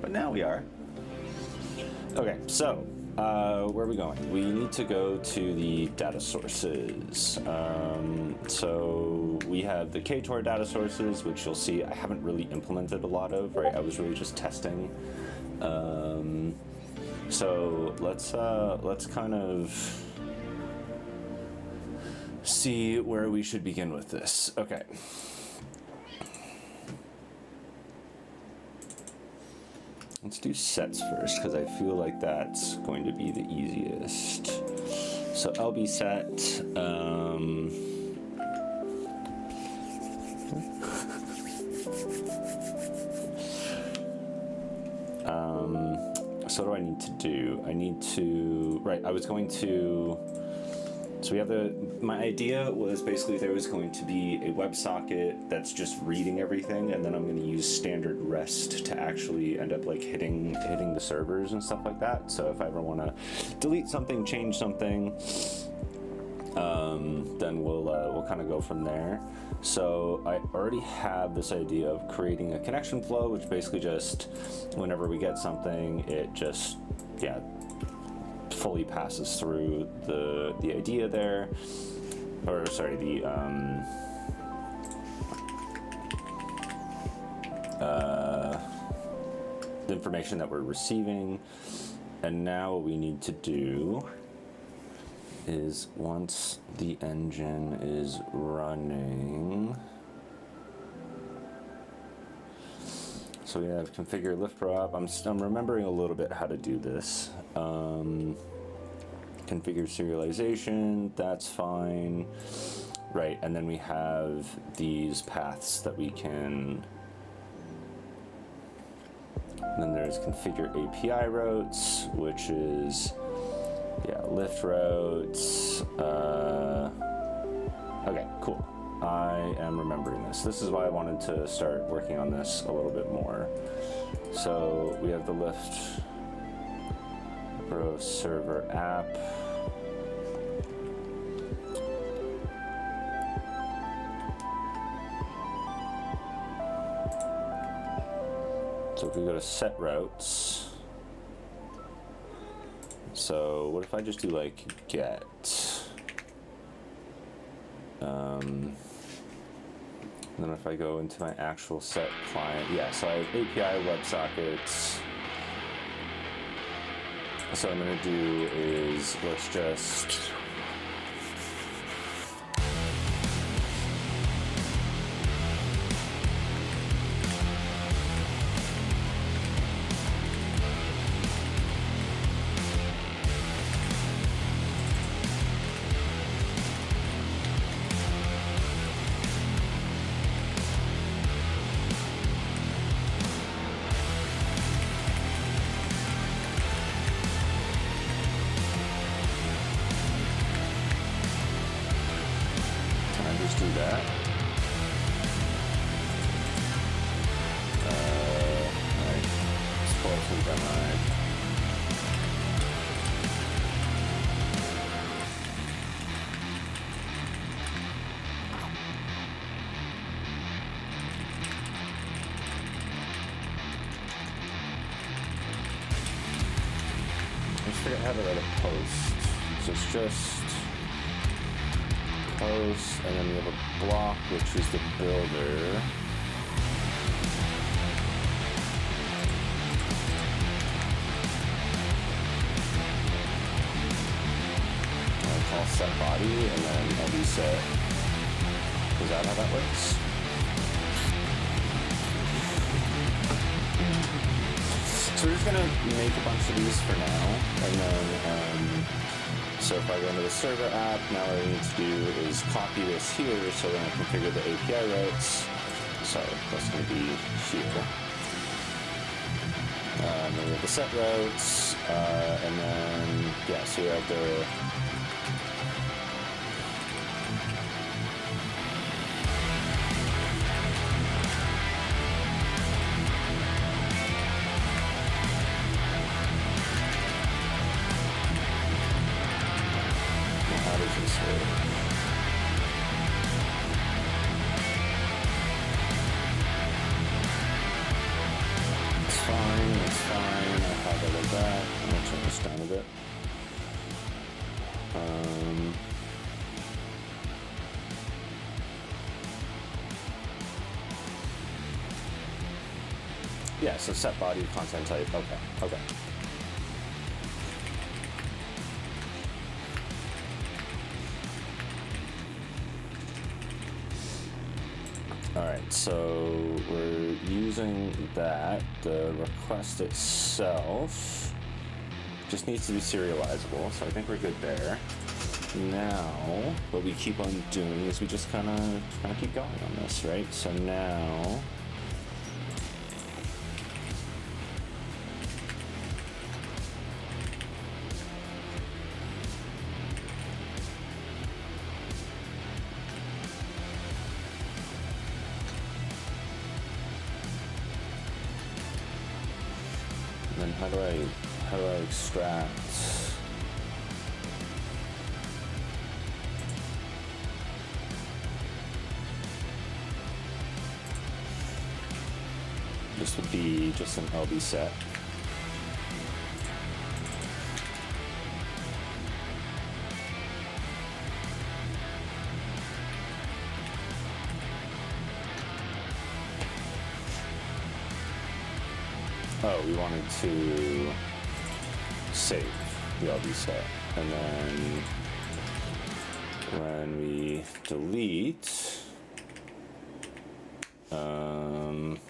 but now we are. Okay, so where are we going? We need to go to the data sources. So we have the KTOR data sources, which you'll see I haven't really implemented a lot of, right? I was really just testing. So let's kind of see where we should begin with this. Okay. Let's do sets first, because I feel like that's going to be the easiest. So LB set. So what do I need to do? I need to, right, I was going to, so we have my idea was basically there was going to be a WebSocket that's just reading everything, and then I'm going to use standard REST to actually end up like hitting the servers and stuff like that. So if I ever want to delete something, change something, then we'll kind of go from there. So I already have this idea of creating a connection flow, which basically just whenever we get something, it just, yeah, fully passes through the idea there, or sorry, the information that we're receiving. And now what we need to do is once the engine is running, so we have configure lift prop. I'm remembering a little bit how to do this. Configure serialization, that's fine. Right, and then we have these paths that we can, and then there's configure API routes, which is, yeah, lift routes. Okay, cool. I am remembering this. This is why I wanted to start working on this a little bit more. So we have the lift Pro server app. So if we go to set routes, so what if I just do like get, and then if I go into my actual set client, yeah, so I have API WebSockets. So what I'm gonna do is, let's just, do that. Alright, let's pull up some demo. Let's figure out how to write a post. So it's just post, and then we have a block, which is the builder. I'll call set body, and then LB set. Is that how that works? So we're just gonna make a bunch of these for now, and then so if I go into the server app, now what I need to do is copy this here, so then I configure the API routes. Sorry, that's going to be here. And then we have the set routes, and then, yeah, so we have the It's fine. this down a bit. Yeah, so set body, content type. Okay. All right, so we're using that. The request itself just needs to be serializable, so I think we're good there. Now, what we keep on doing is we just kind of keep going on this, right? So now. And then how do I extract? This would be just an LB set. Oh, we wanted to save the LB set, and then when we delete,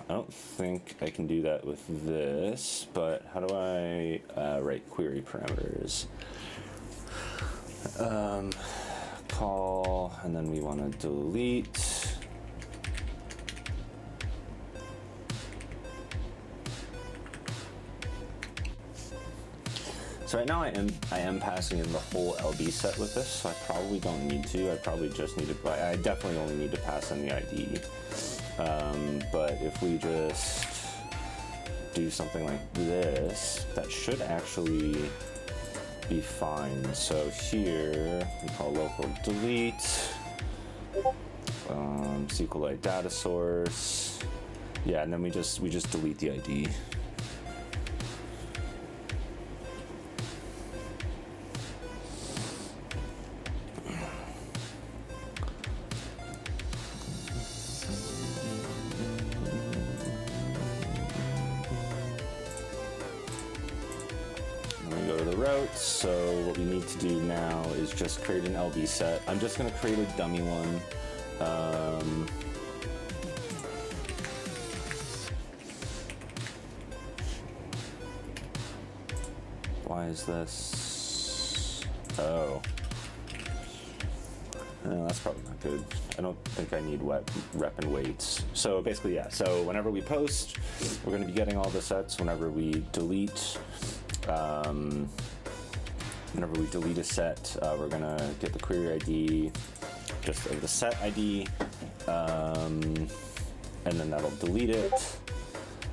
I don't think I can do that with this, but how do I write query parameters? Call, and then we want to delete. So right now I am passing in the whole LB set with this, so I probably don't need to. I probably just need to, I definitely only need to pass in the ID. But if we just do something like this, that should actually be fine. So here we call local delete, SQLite data source. Yeah, and then we just delete the ID. So what we need to do now is just create an LB set. I'm just going to create a dummy one. Why is this? Oh. No, that's probably not good. I don't think I need rep and weights. So basically, yeah. So whenever we post, we're going to be getting all the sets. Whenever we delete, a set, we're gonna get the query ID just of the set ID, and then that'll delete it.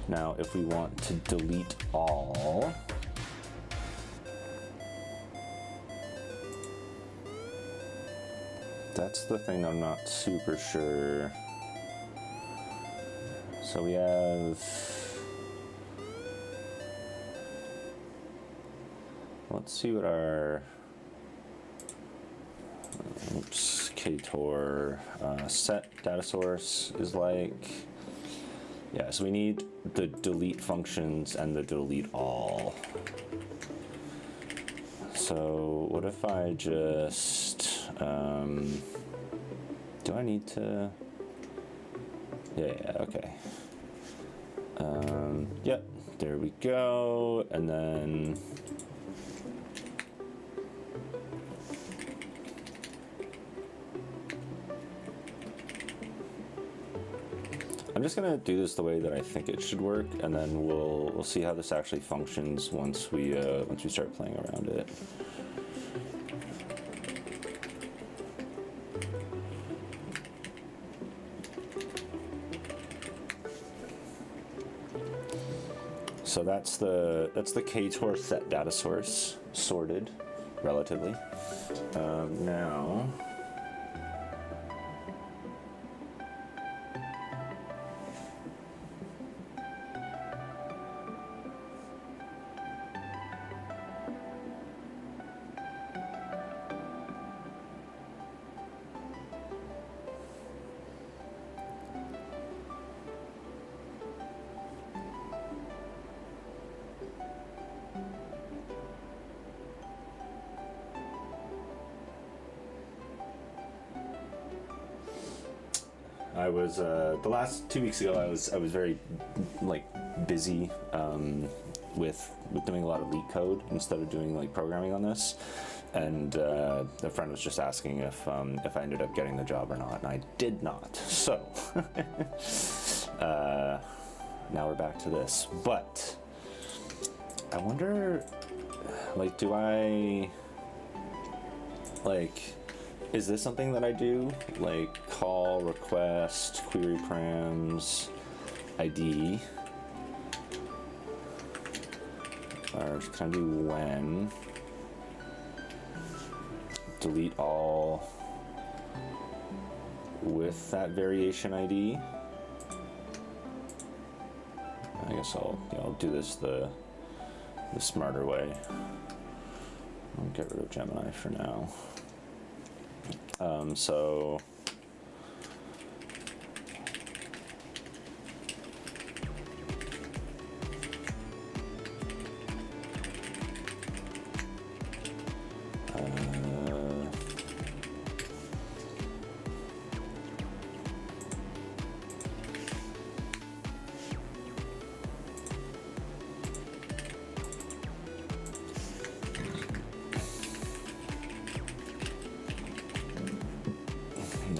Now, if we want to delete all, that's the thing I'm not super sure. So we have. Let's see what our KTOR set data source is like. Yeah, so we need the delete functions and the delete all. So what if I just, do I need to? Yeah, okay. Yep, there we go, and then. I'm just gonna do this the way that I think it should work, and then we'll see how this actually functions once we start playing around it. So that's the KTOR set data source sorted relatively. Now. I was the last 2 weeks ago. I was very like busy with doing a lot of leak code instead of doing like programming on this. And a friend was just asking if I ended up getting the job or not, and I did not. So now we're back to this. But I wonder, like, is this something that I do? Like call, request, query params, ID, or can I do when? Delete all with that variation ID. I guess I'll do this the smarter way. I'll get rid of Gemini for now. So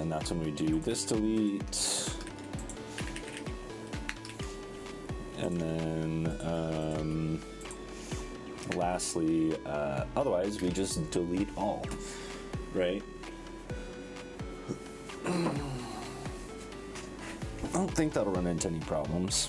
and that's when we do this delete, and then lastly, otherwise we just delete all, right? I don't think that'll run into any problems.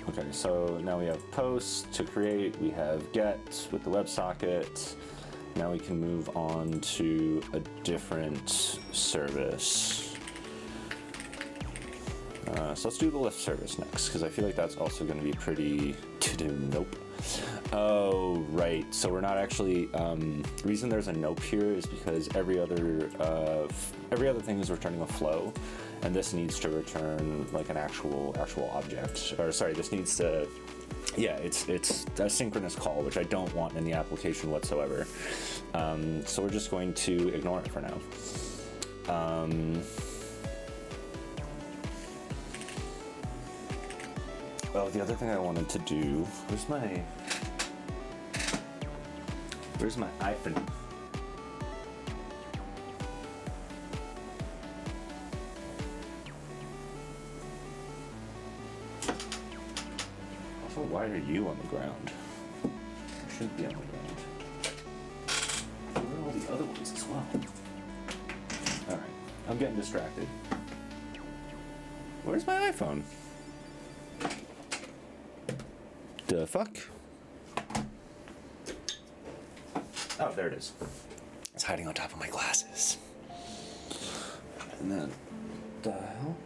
Okay, so now we have post to create, we have get with the WebSocket. Now we can move on to a different service. So let's do the lift service next, because I feel like that's also going to be pretty nope. Oh, right. So we're not actually, the reason there's a nope here is because every other thing is returning a flow. And this needs to return like an actual object, or sorry, this needs to, yeah, it's a synchronous call, which I don't want in the application whatsoever. So we're just going to ignore it for now. Oh, the other thing I wanted to do, where's my iPhone? Why are you on the ground? You shouldn't be on the ground. Where are all the other ones as well? Alright, I'm getting distracted. Where's my iPhone? The fuck? Oh, there it is. It's hiding on top of my glasses. And then, the hell?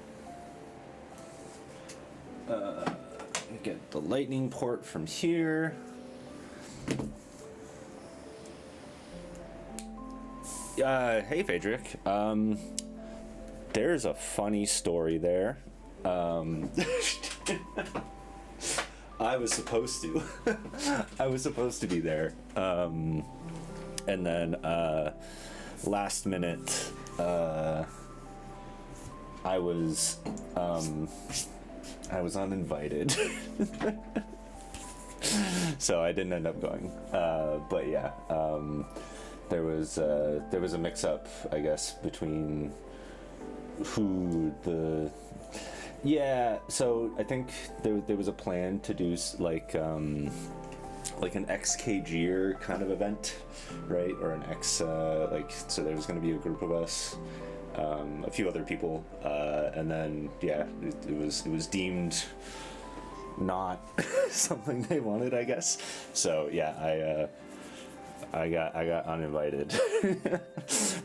Get the lightning port from here. Hey, Phaedric. There's a funny story there. I was supposed to. I was supposed to be there. And then last minute, I was uninvited. So I didn't end up going. But yeah, there was a mix-up, I guess, between who the... Yeah, so I think there was a plan to do like an XKGer kind of event, right? Or an X, so there was going to be a group of us, a few other people, and then yeah, it was deemed not something they wanted, I guess. So yeah, I got uninvited.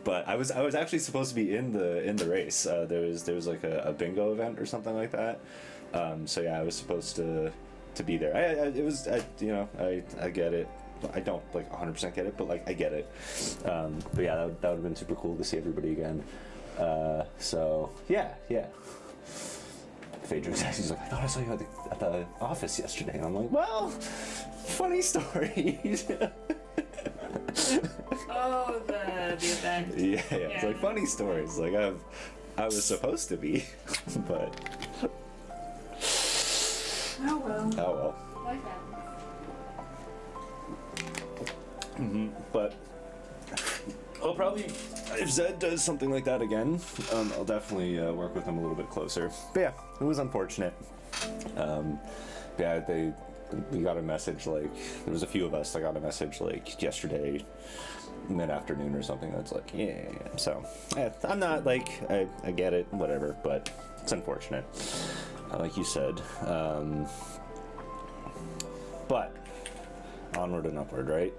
But I was actually supposed to be in the race. There was like a bingo event or something like that. So yeah, I was supposed to be there. I get it. I don't like 100% get it, but like I get it. But yeah, that would have been super cool to see everybody again. So yeah. Phaedra, he's like, I thought I saw you at the office yesterday, and I'm like, well, funny story. Oh, the event. Yeah, it's like funny stories. Like I was supposed to be, but Oh well. oh well. Life happens. But I'll probably, if Zed does something like that again, I'll definitely work with him a little bit closer. But yeah, it was unfortunate. We got a message, like, there was a few of us that got a message like yesterday mid-afternoon or something that's like, yeah. So I'm not like, I get it, whatever, but it's unfortunate, like you said. But onward and upward, right?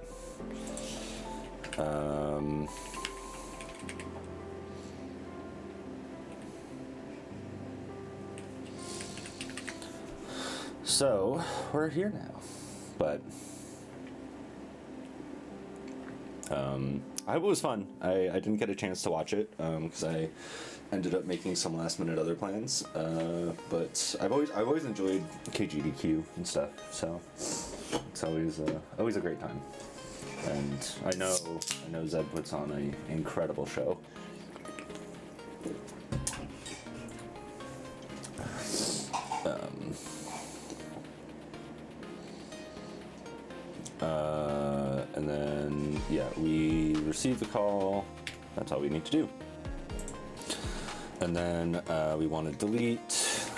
So we're here now, but I hope it was fun. I didn't get a chance to watch it because I ended up making some last minute other plans. But I've always enjoyed KGDQ and stuff, so it's always a great time. And I know Zed puts on an incredible show. And then, yeah, we received the call. That's all we need to do. And then we want to delete.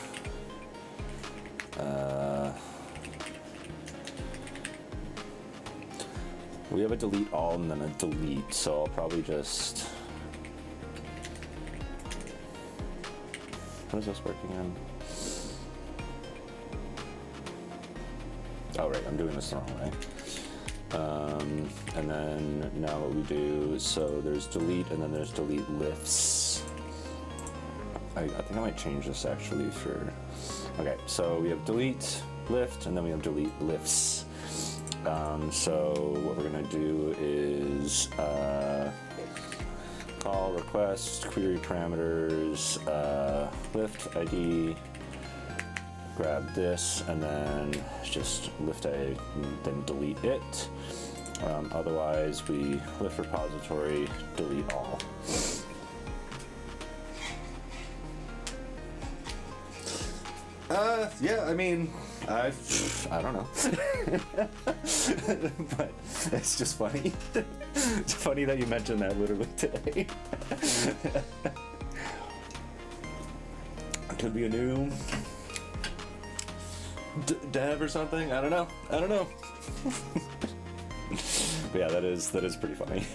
We have a delete all and then a delete, so I'll probably just. How does this work again? Oh, right, I'm doing this the wrong way. And then now what we do, so there's delete and then there's delete lifts. I think I might change this actually for, okay, so we have delete lift and then we have delete lifts. So what we're gonna do is call request, query parameters, lift ID, grab this and then just lift a, then delete it. Otherwise we lift repository, delete all. Yeah, I mean, I don't know. But it's just funny. It's funny that you mentioned that literally today. Could be a new dev or something. I don't know. But yeah, that is pretty funny.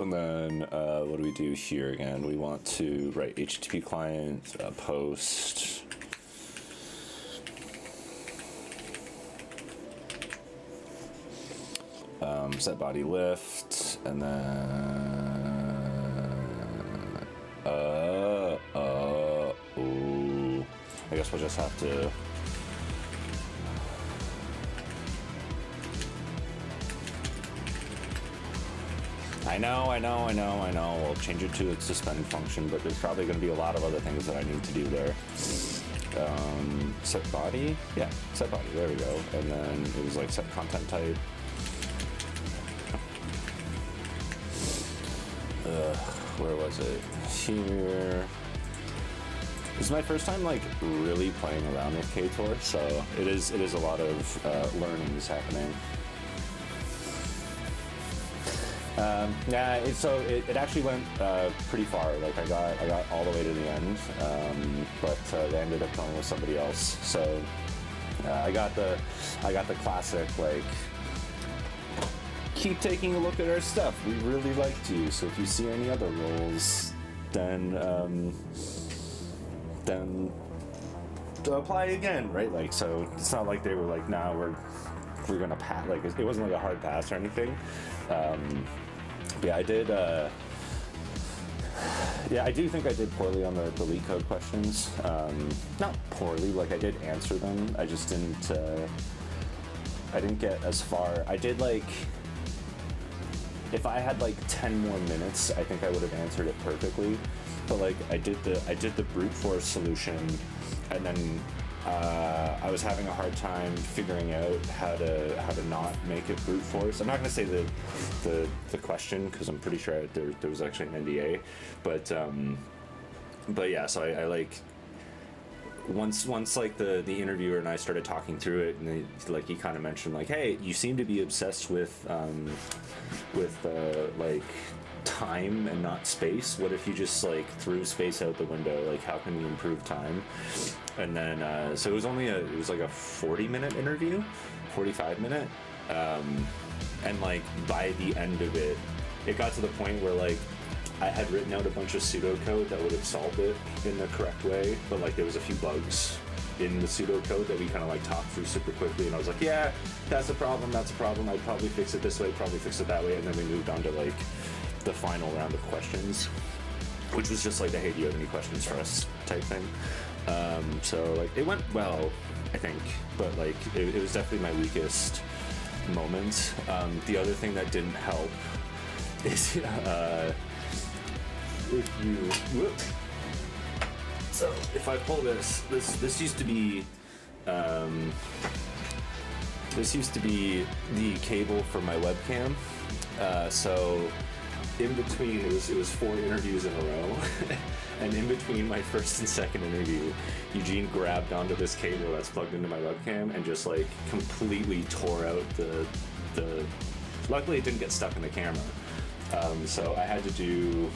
And then what do we do here again? We want to write HTTP client, post. Set body lift, and then ooh, I guess we'll just have to. I know. We'll change it to its suspend function, but there's probably going to be a lot of other things that I need to do there. Set body? Yeah, set body. There we go. And then it was like set content type. Where was it? Here. This is my first time like really playing around with KTOR, so it is a lot of learnings happening. Yeah, it actually went pretty far. Like I got all the way to the end, but they ended up going with somebody else. So I got the classic like keep taking a look at our stuff. We really liked you. So if you see any other roles, then apply again, right? Like so it's not like they were like, nah, we're gonna pass. Like it wasn't like a hard pass or anything. Yeah, I did. Yeah, I do think I did poorly on the leak code questions. Not poorly, like I did answer them. I just didn't. I didn't get as far. I did like. if I had like 10 more minutes, I think I would have answered it perfectly. But like I did the brute force solution, and then I was having a hard time figuring out how to not make it brute force. I'm not going to say the question because I'm pretty sure there was actually an NDA, but yeah. So I like once like the interviewer and I started talking through it, and he kind of mentioned like, hey, you seem to be obsessed with like time and not space. What if you just like threw space out the window? Like, how can we improve time? And then so it was like a 40-minute interview, 45-minute, and like by the end of it, it got to the point where like I had written out a bunch of pseudocode that would have solved it in the correct way, but like there was a few bugs in the pseudocode that we kind of like talked through super quickly, and I was like, yeah, that's a problem, I'd probably fix it this way, probably fix it that way, and then we moved on to like the final round of questions, which was just like the hey, do you have any questions for us type thing. So like it went well, I think, but like it was definitely my weakest moment. The other thing that didn't help is if I pull this used to be the cable for my webcam. So in between, it was 4 interviews in a row, and in between my first and second interview, Eugene grabbed onto this cable that's plugged into my webcam and just like completely tore out the. Luckily, it didn't get stuck in the camera. So I had to do.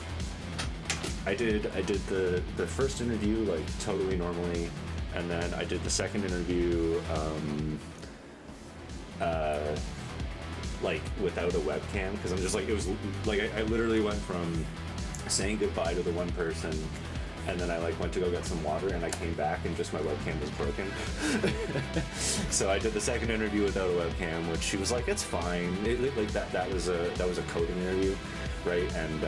I did the first interview like totally normally, and then I did the second interview like without a webcam, because I'm just like, it was like I literally went from saying goodbye to the one person, and then I like went to go get some water, and I came back and just my webcam was broken. So I did the second interview without a webcam, which she was like, it's fine. Like that was a coding interview, right? And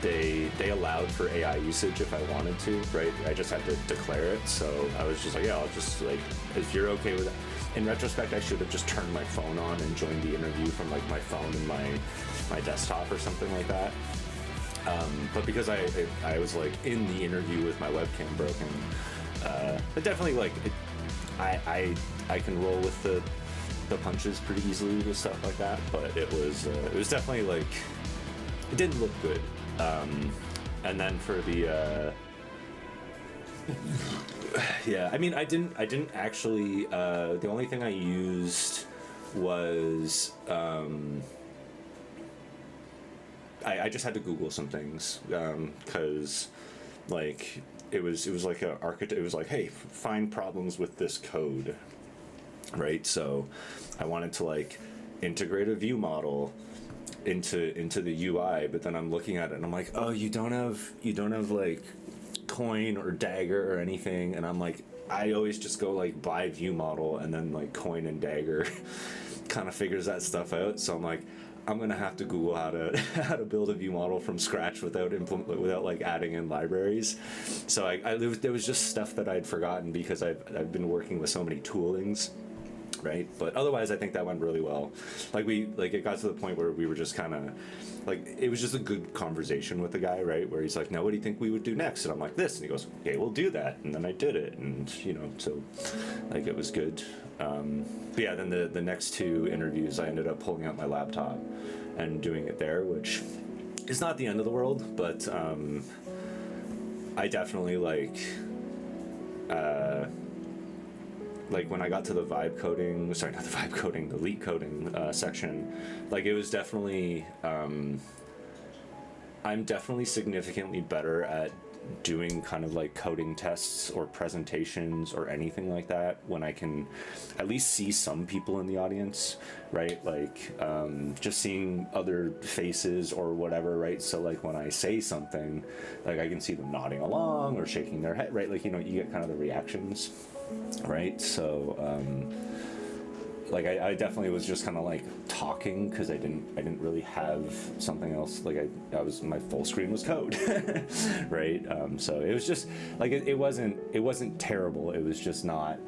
they allowed for AI usage if I wanted to, right? I just had to declare it. So I was just like, yeah, I'll just like, if you're okay with it. In retrospect, I should have just turned my phone on and joined the interview from like my phone and my desktop or something like that. But because I was like in the interview with my webcam broken, it definitely like I can roll with the punches pretty easily with stuff like that. But it was definitely like, it didn't look good. And then for the yeah, I mean, I didn't actually. The only thing I used was I just had to Google some things because like it was like a architect. It was like, hey, find problems with this code, right? So I wanted to like integrate a view model into the UI, but then I'm looking at it and I'm like, oh, you don't have like coin or dagger or anything, and I'm like, I always just go like buy view model, and then like coin and dagger kind of figures that stuff out. So I'm like, I'm gonna have to Google how to build a view model from scratch without like adding in libraries. So there was just stuff that I'd forgotten because I've been working with so many toolings, right? But otherwise, I think that went really well. Like it got to the point where we were just kind of like, it was just a good conversation with the guy, right? Where he's like, now what do you think we would do next? And I'm like, this. And he goes, okay, we'll do that. And then I did it, and so like it was good. But yeah, then the next 2 interviews, I ended up pulling out my laptop and doing it there, which is not the end of the world, but I definitely like when I got to the the leak coding section, like it was definitely, I'm definitely significantly better at doing kind of like coding tests or presentations or anything like that when I can at least see some people in the audience, right? Like just seeing other faces or whatever, right? So like when I say something, like I can see them nodding along or shaking their head, right? Like, you get kind of the reactions, right? So like I definitely was just kind of like talking because I didn't really have something else. Like I was, my full screen was code, right? So it was just like it wasn't terrible. It was just not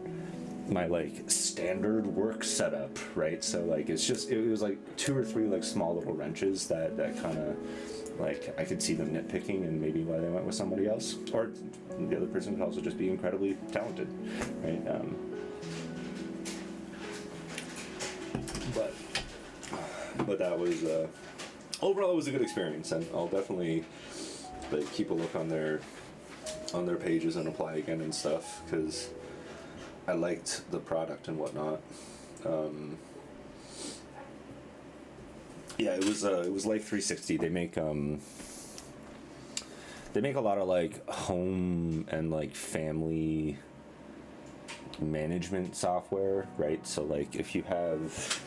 my like standard work setup, right? So like it was like 2 or 3 like small little wrenches that kind of like I could see them nitpicking and maybe why they went with somebody else, or the other person could also just be incredibly talented, right? But that was overall it was a good experience, and I'll definitely like keep a look on their pages and apply again and stuff because I liked the product and whatnot. Yeah, it was Life 360. They make a lot of like home and like family management software, right? So like if you have,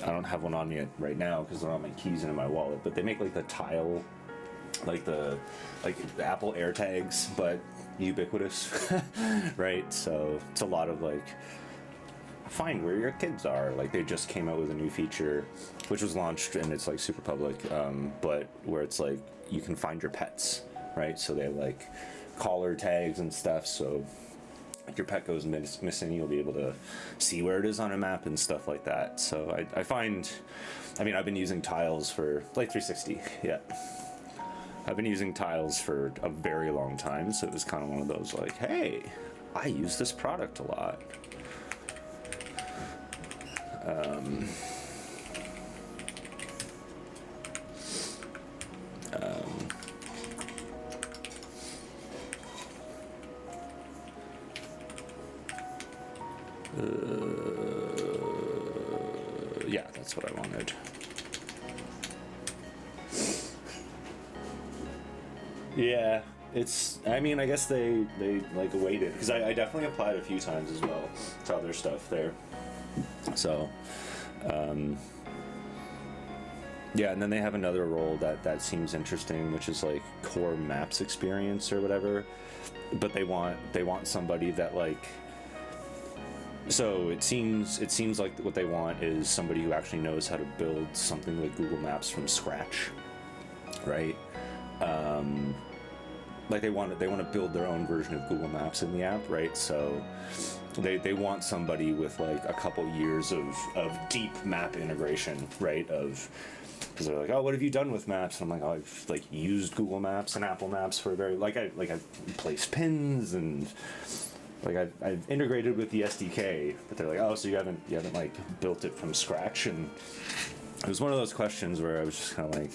I don't have one on me right now because they're on my keys and in my wallet, but they make like the Tile, like the Apple AirTags, but ubiquitous, right? So it's a lot of like find where your kids are. Like they just came out with a new feature, which was launched and it's like super public, but where it's like you can find your pets, right? So they have like collar tags and stuff. So if your pet goes missing, you'll be able to see where it is on a map and stuff like that. So I find, I mean, I've been using Tiles for like 360, yeah. I've been using Tiles for a very long time, so it was kind of one of those like, hey, I use this product a lot. Yeah, that's what I wanted. Yeah, it's, I mean, I guess they like waited, because I definitely applied a few times as well to other stuff there. So, yeah, and then they have another role that seems interesting, which is like core maps experience or whatever, but they want somebody that like, so it seems like what they want is somebody who actually knows how to build something like Google Maps from scratch, right? Like they want to build their own version of Google Maps in the app, right? So they want somebody with like a couple years of deep map integration, right? Because they're like, oh, what have you done with maps? And I'm like, oh, I've like used Google Maps and Apple Maps for a very I've placed pins and like I've integrated with the SDK. But they're like, oh, so you haven't like built it from scratch? And it was one of those questions where I was just kind of like,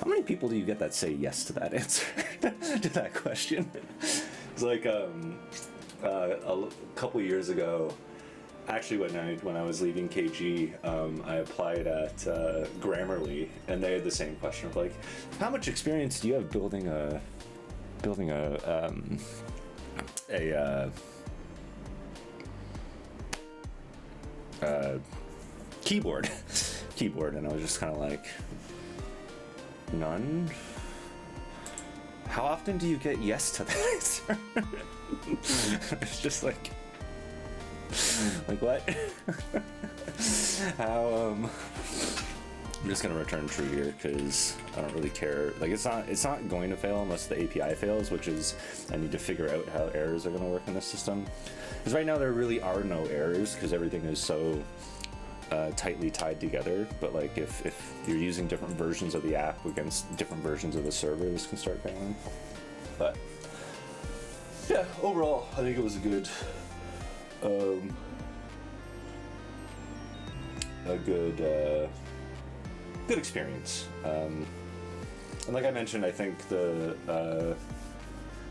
how many people do you get that say yes to that answer to that question? It's like a couple years ago, actually when I was leaving KG, I applied at Grammarly, and they had the same question of like, how much experience do you have building a keyboard, and I was just kind of like, none. How often do you get yes to that answer? It's just like what? How I'm just gonna return true here because I don't really care. Like it's not going to fail unless the API fails, which is I need to figure out how errors are gonna work in this system. Because right now there really are no errors because everything is so tightly tied together, but like if you're using different versions of the app against different versions of the server, this can start failing. But yeah, overall I think it was a good good experience. And like I mentioned, I think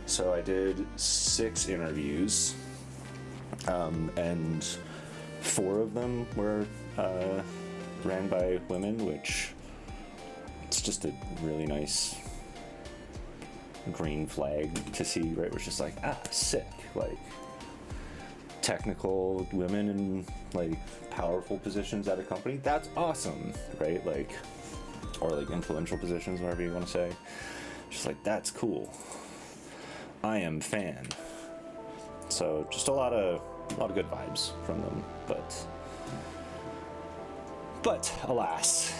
so I did 6 interviews, and 4 of them were ran by women, which it's just a really nice green flag to see, right? It was just like, sick, like technical women in like powerful positions at a company. That's awesome, right? Like, or like influential positions, whatever you want to say. Just like, that's cool. I am fan. So just a lot of good vibes from them, but alas,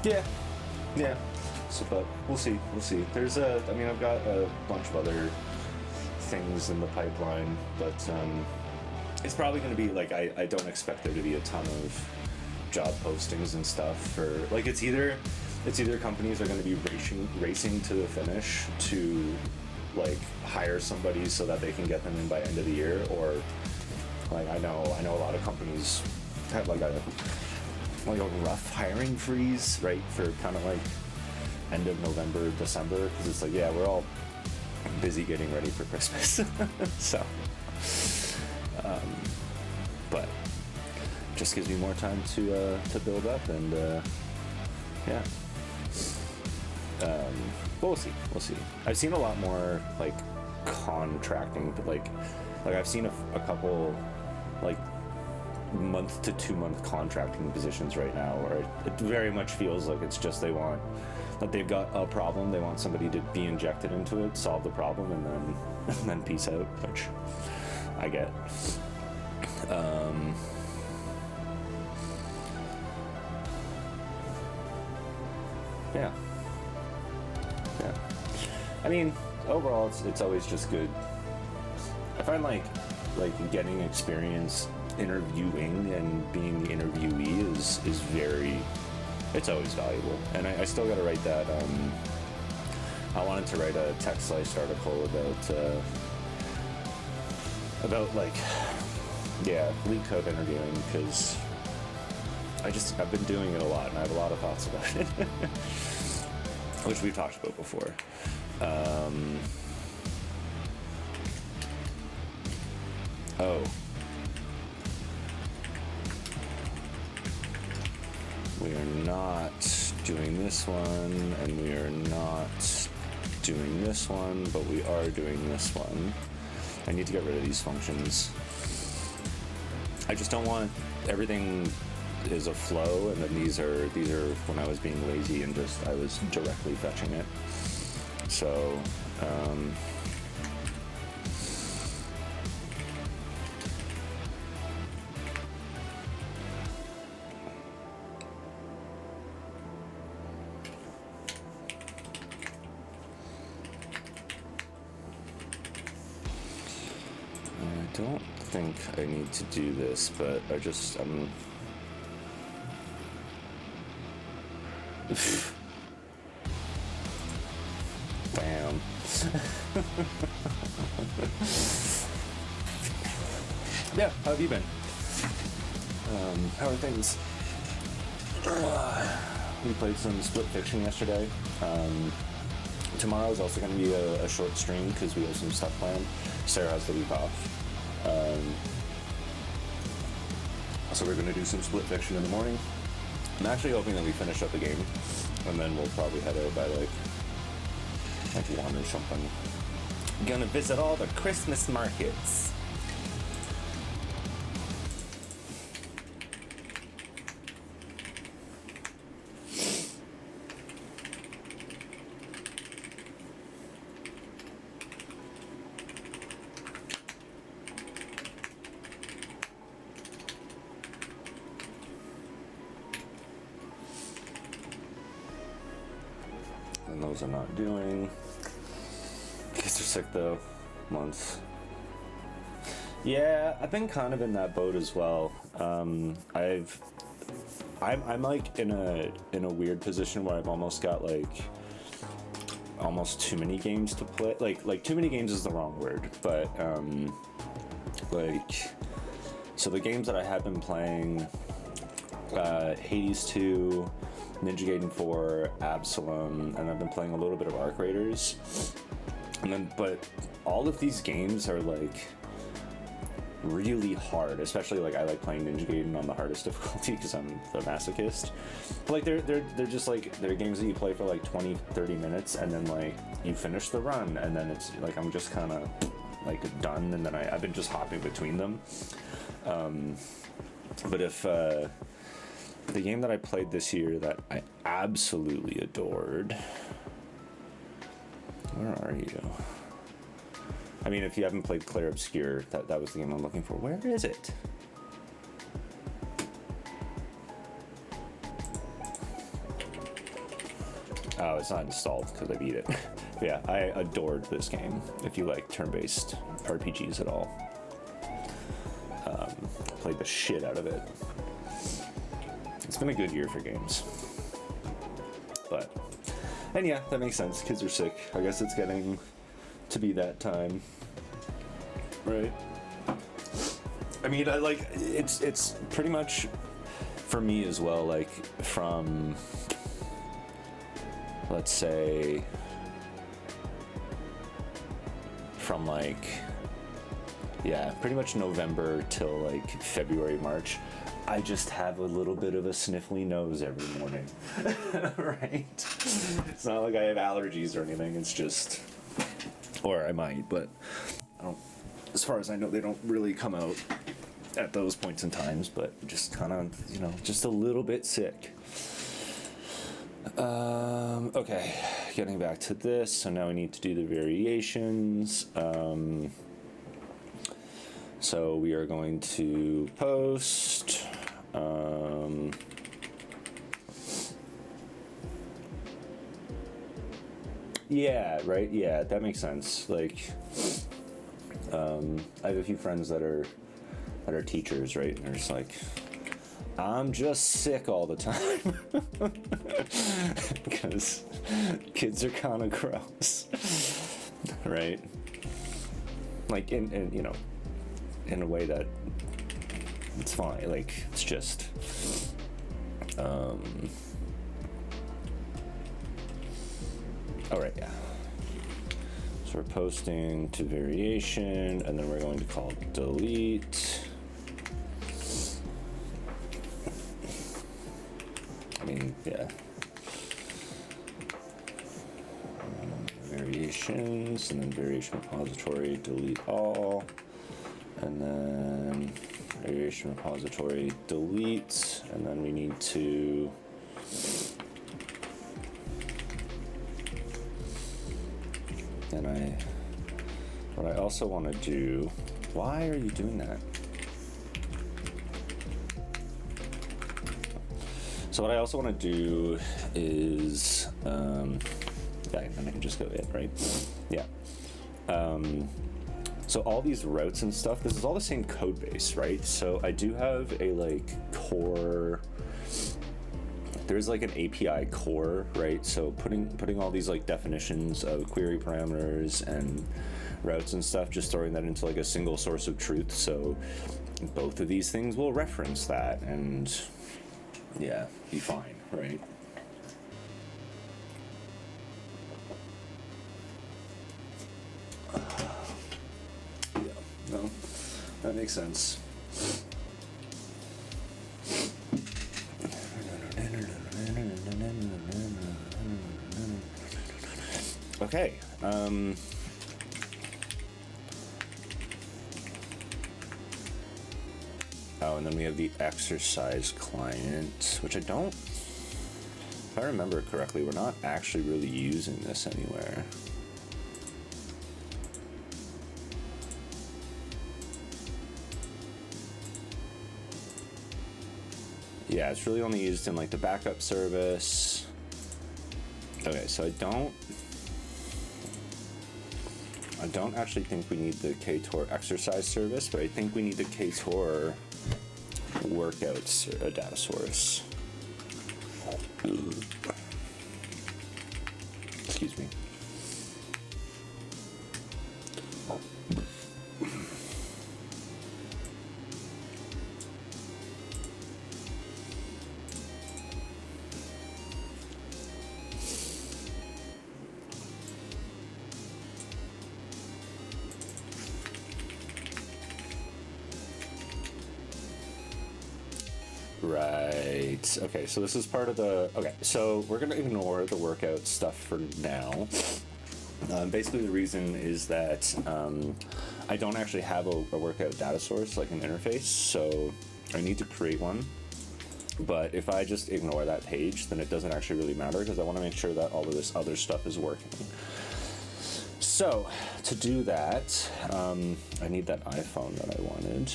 Yeah. So, but we'll see. I mean, I've got a bunch of other things in the pipeline, but it's probably going to be like I don't expect there to be a ton of job postings and stuff for like it's either companies are going to be racing to the finish to like hire somebody so that they can get them in by end of the year, or like I know a lot of companies have like a rough hiring freeze, right, for kind of like end of November, December, because it's like, yeah, we're all busy getting ready for Christmas. So but just gives me more time to build up, and yeah. But we'll see. I've seen a lot more like contracting, but like I've seen a couple like month to 2 month contracting positions right now, where it very much feels like it's just they want that they've got a problem, they want somebody to be injected into it, solve the problem, and then peace out, which I get. Yeah. I mean, overall, it's always just good. I find like getting experience interviewing and being the interviewee is very, it's always valuable. And I still got to write that. I wanted to write a TechSlice article about like, yeah, leak code interviewing, because I've been doing it a lot, and I have a lot of thoughts about it, which we've talked about before. We are not doing this one, and we are not doing this one, but we are doing this one. I need to get rid of these functions. I just don't want everything is a flow, and then these are when I was being lazy and I was directly fetching it. So I don't think I need to do this, but Bam. Yeah, how have you been? How are things? We played some Split Fiction yesterday. Tomorrow is also going to be a short stream because we have some stuff planned. Sarah has the week off. So we're going to do some Split Fiction in the morning. I'm actually hoping that we finish up the game, and then we'll probably head out by like 1 or something. Gonna visit all the Christmas markets. And those are not doing. Kids are sick though. Months. Yeah, I've been kind of in that boat as well. I'm like in a weird position where I've almost got like almost too many games to play. Like too many games is the wrong word, but like, so the games that I have been playing, Hades 2, Ninja Gaiden 4, Absalom, and I've been playing a little bit of Arc Raiders. And then, but all of these games are like really hard, especially like I like playing Ninja Gaiden on the hardest difficulty because I'm the masochist. But like they're just like, they're games that you play for like 20-30 minutes and then like you finish the run and then it's like I'm just kind of like done, and then I've been just hopping between them. But if the game that I played this year that I absolutely adored, where are you? I mean, if you haven't played Clair Obscur, that was the game I'm looking for. Where is it? Oh, it's not installed because I beat it. Yeah, I adored this game. If you like turn-based RPGs at all, played the shit out of it. It's been a good year for games. But, and yeah, that makes sense. Kids are sick. I guess it's getting to be that time, right? I mean, I like it's pretty much for me as well. Like from, let's say, from like, yeah, pretty much November till like February, March. I just have a little bit of a sniffly nose every morning, right? It's not like I have allergies or anything. It's just, or I might, but I don't. As far as I know, they don't really come out at those points in times. But just kind of, you know, just a little bit sick. Okay, getting back to this. So now we need to do the variations. So we are going to post. Yeah, right. Yeah, that makes sense. Like, I have a few friends that are teachers, right? And they're just like, I'm just sick all the time because kids are kind of gross, right? Like in you know, in a way that it's fine. Like it's just, all right, yeah. So we're posting to variation, and then we're going to call delete. I mean, yeah. Variations, and then variation repository, delete all, and then variation repository, delete, and then we need to what I also want to do, why are you doing that? So what I also want to do is, yeah, and I can just go in, right? Yeah. So all these routes and stuff, this is all the same code base, right? So I do have a like core, there's like an API core, right? So putting all these like definitions of query parameters and routes and stuff, just throwing that into like a single source of truth. So both of these things will reference that and yeah, be fine, right? Yeah, no, that makes sense. Okay. Oh, and then we have the exercise client, which I don't, if I remember correctly, we're not actually really using this anywhere. Yeah, it's really only used in like the backup service. Okay, so I don't actually think we need the KTOR exercise service, but I think we need the KTOR workouts data source. Excuse me. Right. Okay, so this is part of the... Okay, so we're going to ignore the workout stuff for now. Basically, the reason is that I don't actually have a workout data source, like an interface, so I need to create one. But if I just ignore that page, then it doesn't actually really matter, because I want to make sure that all of this other stuff is working. So, to do that, I need that iPhone that I wanted.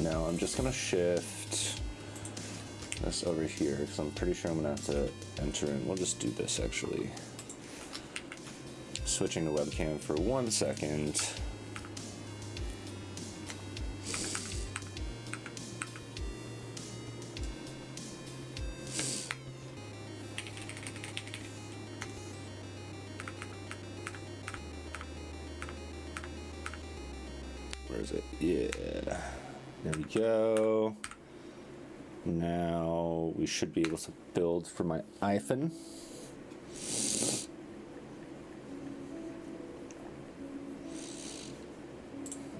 Now I'm just going to shift this over here, because I'm pretty sure I'm gonna have to enter in. We'll just do this actually. Switching to webcam for 1 second. Where is it? Yeah. There we go. Now we should be able to build for my iPhone.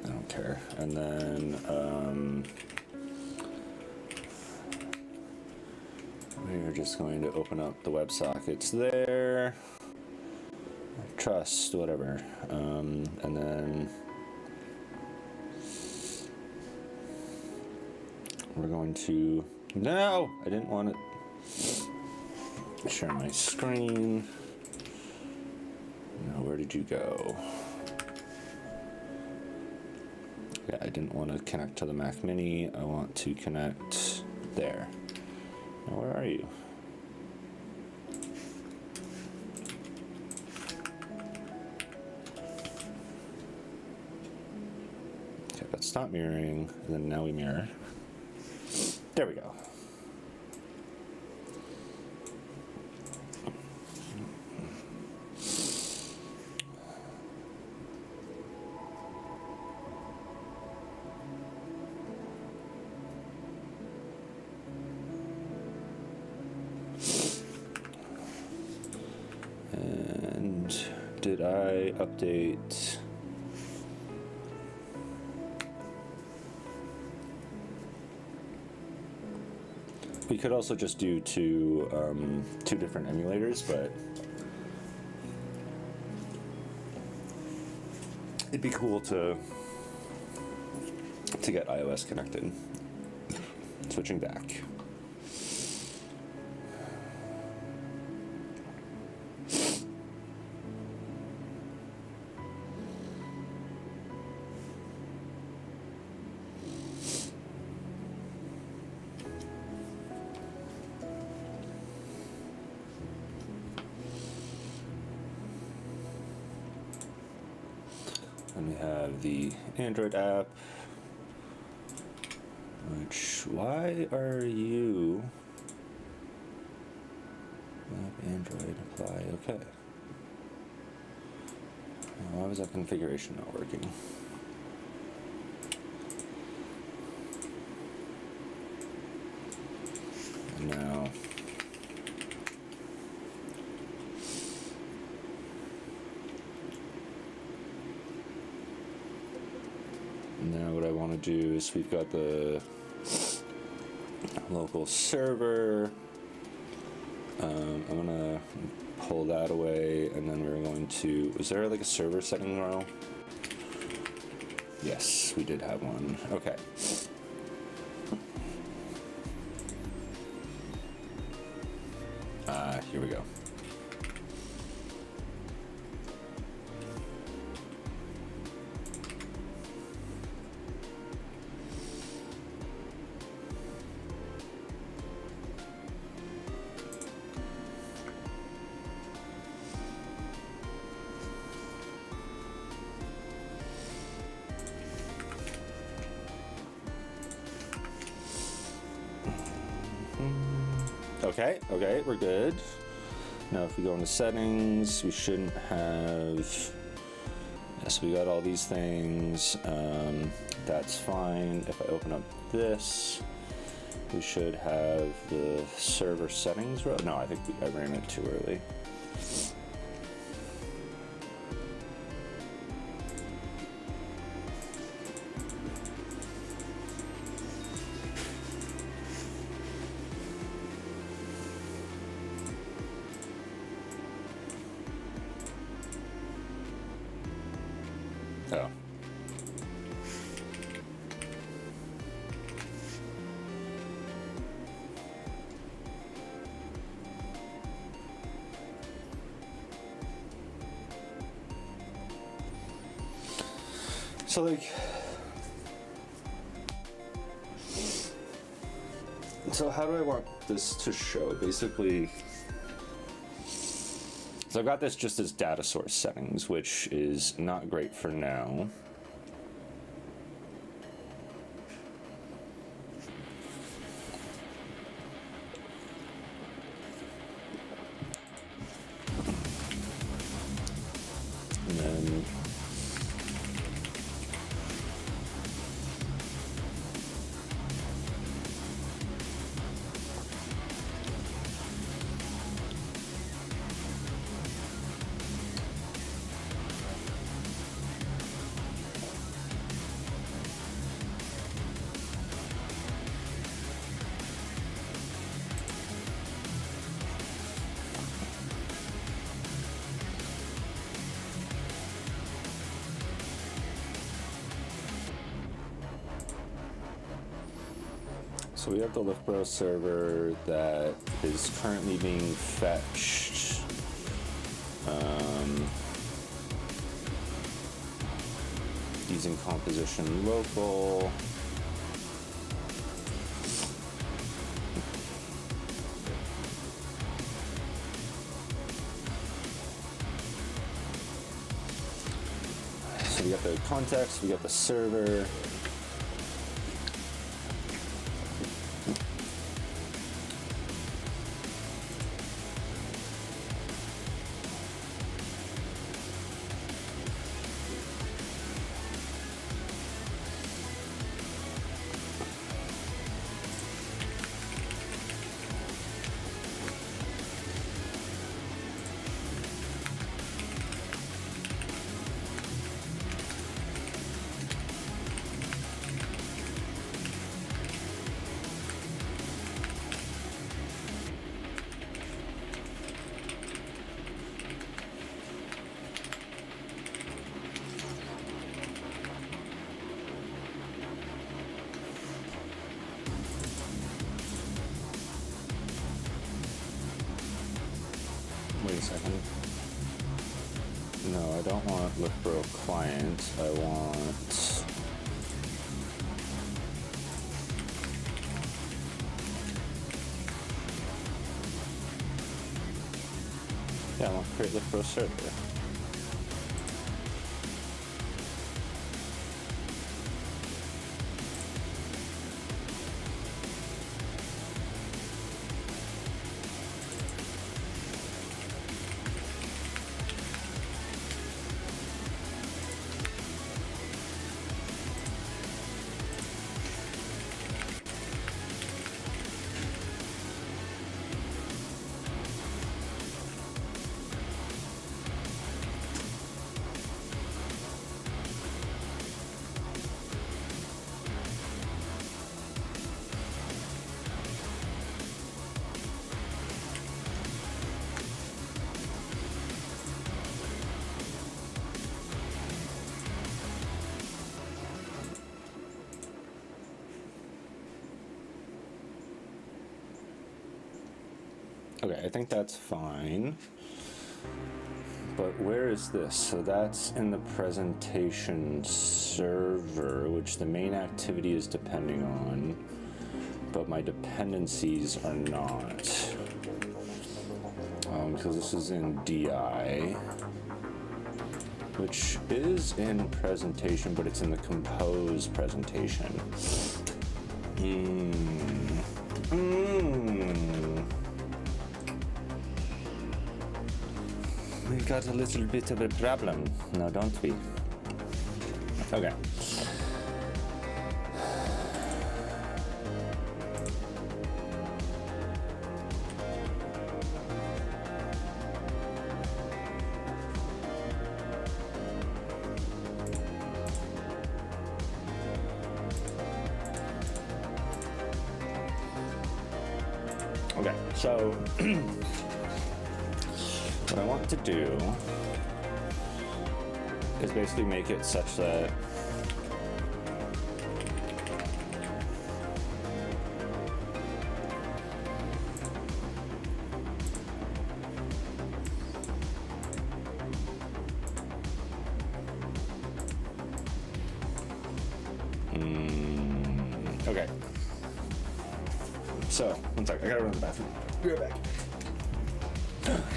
I don't care. And then we're just going to open up the WebSockets there. Trust, whatever. And then we're going to, no, I didn't want to share my screen. No, where did you go? Yeah, I didn't want to connect to the Mac Mini. I want to connect there. Now, where are you? Okay, that's not mirroring. And then now we mirror. There we go. And did I update? We could also just do two different emulators, but it'd be cool to get iOS connected. Switching back. And we have the Android app, which, why are you, app Android, apply, okay. Why was that configuration not working? And now, what I want to do is we've got the local server. I'm gonna pull that away, and then we're going to, is there like a server setting row? Yes, we did have one. Okay. Here we go. Okay, we're good. Now if we go into settings, we shouldn't have, yes, we got all these things. That's fine. If I open up this, we should have the server settings row. No, I think I ran it too early. Oh. So like So how do I want this to show? Basically, so I've got this just as data source settings, which is not great for now. And then so we have the Loughborough server that is currently being fetched. Using composition local. So we got the context, we got the server. Wait a second. No, I don't want Loughborough client. I want... Yeah, I want to create Loughborough server. Okay, I think that's fine. But where is this? So that's in the presentation server, which the main activity is depending on, but my dependencies are not. Because this is in DI, which is in presentation, but it's in the compose presentation. We got a little bit of a problem now, don't we? Okay. Okay, so what I want to do is basically make it such that okay. So, one sec, I gotta run to the bathroom. Be right back.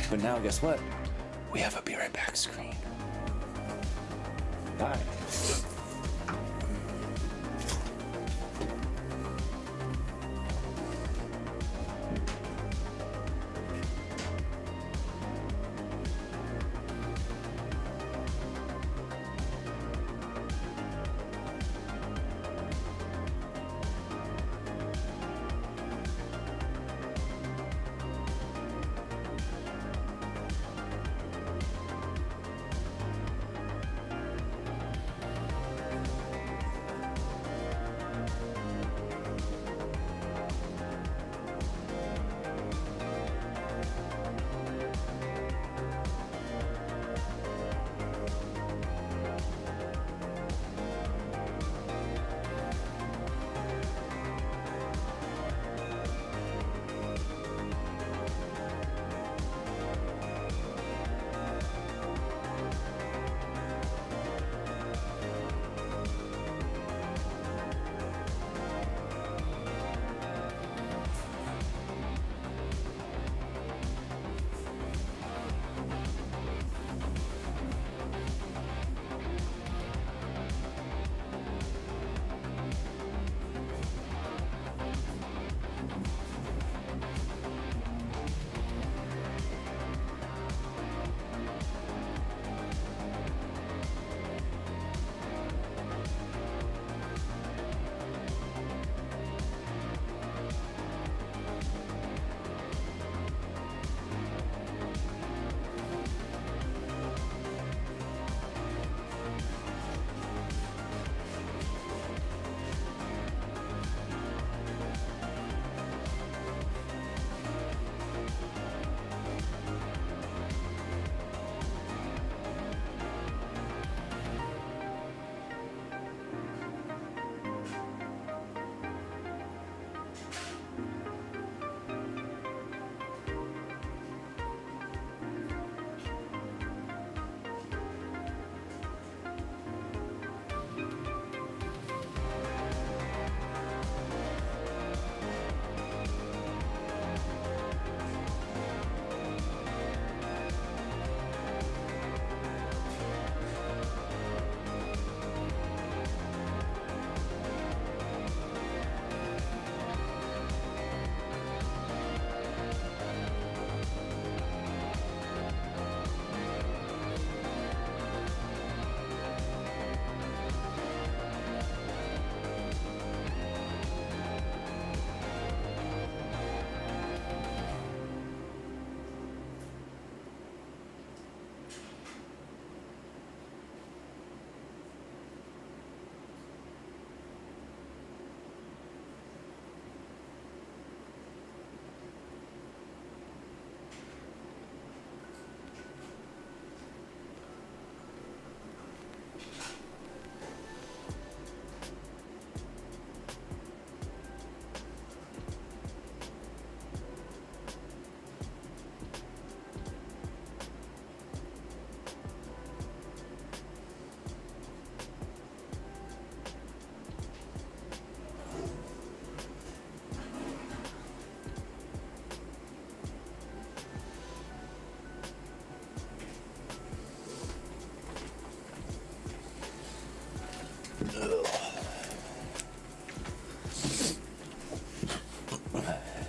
But now, guess what? We have a be right back screen. Bye.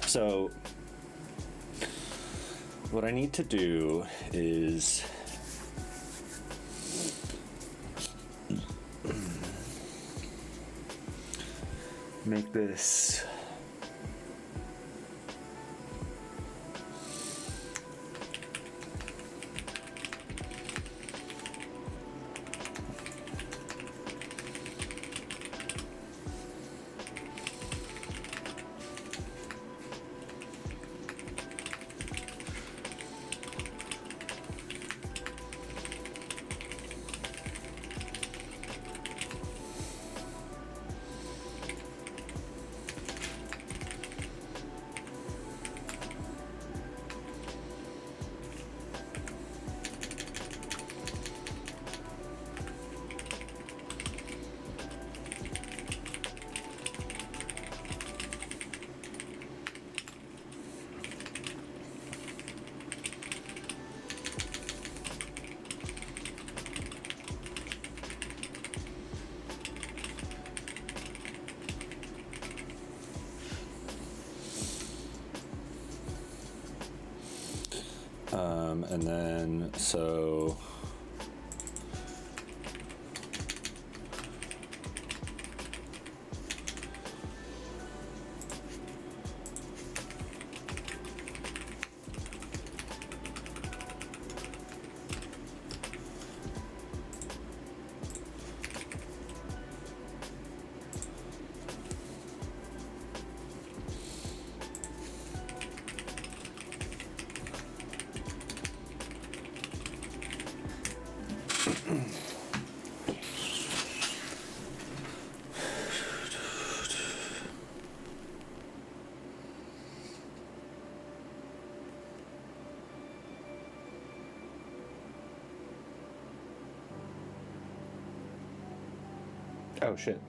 So, what I need to do is make this And then, so... Oh, shit.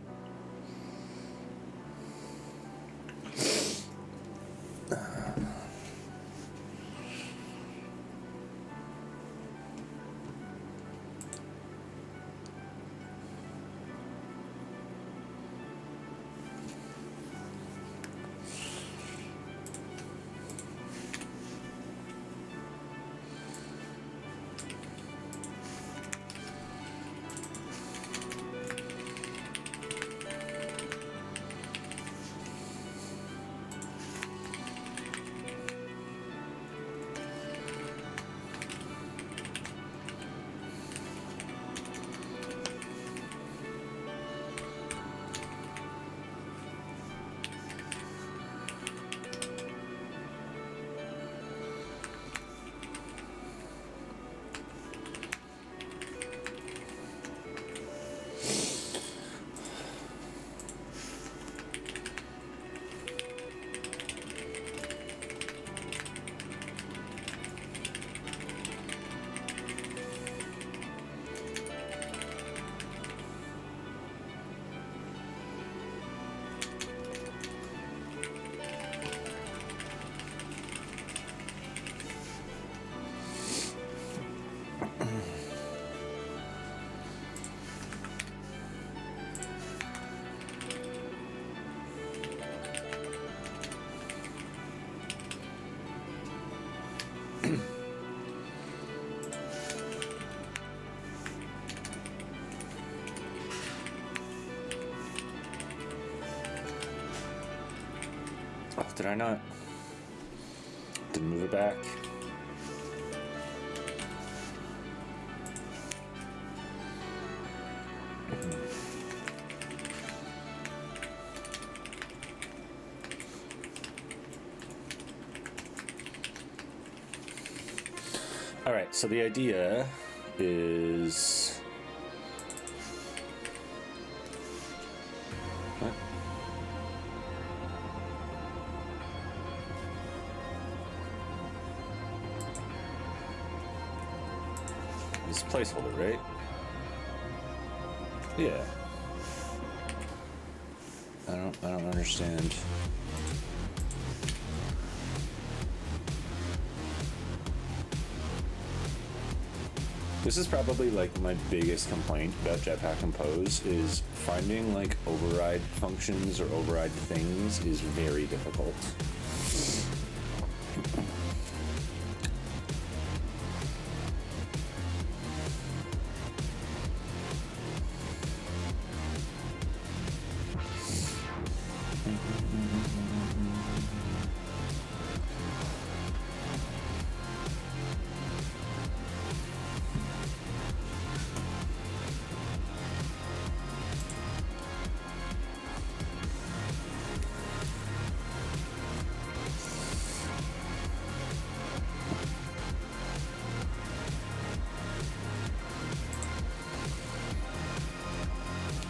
Oh, did I not? Didn't move it back. All right, so the idea is... What? It's placeholder, right? Yeah. I don't understand. This is probably like my biggest complaint about Jetpack Compose is finding like override functions or override things is very difficult.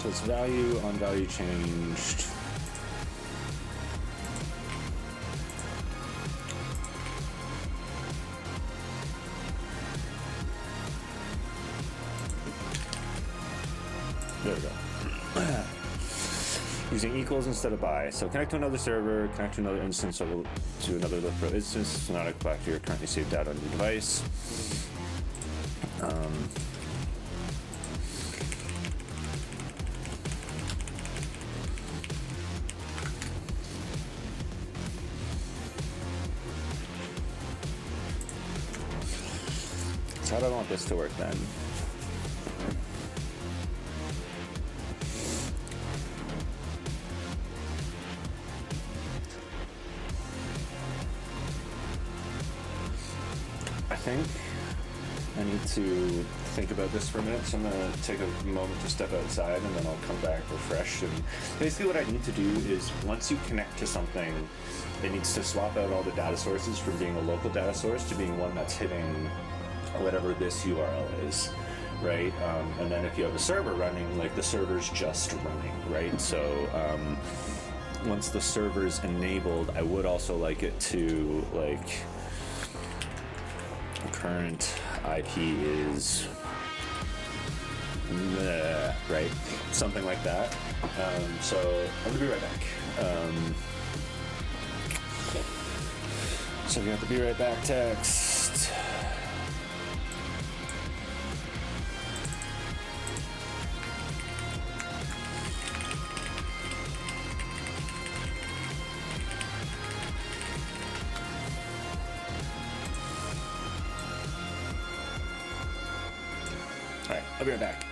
So it's value on value changed. There we go. Using equals instead of by. So connect to another server, connect to another instance, or to another LiftPro instance. So not a back to your currently saved data on your device. So how do I want this to work then? I think I need to think about this for a minute, so I'm gonna take a moment to step outside and then I'll come back refreshed. And basically what I need to do is once you connect to something, it needs to swap out all the data sources from being a local data source to being one that's hitting whatever this URL is, right? And then if you have a server running, like the server's just running, right? So once the server's enabled, I would also like it to like current IP is right, something like that. So I'm gonna be right back. So we got the be right back text. All right, I'll be right back.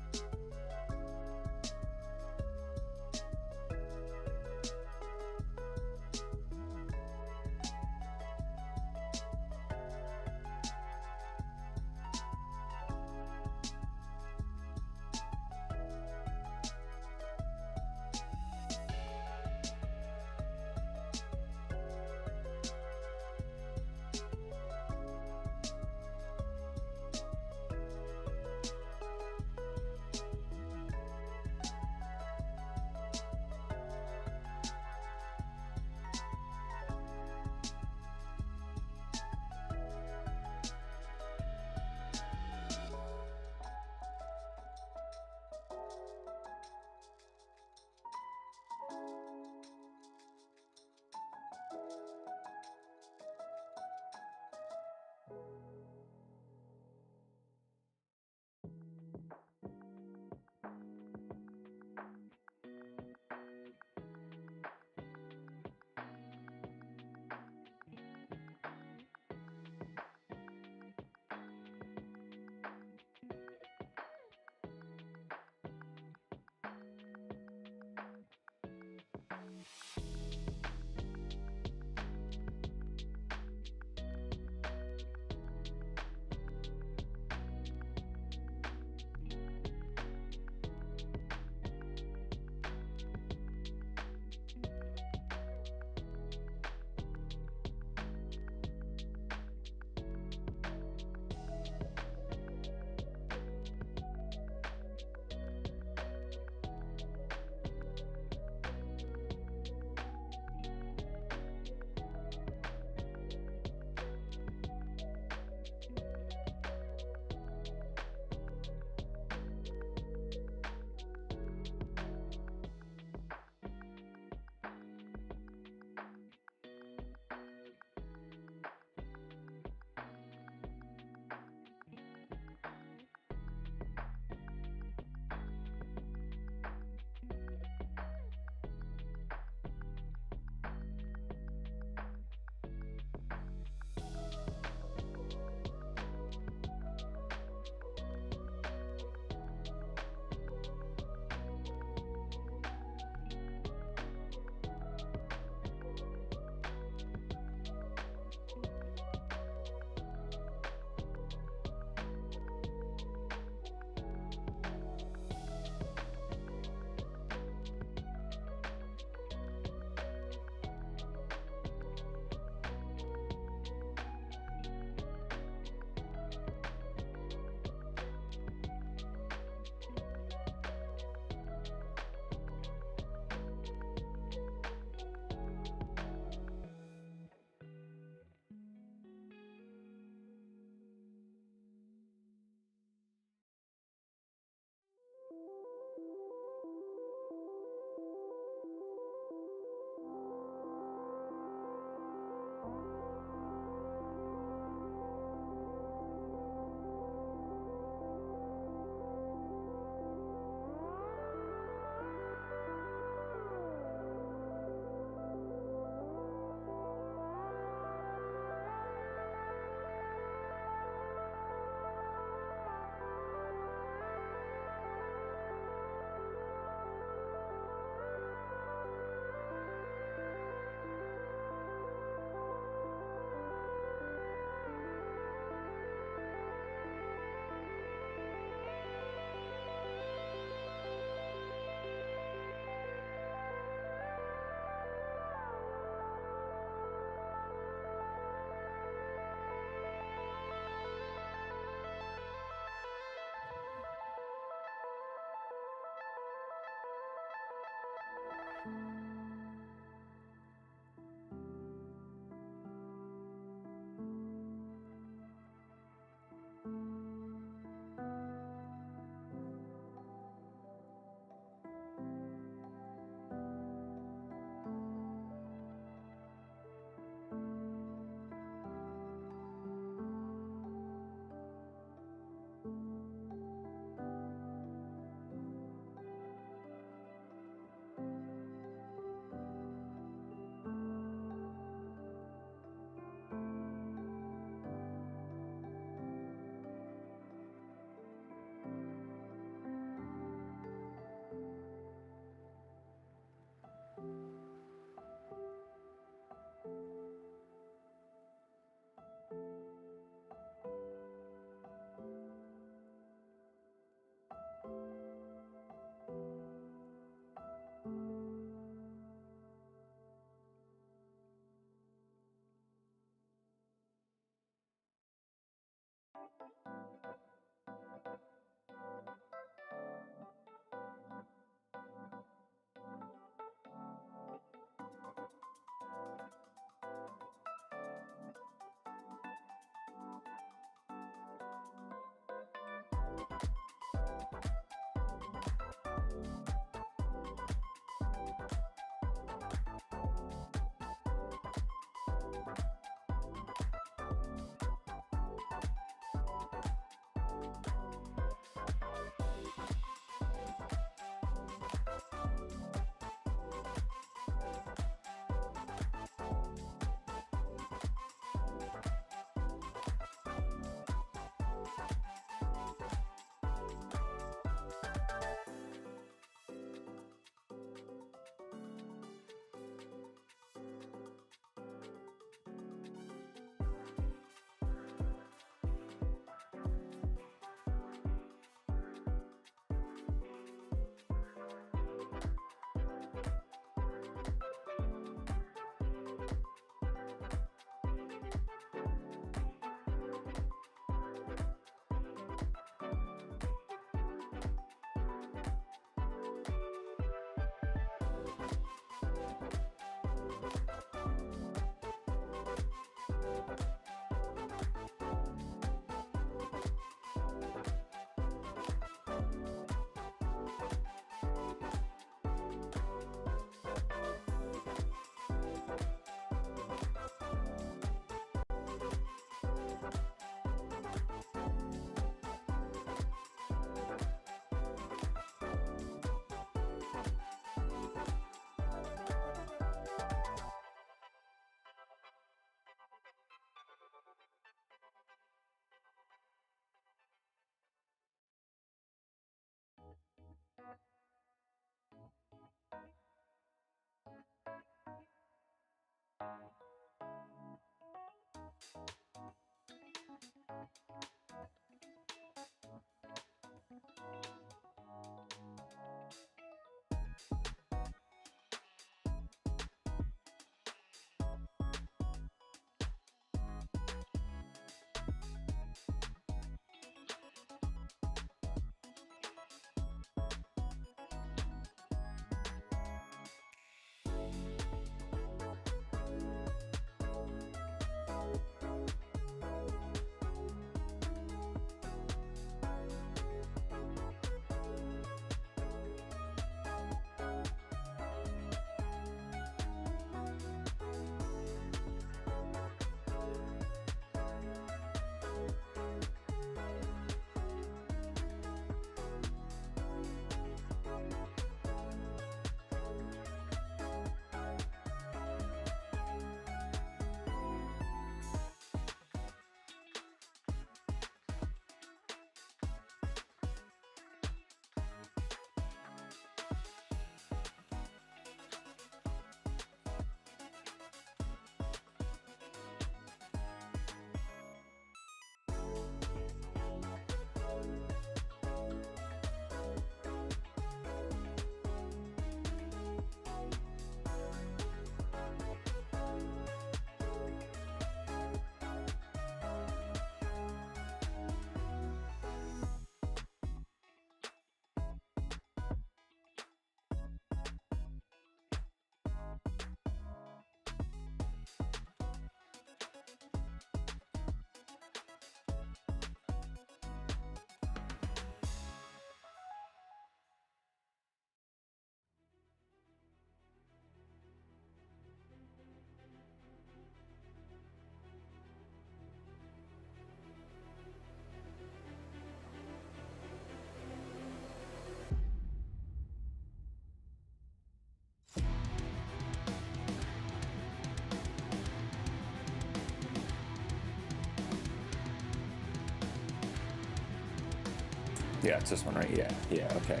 Yeah, it's this one, right? Yeah, okay.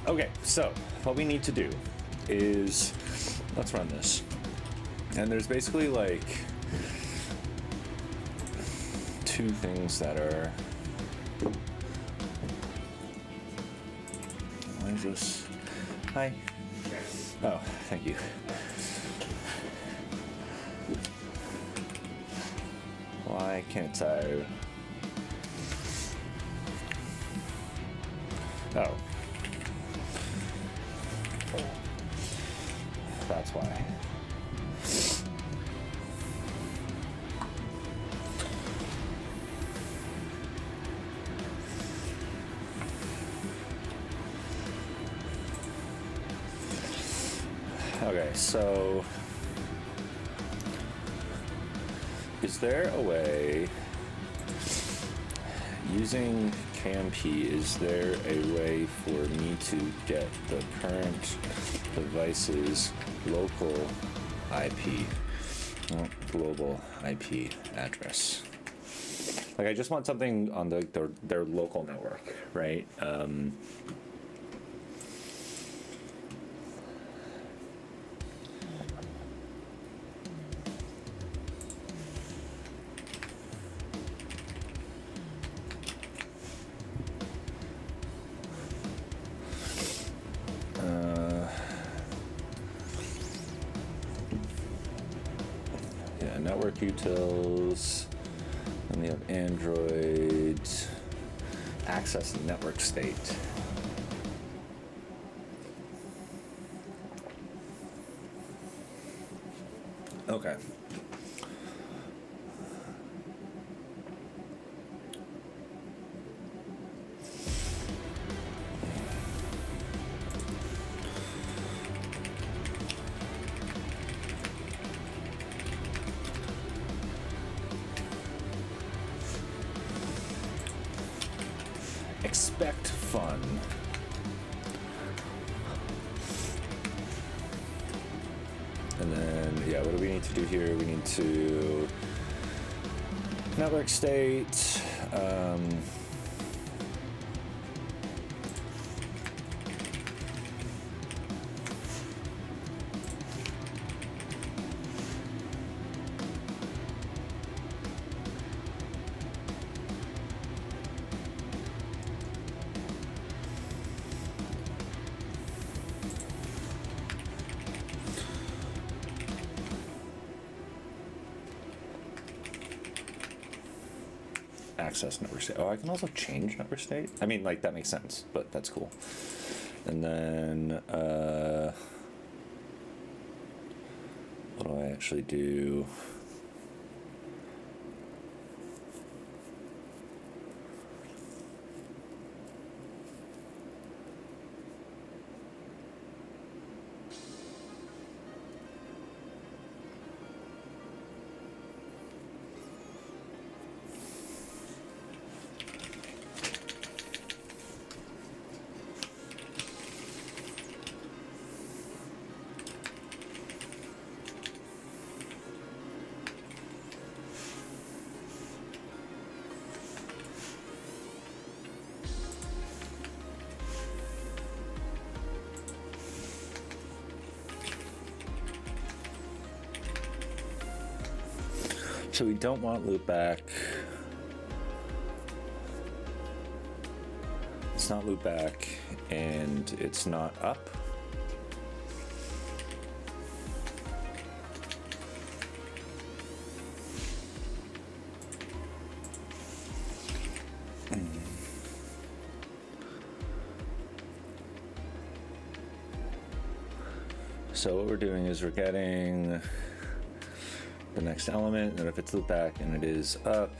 Okay, so what we need to do is, let's run this. And there's basically like two things that are is this? Hi. Oh, thank you. Why can't I? Oh. That's why. Okay, so is there a way using KMP, is there a way for me to get the current device's local IP, global IP address? Like, I just want something on their local network, right? Yeah, network utils, and we have Android, access and network state. Okay. Expect fun. And then, yeah, what do we need to do here? We need to network state. Access network state. Oh, I can also change network state. I mean, like, that makes sense, but that's cool. And then, what do I actually do? So we don't want loopback. It's not loopback, and it's not up. So what we're doing is we're getting the next element, and if it's loopback and it is up,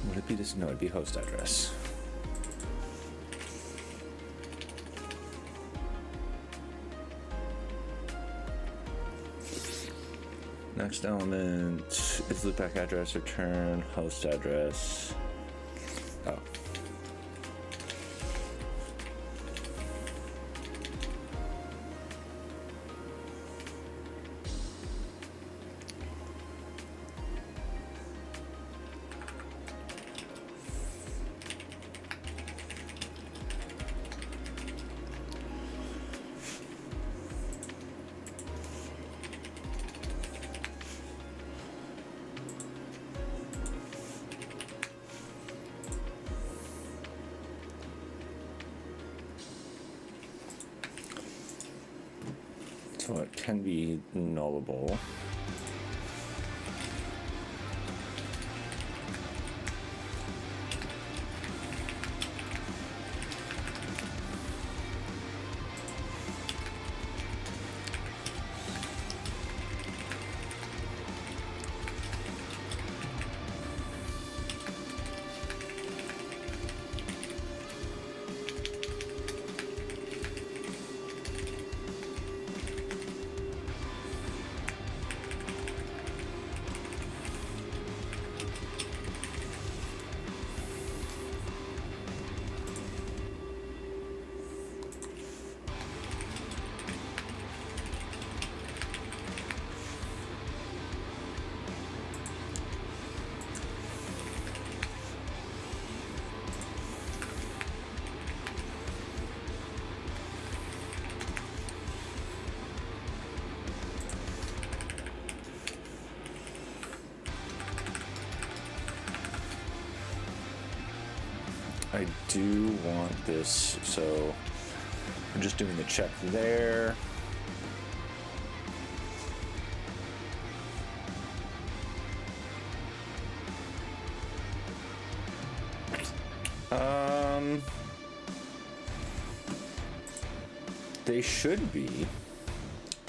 would it be this? No, it'd be host address. Next element is loopback address, return host address. Oh. So it can be nullable. I do want this, so I'm just doing the check there. They should be.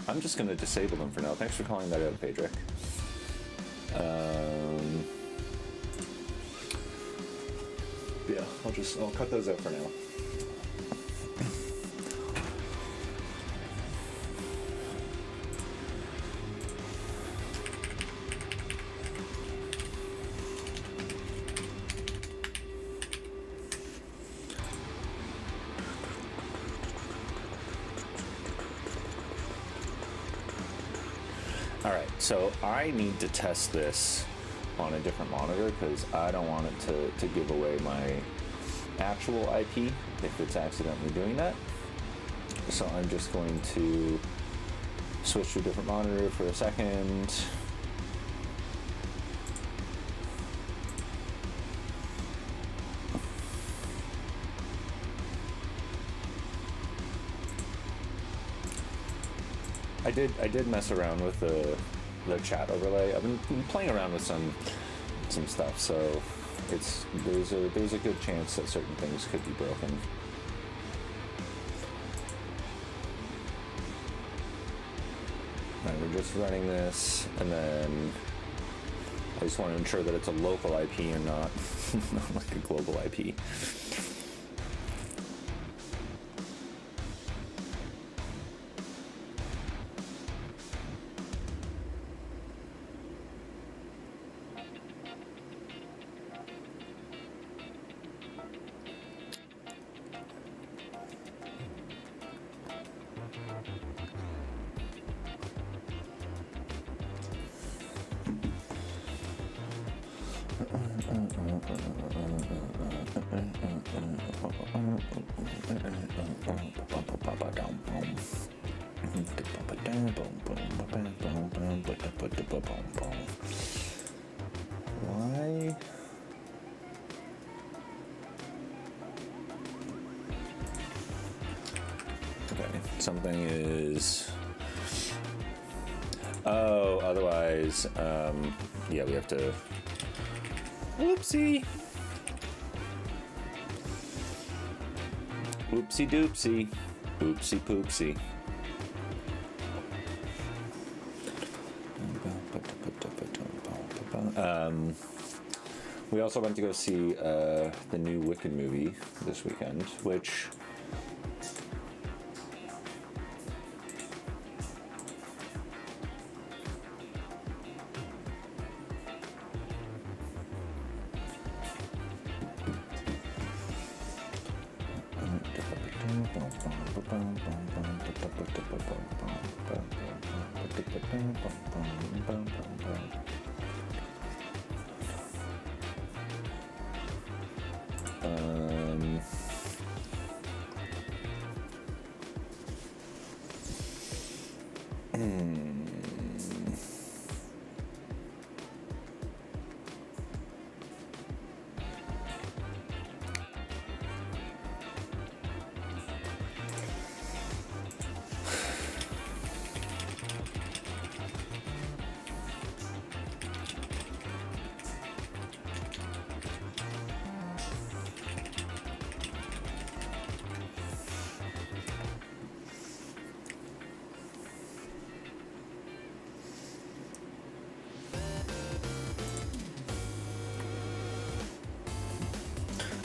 I'm just going to disable them for now. Thanks for calling that out, Pedric. Yeah, I'll cut those out for now. All right, so I need to test this on a different monitor because I don't want it to give away my actual IP if it's accidentally doing that. So I'm just going to switch to a different monitor for a second. I did mess around with the chat overlay. I've been playing around with some stuff, so there's a good chance that certain things could be broken. Right, we're just running this, and then I just want to ensure that it's a local IP and not like a global IP. Why? Okay, something is... Oh, otherwise, yeah, we have to... Whoopsie! Whoopsie doopsie. Oopsie poopsie. We also went to go see the new Wicked movie this weekend, which...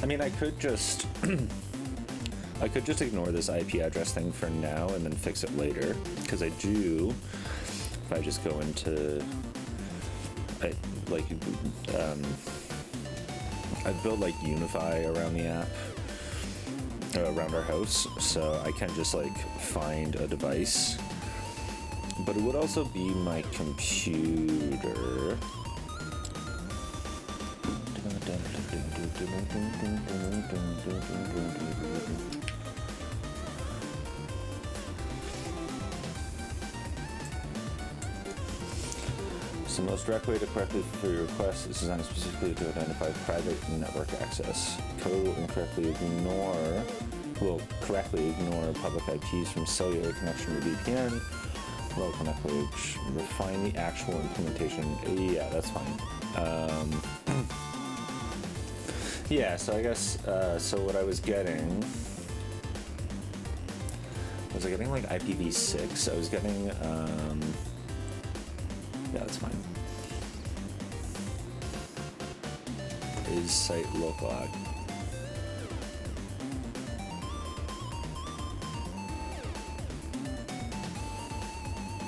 I mean, I could just I could just ignore this IP address thing for now and then fix it later, because I do. If I just go into, I've built like Unify around the app, around our house, so I can just like find a device. But it would also be my computer. So the most direct way to correctly fulfill your request is designed specifically to identify private network access. Correctly ignore public IPs from cellular connection or VPN. Low connect page. Refine the actual implementation. Yeah, that's fine. Yeah, so I guess, so what I was getting, was I getting like IPv6? I was getting, yeah, that's fine. Is site local?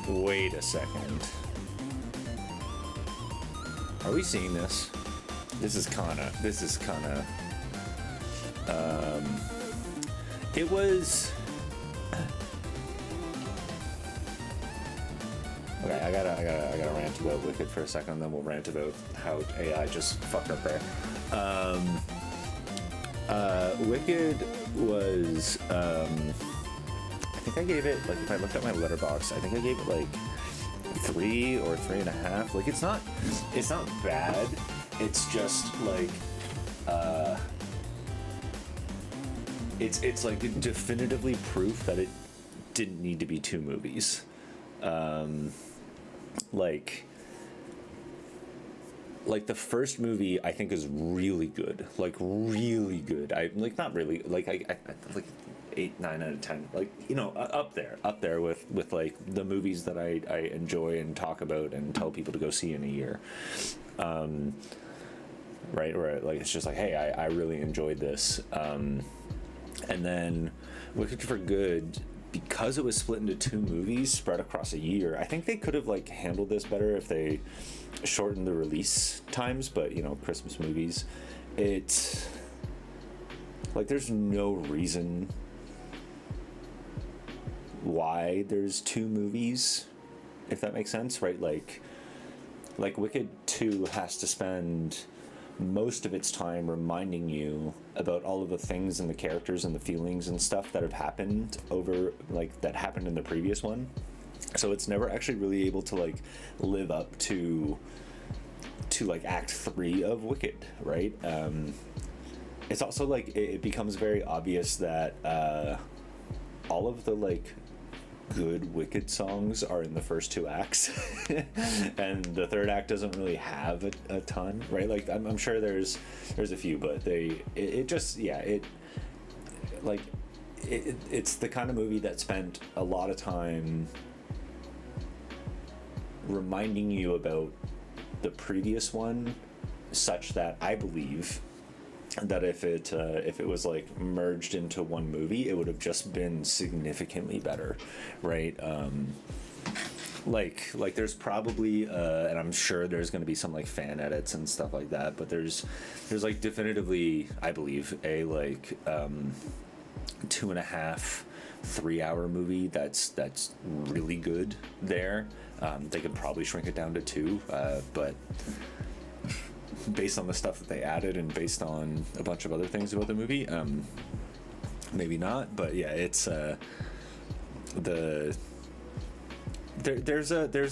Wait a second. Are we seeing this? This is kinda, it was, okay, I gotta rant about Wicked for a second, then we'll rant about how AI just fucked up there. Wicked was, I think I gave it, like, if I looked at my letterbox, I think I gave it like 3 or 3.5. Like, it's not bad. It's just like, it's like definitively proof that it didn't need to be 2 movies. Like the first movie I think is really good, like really good. I like, not really, like I like 8, 9 out of 10, like, you know, up there with like the movies that I enjoy and talk about and tell people to go see in a year. Right, where like it's just like, hey, I really enjoyed this. And then Wicked for Good, because it was split into 2 movies spread across a year, I think they could have like handled this better if they shortened the release times. But you know, Christmas movies, it's like there's no reason why there's 2 movies, if that makes sense, right? Like Wicked 2 has to spend most of its time reminding you about all of the things and the characters and the feelings and stuff that have happened that happened in the previous one. So it's never actually really able to like live up to like Act 3 of Wicked, right? It's also like it becomes very obvious that all of the like good Wicked songs are in the first 2 acts, and the 3rd act doesn't really have a ton, right? Like I'm sure there's a few, but it's the kind of movie that spent a lot of time reminding you about the previous one, such that I believe that if it was like merged into one movie, it would have just been significantly better, right? Like there's probably and I'm sure there's going to be some like fan edits and stuff like that, but there's like definitively, I believe, a like 2.5, 3-hour movie that's really good there. They could probably shrink it down to 2, but based on the stuff that they added and based on a bunch of other things about the movie, maybe not. But yeah, it's there's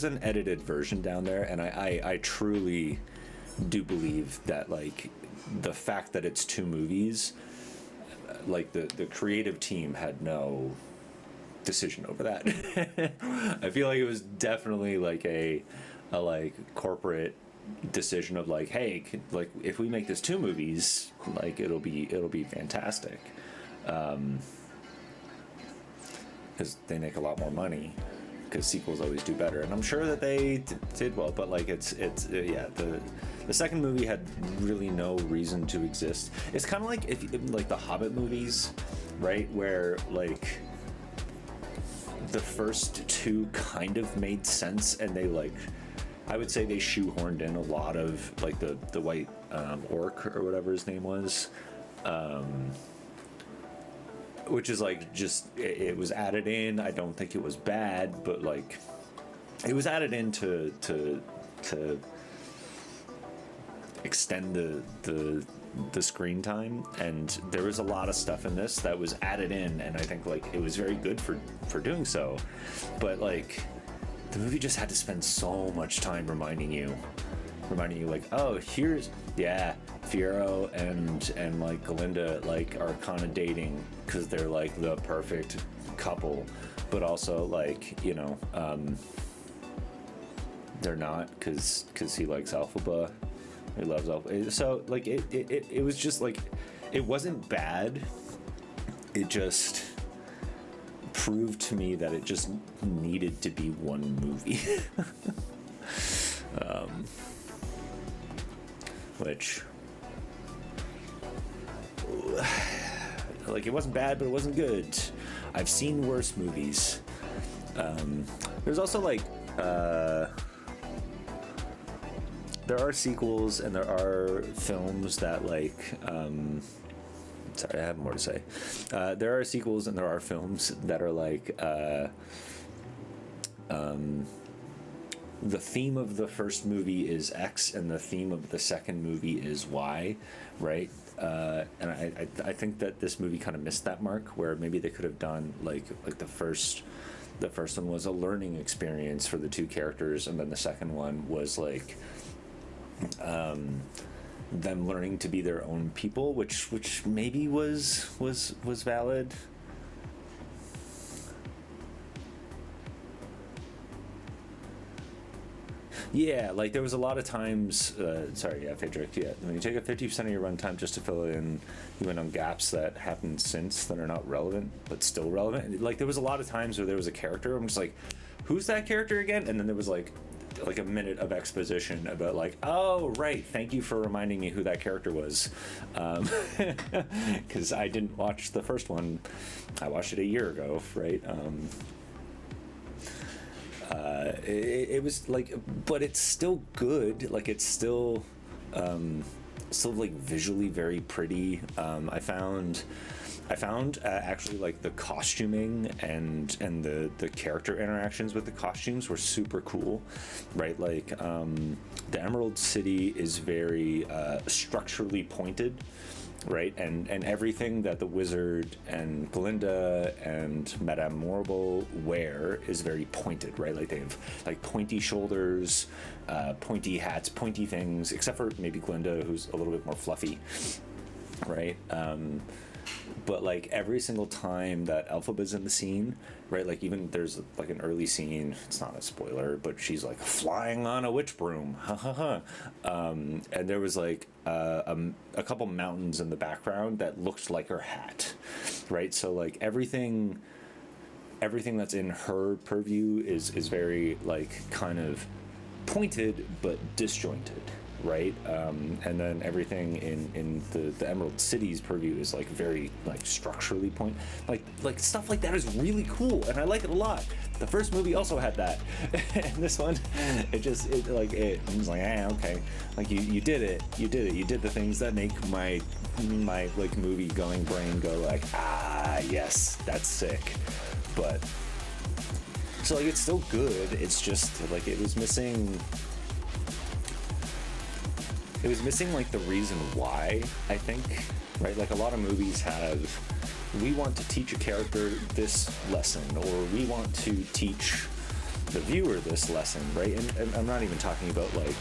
an edited version down there, and I truly do believe that like the fact that it's 2 movies, like the creative team had no decision over that. I feel like it was definitely like a like corporate decision of like, hey, like if we make this 2 movies, like it'll be fantastic, because they make a lot more money. because sequels always do better, and I'm sure that they did well. But like it's yeah, the second movie had really no reason to exist. It's kind of like if like the Hobbit movies, right, where like the first two kind of made sense, and they like, I would say they shoehorned in a lot of like the white orc or whatever his name was, which is like just it was added in. I don't think it was bad, but like it was added in to extend the screen time, and there was a lot of stuff in this that was added in, and I think like it was very good for doing so. But like the movie just had to spend so much time reminding you like, oh, here's, yeah, Fiyero and like Galinda like are kind of dating because they're like the perfect couple, but also like, you know, they're not because he likes Elphaba. He loves Elphaba. So like it was just like, it wasn't bad. It just proved to me that it just needed to be one movie. Which, like, it wasn't bad, but it wasn't good. I've seen worse movies. There's also like there are sequels and there are films that like sorry, I have more to say. There are sequels and there are films that are like the theme of the first movie is X and the theme of the second movie is Y, right? And I think that this movie kind of missed that mark, where maybe they could have done like the first one was a learning experience for the two characters, and then the second one was like them learning to be their own people, which maybe was valid. Yeah, like there was a lot of times. Sorry, yeah, Phaedric. Yeah, when you take up 50% of your runtime just to fill in, you went on gaps that happened since that are not relevant but still relevant. Like there was a lot of times where there was a character, I'm just like, who's that character again? And then there was like a minute of exposition about like, oh right, thank you for reminding me who that character was, because I didn't watch the first one. I watched it a year ago, right? It was like, but it's still good. Like it's still like visually very pretty. I found actually like the costuming and the character interactions with the costumes were super cool, right? Like the Emerald City is very structurally pointed, right? And everything that the wizard and Galinda and Madame Morrible wear is very pointed, right? Like they have like pointy shoulders, pointy hats, pointy things, except for maybe Glinda, who's a little bit more fluffy, right? But like every single time that Elphaba's in the scene, right? Like even there's like an early scene, it's not a spoiler, but she's like flying on a witch broom, ha ha ha. And there was like a couple mountains in the background that looked like her hat, right? So like everything that's in her purview is very like kind of pointed but disjointed, right? And then everything in the Emerald City's purview is like very like structurally point, like stuff like that is really cool, and I like it a lot. The first movie also had that, and this one, it was like, okay, like you did it, you did the things that make my like movie going brain go like, yes, that's sick. But so like it's still good, it's just like it was missing like the reason why, I think, right? Like a lot of movies have, we want to teach a character this lesson, or we want to teach the viewer this lesson, right? And I'm not even talking about like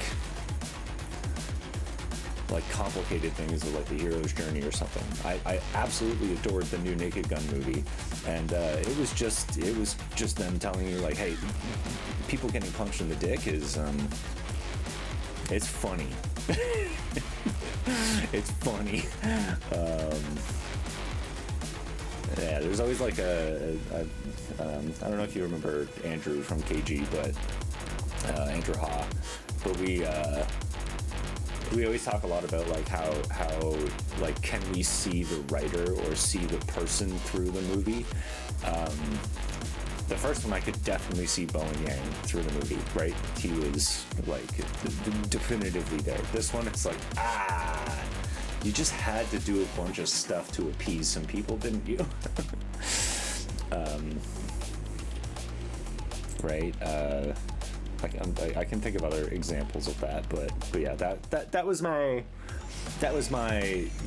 complicated things like the hero's journey or something. I absolutely adored the new Naked Gun movie, and it was just them telling you like, hey, people getting punched in the dick is it's funny. It's funny. Yeah, there's always like I don't know if you remember Andrew from KG, but Andrew Ha, but we always talk a lot about like how like can we see the writer or see the person through the movie. The first one I could definitely see Bowen Yang through the movie, right? He was like definitively there. This one it's like you just had to do a bunch of stuff to appease some people, didn't you? Right? I can think of other examples of that, but yeah, that was my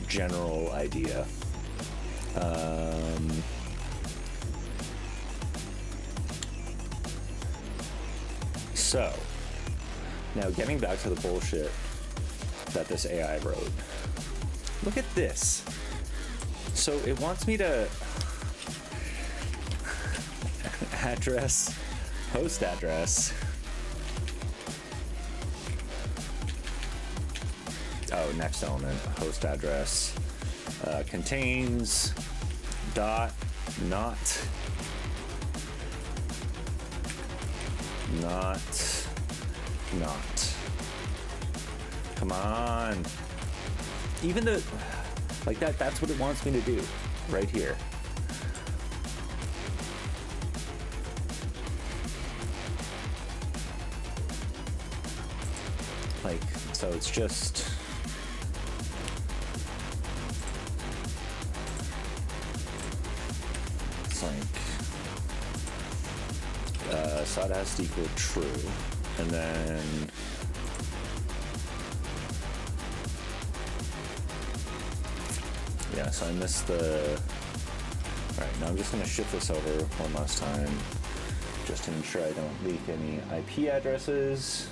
general idea. So now getting back to the bullshit that this AI wrote. Look at this. So it wants me to host address. Oh, next element, host address contains dot not. Come on. Even the, like that's what it wants me to do right here. Like, so it's just, it's like, so it has to equal true, and then yeah, so I missed the, alright, now I'm just gonna shift this over one last time just to ensure I don't leak any IP addresses.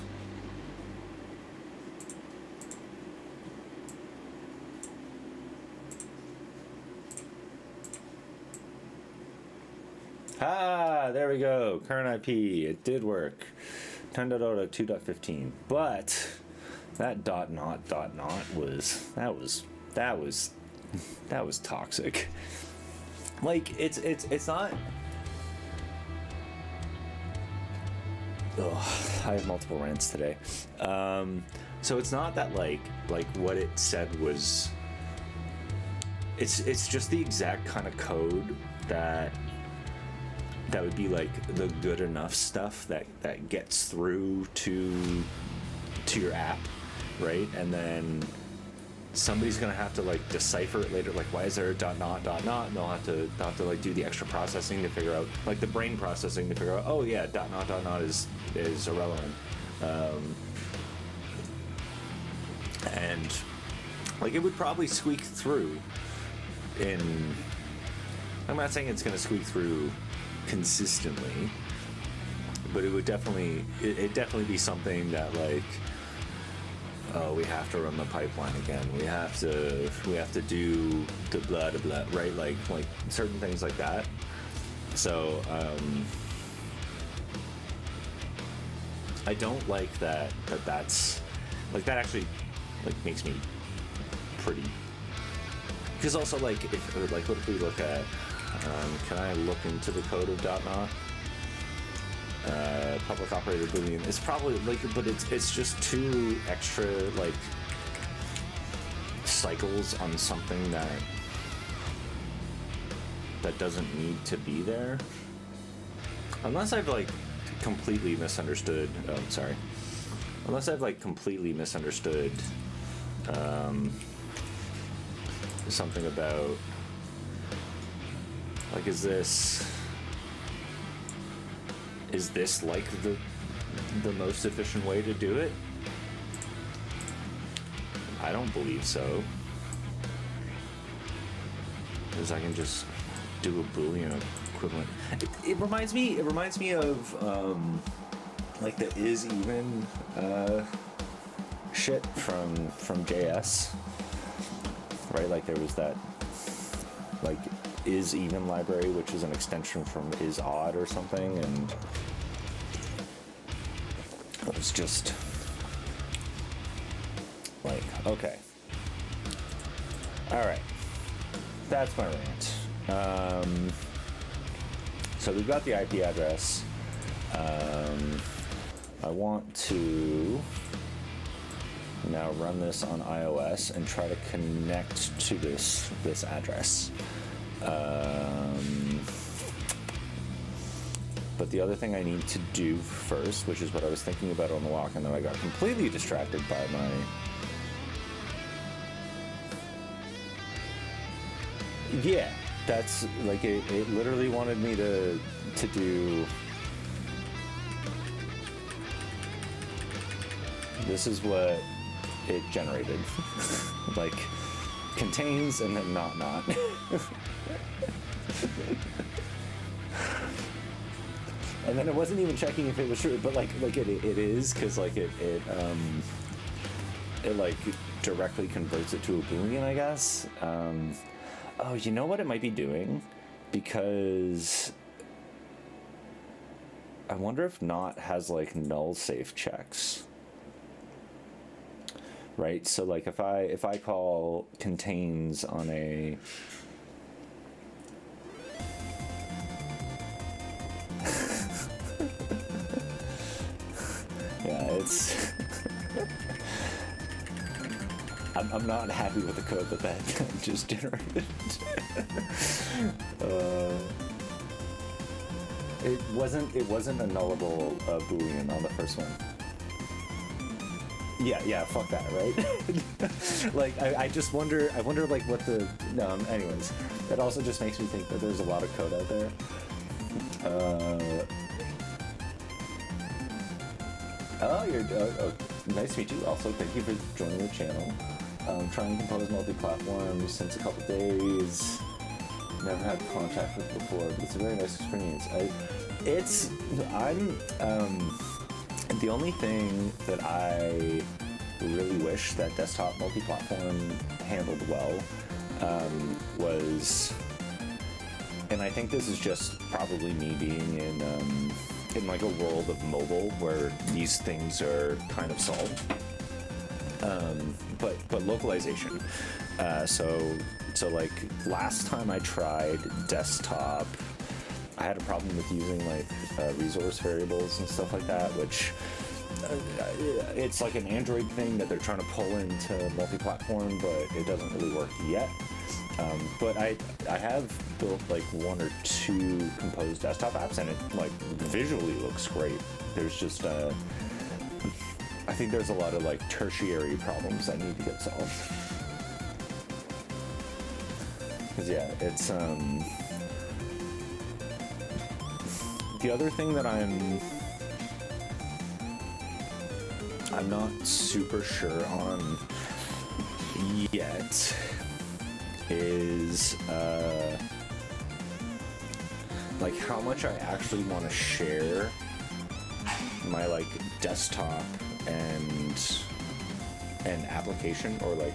There we go. Current IP. It did work. 10.0 to 2.15. But that dot not was toxic. Like it's not. Ugh, I have multiple rants today. So it's not that like what it said was. It's just the exact kind of code that would be like the good enough stuff that gets through to your app, right? And then somebody's gonna have to like decipher it later, like why is there a dot not, and they'll have to like do the extra processing to figure out, like the brain processing to figure out, oh yeah, dot not is irrelevant. And like it would probably squeak through I'm not saying it's gonna squeak through consistently, but it would definitely be something that like, oh, we have to run the pipeline again, we have to do the blah blah, right? Like certain things like that. So I don't like that's like, that actually like makes me pretty, because also like if like what if we look at can I look into the code of .NOT? Public operator boolean. It's probably like, but it's just two extra like cycles on something that doesn't need to be there. Unless I've like completely misunderstood. Oh, sorry. Unless I've like completely misunderstood something about. Like, is this like the most efficient way to do it? I don't believe so. Because I can just do a Boolean equivalent. It reminds me of like the is even shit from JS. Right? Like there was that like is even library, which is an extension from is odd or something, and it was just like, okay, all right, that's my rant. So we've got the IP address. I want to now run this on iOS and try to connect to this address. But the other thing I need to do first, which is what I was thinking about on the walk, and then I got completely distracted by my... Yeah, that's like it literally wanted me to do... This is what it generated. Like, contains and then not. And then it wasn't even checking if it was true, but like it is, because like it like directly converts it to a Boolean, I guess. Oh, you know what it might be doing? Because I wonder if not has like null safe checks. Right? So like if I call contains on a yeah, it's I'm not happy with the code that just generated. It wasn't a nullable Boolean on the first one. Yeah, fuck that, right? Like, I just wonder, like, what the... No, anyways, that also just makes me think that there's a lot of code out there. Nice to meet you. Also, thank you for joining the channel. Trying to compose multi-platform since a couple days. Never had contact with before, but it's a very nice experience. The only thing that I really wish that desktop multi-platform handled well was, and I think this is just probably me being in like a world of mobile where these things are kind of solved, but localization. So like last time I tried desktop, I had a problem with using like resource variables and stuff like that, which it's like an Android thing that they're trying to pull into multi-platform, but it doesn't really work yet. But I have built like one or two composed desktop apps, and it like visually looks great. There's just I think there's a lot of like tertiary problems that need to get solved. Cause yeah, it's the other thing that I'm not super sure on yet is like how much I actually want to share my like desktop and application, or like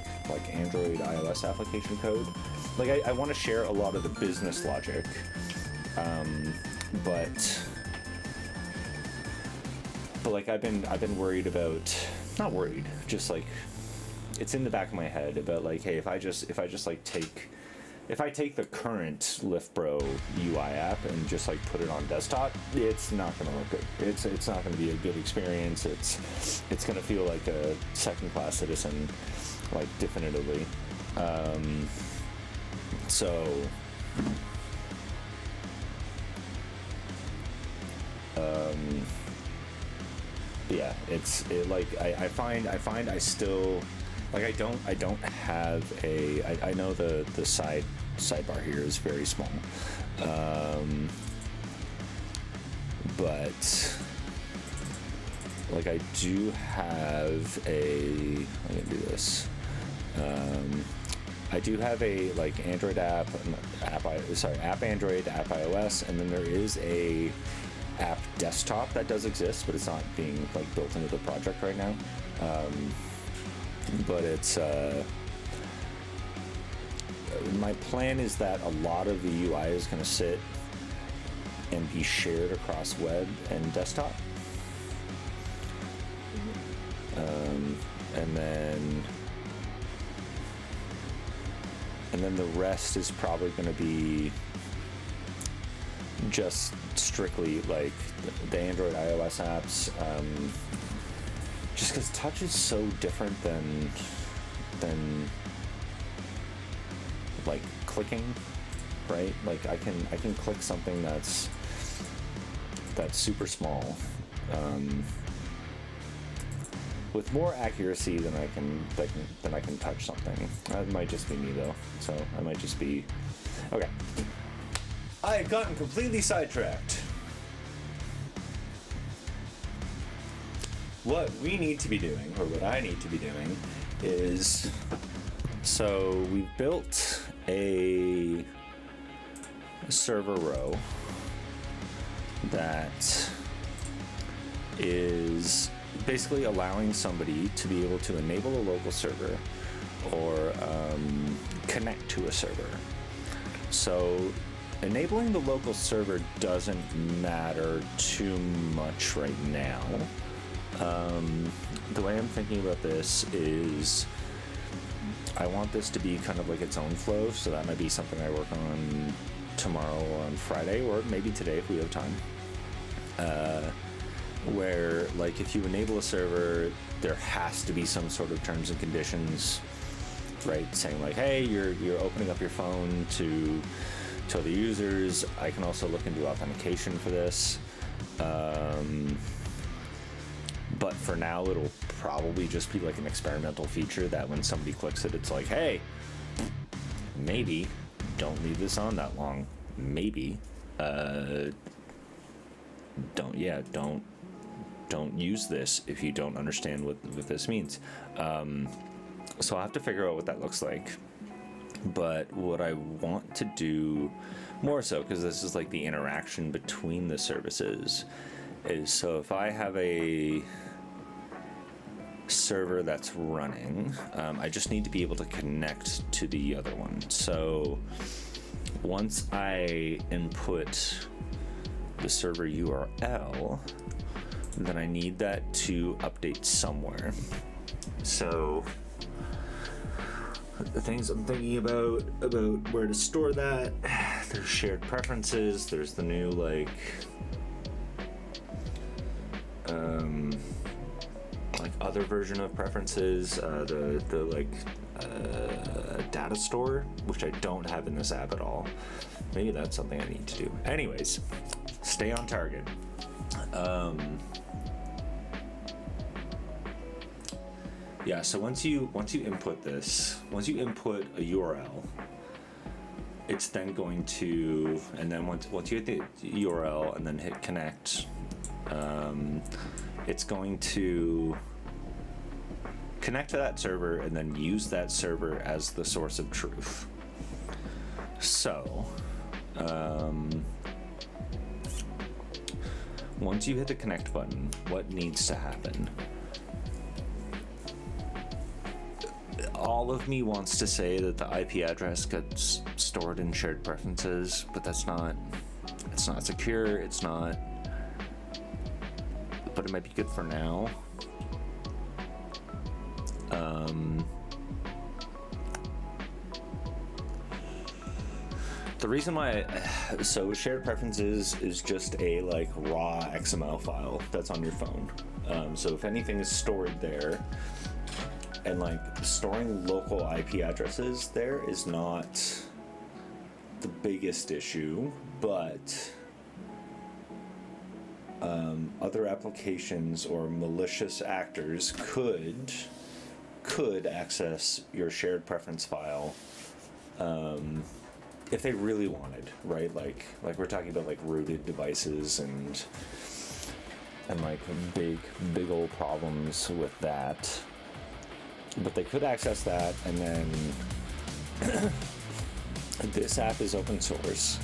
Android iOS application code. Like I want to share a lot of the business logic, but like I've been worried about, not worried, just like it's in the back of my head about like, hey, if I take the current LiftPro UI app and just like put it on desktop, it's not going to look good. It's not going to be a good experience. It's going to feel like a second-class citizen, like definitively. Yeah, I find I still, like, I don't have I know the sidebar here is very small, but like I do have I'm gonna do this. I do have a like Android app Android, app iOS, and then there is a app desktop that does exist, but it's not being like built into the project right now. But it's my plan is that a lot of the UI is going to sit and be shared across web and desktop. and then the rest is probably going to be just strictly like the Android iOS apps, just because touch is so different than like clicking, right? Like I can click something that's super small with more accuracy than I can touch something. That might just be me though, so I might just be okay. I had gotten completely sidetracked. What we need to be doing, or what I need to be doing, is so we've built a server row that is basically allowing somebody to be able to enable a local server or connect to a server. So enabling the local server doesn't matter too much right now. The way I'm thinking about this is I want this to be kind of like its own flow, so that might be something I work on tomorrow or on Friday, or maybe today if we have time. Where like if you enable a server, there has to be some sort of terms and conditions, right? Saying like, hey, you're opening up your phone to other users. I can also look into authentication for this. But for now, it'll probably just be like an experimental feature that when somebody clicks it, it's like, hey, maybe don't leave this on that long. Maybe don't use this if you don't understand what this means. So I'll have to figure out what that looks like. But what I want to do more so, because this is like the interaction between the services, is so if I have a server that's running, I just need to be able to connect to the other one. So once I input the server URL, then I need that to update somewhere. So the things I'm thinking about where to store that, there's shared preferences, there's the new like other version of preferences, the data store, which I don't have in this app at all. Maybe that's something I need to do. Anyways, stay on target. Yeah, so once you input this, once you input a URL, it's then going to, and then once you hit the URL and then hit connect, it's going to connect to that server and then use that server as the source of truth. So, once you hit the connect button, what needs to happen? All of me wants to say that the IP address gets stored in shared preferences, but it's not secure, it's not, but it might be good for now. The reason why, so shared preferences is just a like raw XML file that's on your phone. So if anything is stored there, and like storing local IP addresses there is not the biggest issue, but other applications or malicious actors could access your shared preference file if they really wanted, right? Like we're talking about like rooted devices and like big old problems with that. But they could access that, and then this app is open source,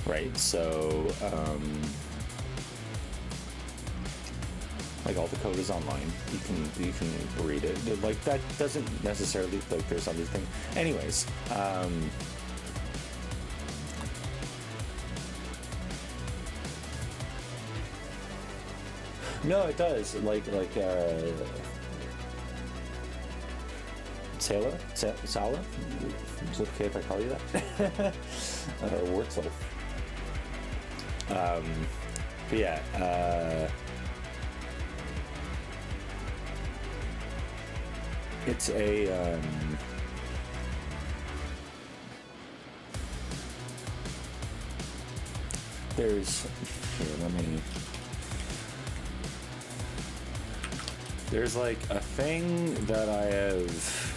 right? So like all the code is online. You can read it. Like that doesn't necessarily, like there's other things. Anyways, no, it does. Like Sala? Sala? Is it okay if I call you that? Or Wurzel. But yeah, it's a, there's, here, there's like a thing that I have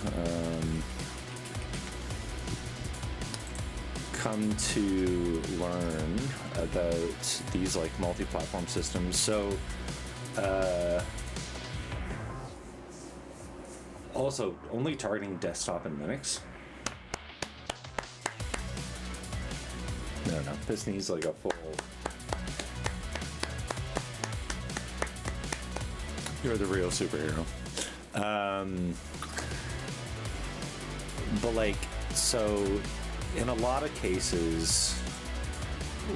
come to learn about these like multi-platform systems. So also only targeting desktop and Linux. No, this needs like a full. You're the real superhero. But like, so in a lot of cases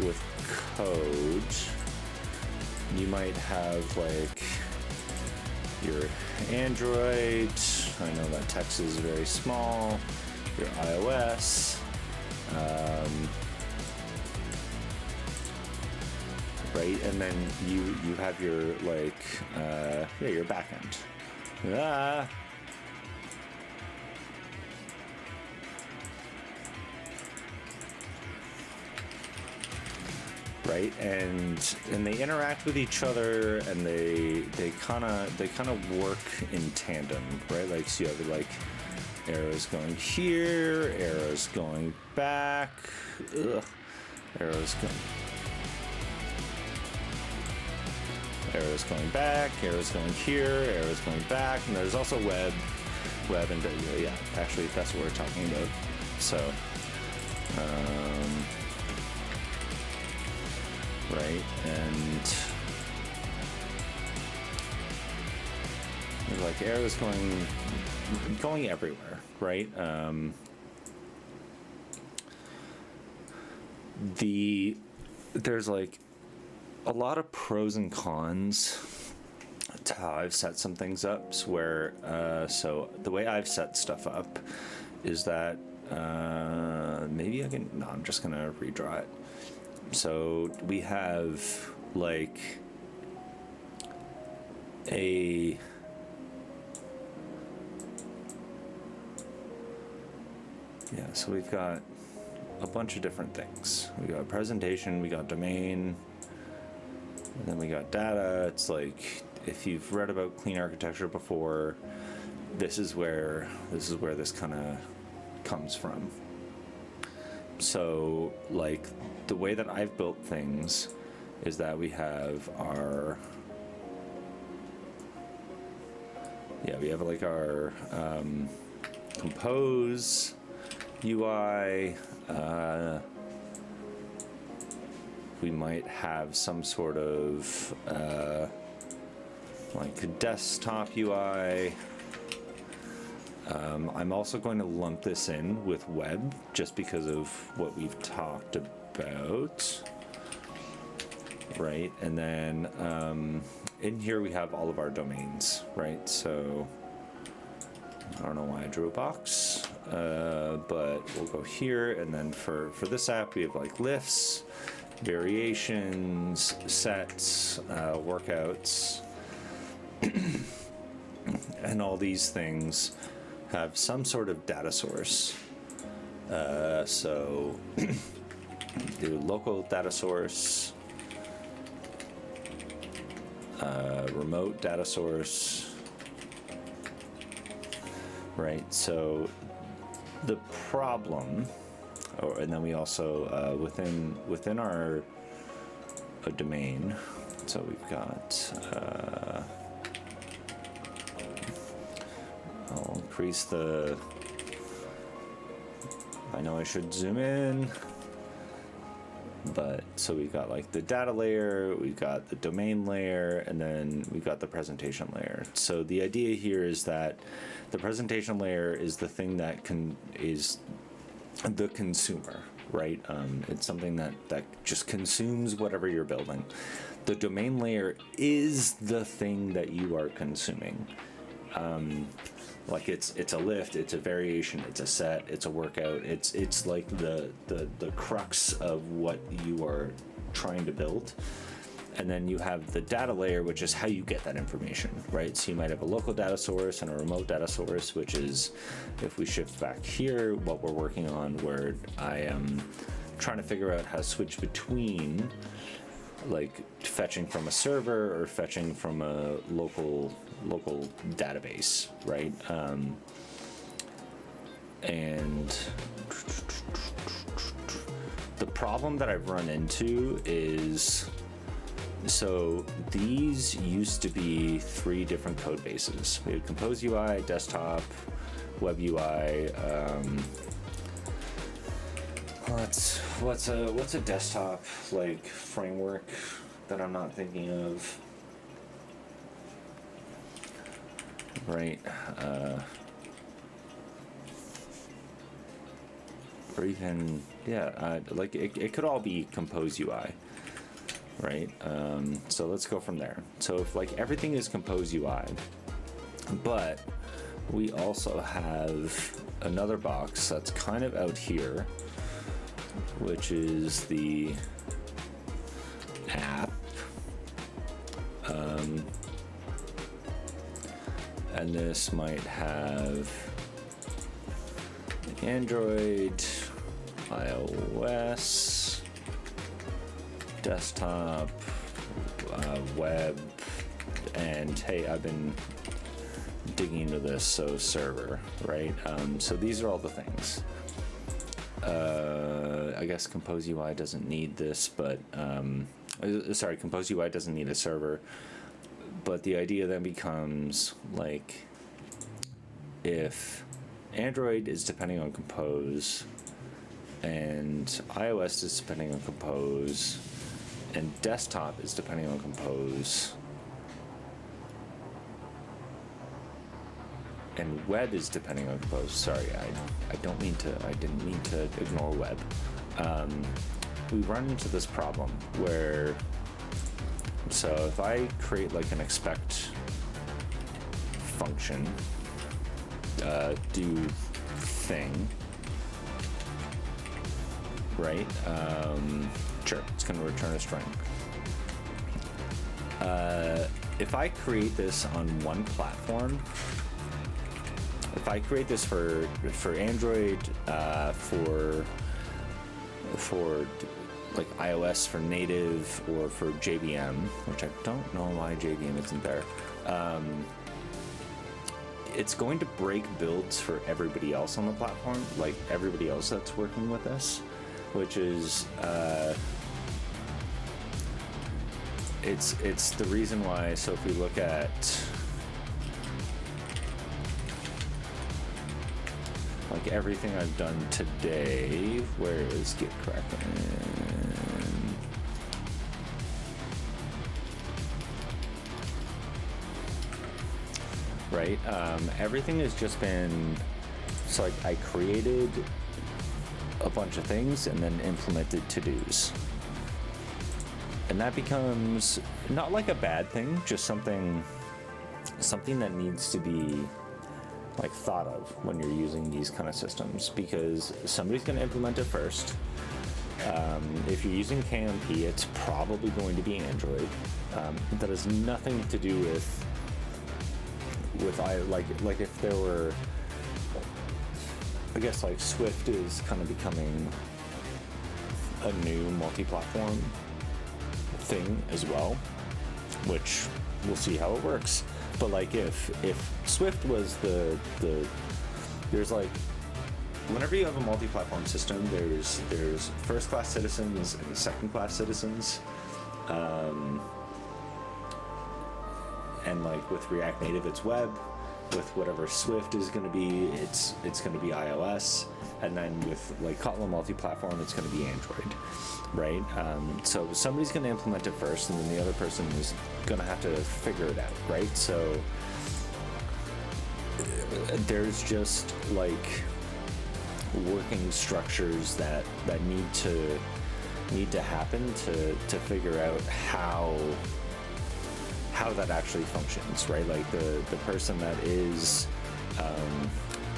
with code, you might have like your Android. I know that text is very small. Your iOS. Right, and then you have your like your backend. Right, and they interact with each other, and they kind of work in tandem, right? Like, so you have like arrows going here, arrows going back, arrows going back, arrows going here, arrows going back, and there's also web, and yeah, actually that's what we're talking about. So, right, and there's like arrows going everywhere, right? There's like a lot of pros and cons to how I've set some things up. So the way I've set stuff up is that maybe I can. No, I'm just gonna redraw it. So we have like so we've got a bunch of different things. We got presentation, we got domain, and then we got data. It's like, if you've read about clean architecture before, this is where this kind of comes from. So like the way that I've built things is that we have our like our compose UI. We might have some sort of like desktop UI. I'm also going to lump this in with web just because of what we've talked about, right? And then in here we have all of our domains, right? So I don't know why I drew a box, but we'll go here, and then for this app we have like lifts, variations, sets, workouts, and all these things have some sort of data source. So do local data source, remote data source, right? So the problem, and then we also within our domain, so we've got I'll increase the, I know I should zoom in, but so we've got like the data layer, we've got the domain layer, and then we've got the presentation layer. So the idea here is that the presentation layer is the thing that is the consumer, right? It's something that just consumes whatever you're building. The domain layer is the thing that you are consuming. Like it's a lift, it's a variation, it's a set, it's a workout. It's like the crux of what you are trying to build. And then you have the data layer, which is how you get that information, right? So you might have a local data source and a remote data source, which is, if we shift back here, what we're working on, where I am trying to figure out how to switch between like fetching from a server or fetching from a local database, right? And the problem that I've run into is, so these used to be 3 different code bases. We had Compose UI, Desktop, Web UI. What's a desktop like framework that I'm not thinking of? Right. Or even, yeah, like it could all be Compose UI. Right, so let's go from there. So if like everything is Compose UI, but we also have another box that's kind of out here, which is the app, and this might have Android, iOS, desktop, web, and hey, I've been digging into this, so server, right? So these are all the things. I guess Compose UI doesn't need this, but sorry, Compose UI doesn't need a server, but the idea then becomes like, if Android is depending on Compose and iOS is depending on Compose and desktop is depending on Compose and web is depending on Compose. Sorry, I didn't mean to ignore web. We run into this problem where, so if I create like an expect function, do thing, right? Sure, it's going to return a string. If I create this on one platform, if I create this for Android, for like iOS for native, or for JVM, which I don't know why JVM isn't there, it's going to break builds for everybody else on the platform, like everybody else that's working with this, which is it's the reason why. So if we look at like everything I've done today, where is GitKraken? Right, everything has just been, so like I created a bunch of things and then implemented to-dos. And that becomes not like a bad thing, just something that needs to be like thought of when you're using these kind of systems, because somebody's going to implement it first. If you're using KMP, it's probably going to be Android. That has nothing to do with like if there were, I guess like Swift is kind of becoming a new multi-platform thing as well, which we'll see how it works. But like if Swift was the there's like, whenever you have a multi-platform system, there's first-class citizens and second-class citizens, and like with React Native it's web, with whatever Swift is going to be, it's going to be iOS, and then with like Kotlin multi-platform it's going to be Android, right? So somebody's going to implement it first, and then the other person is going to have to figure it out, right? So there's just like working structures that need to happen to figure out how that actually functions, right? Like the person that is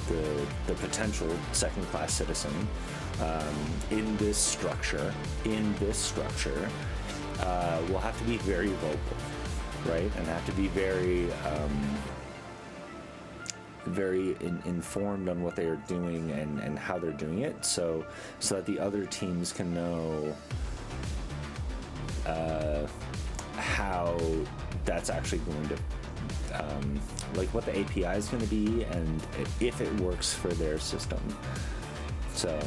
the potential second-class citizen in this structure will have to be very vocal, right? And have to be very informed on what they are doing and how they're doing it, so that the other teams can know how that's actually going to like what the API is going to be and if it works for their system. So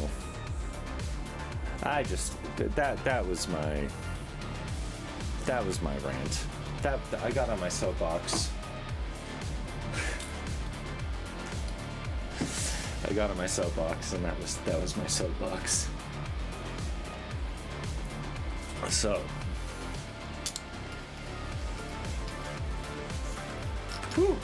I just that was my rant. That I got on my soapbox. I got on my soapbox, and that was my soapbox. So, whew.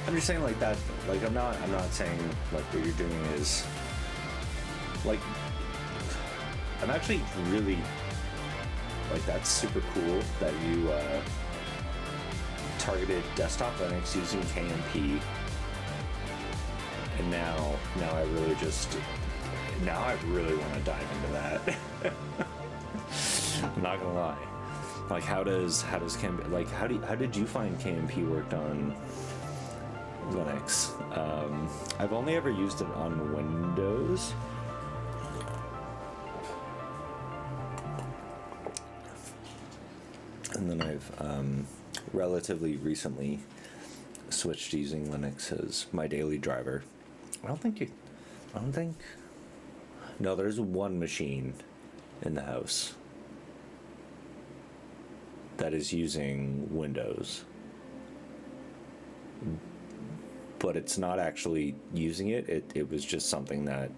I'm just saying like that. Like I'm not saying like what you're doing is like. I'm actually really. Like that's super cool that you targeted desktop Linux using KMP, and now I really want to dive into that. I'm not gonna lie. Like how does KMP, like how did you find KMP worked on Linux? I've only ever used it on Windows. And then I've relatively recently switched to using Linux as my daily driver. No, there's one machine in the house that is using Windows, but it's not actually using it. It was just something that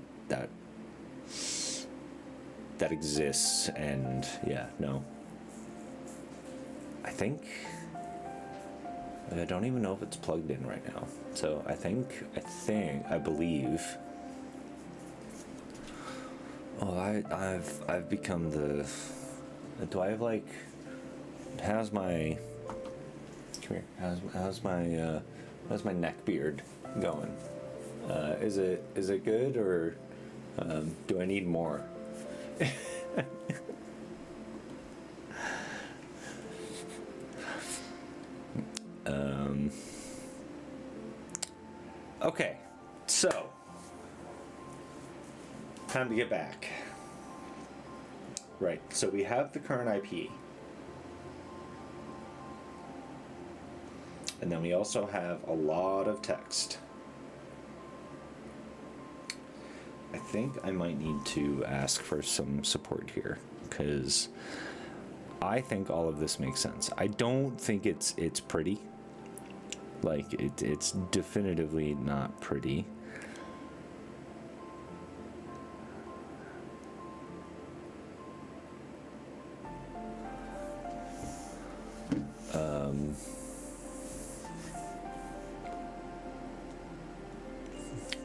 exists, and yeah, no. I don't even know if it's plugged in right now. So I believe. Oh, I've become the. Do I have like? How's my? Come here. How's my neck beard going? Is it good, or do I need more? Okay, so time to get back. Right, so we have the current IP. And then we also have a lot of text. I think I might need to ask for some support here, because I think all of this makes sense. I don't think it's pretty. Like, it's definitively not pretty.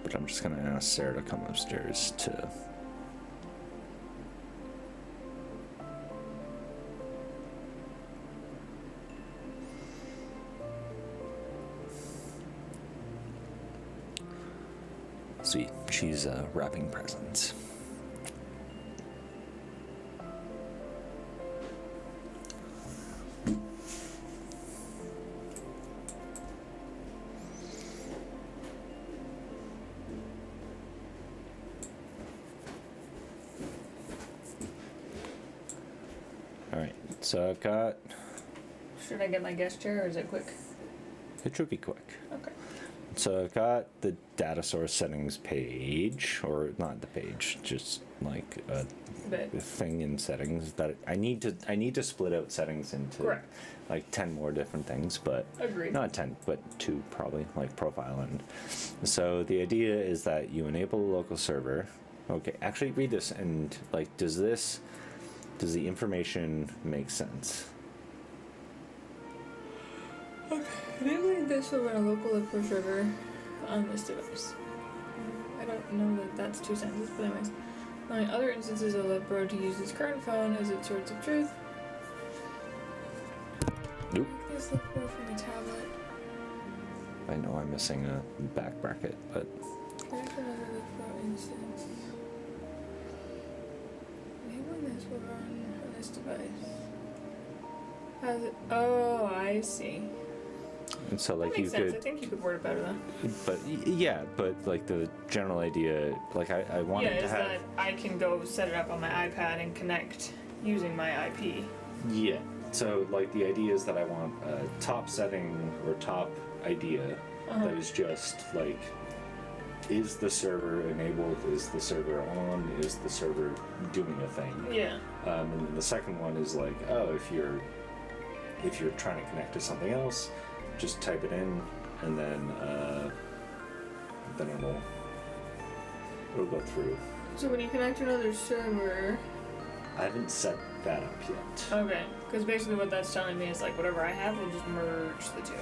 But I'm just gonna ask Sarah to come upstairs to... Sweet, she's wrapping presents. Alright, so I've got... Should I get my guest chair or is it quick? It should be quick. Okay. So I've got the data source settings page, or not the page, just like a thing in settings that I need to split out settings into Correct. like 10 more different things, but Agreed. not 10, but 2 probably, like profile. And so the idea is that you enable a local server. Okay, actually read this, and like, does the information make sense? Okay. Enabling this will run a local local server on this device. I don't know that that's 2 sentences, but anyways. allowing other instances of Libro to use its current phone as its source of truth. Nope. Make this Libro from a tablet. I know I'm missing a back bracket, but Connect another Libro instance. Enabling this will run on this device. Has it? Oh, I see. and so like That you makes sense. I could, think you could word it better then. but yeah, but like the general idea, like I wanted Yeah, to is have. that I can go set it up on my iPad and connect using my IP. Yeah. So like the idea is that I want a top setting or top idea Uh-huh. that is just like, is the server enabled? Is the server on? Is the server doing a thing? Yeah. And then the second one is like, oh, if you're trying to connect to something else, just type it in, and then it'll go through. So when you connect to another server, I haven't set that up yet. okay, because basically what that's telling me is like whatever I have will just merge the two.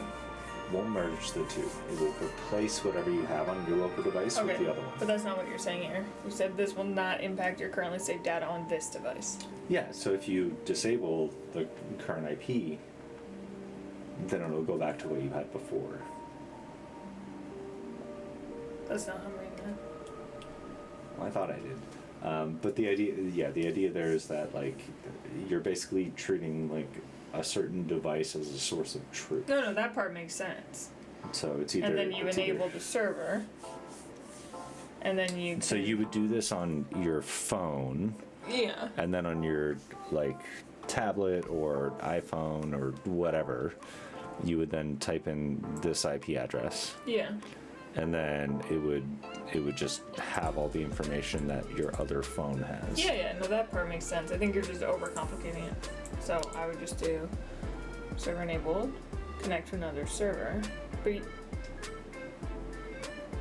Won't merge the two. It will replace whatever you have on your local device with Okay, the other one. but that's not what you're saying here. You said this will not impact your currently saved data on this device. Yeah, so if you disable the current IP, then it'll go back to what you had before. That's not how I'm reading that. Well, I thought I did. But the idea there is that like you're basically treating like a certain device as a source of truth. No, that part makes sense. So it's either. And then you it's either- enable the server, and then you. So can- you would do this on your phone, Yeah. and then on your like tablet or iPhone or whatever, you would then type in this IP address, Yeah. and then it would just have all the information that your other phone has. Yeah. No, that part makes sense. I think you're just overcomplicating it. So I would just do server enabled, connect to another server,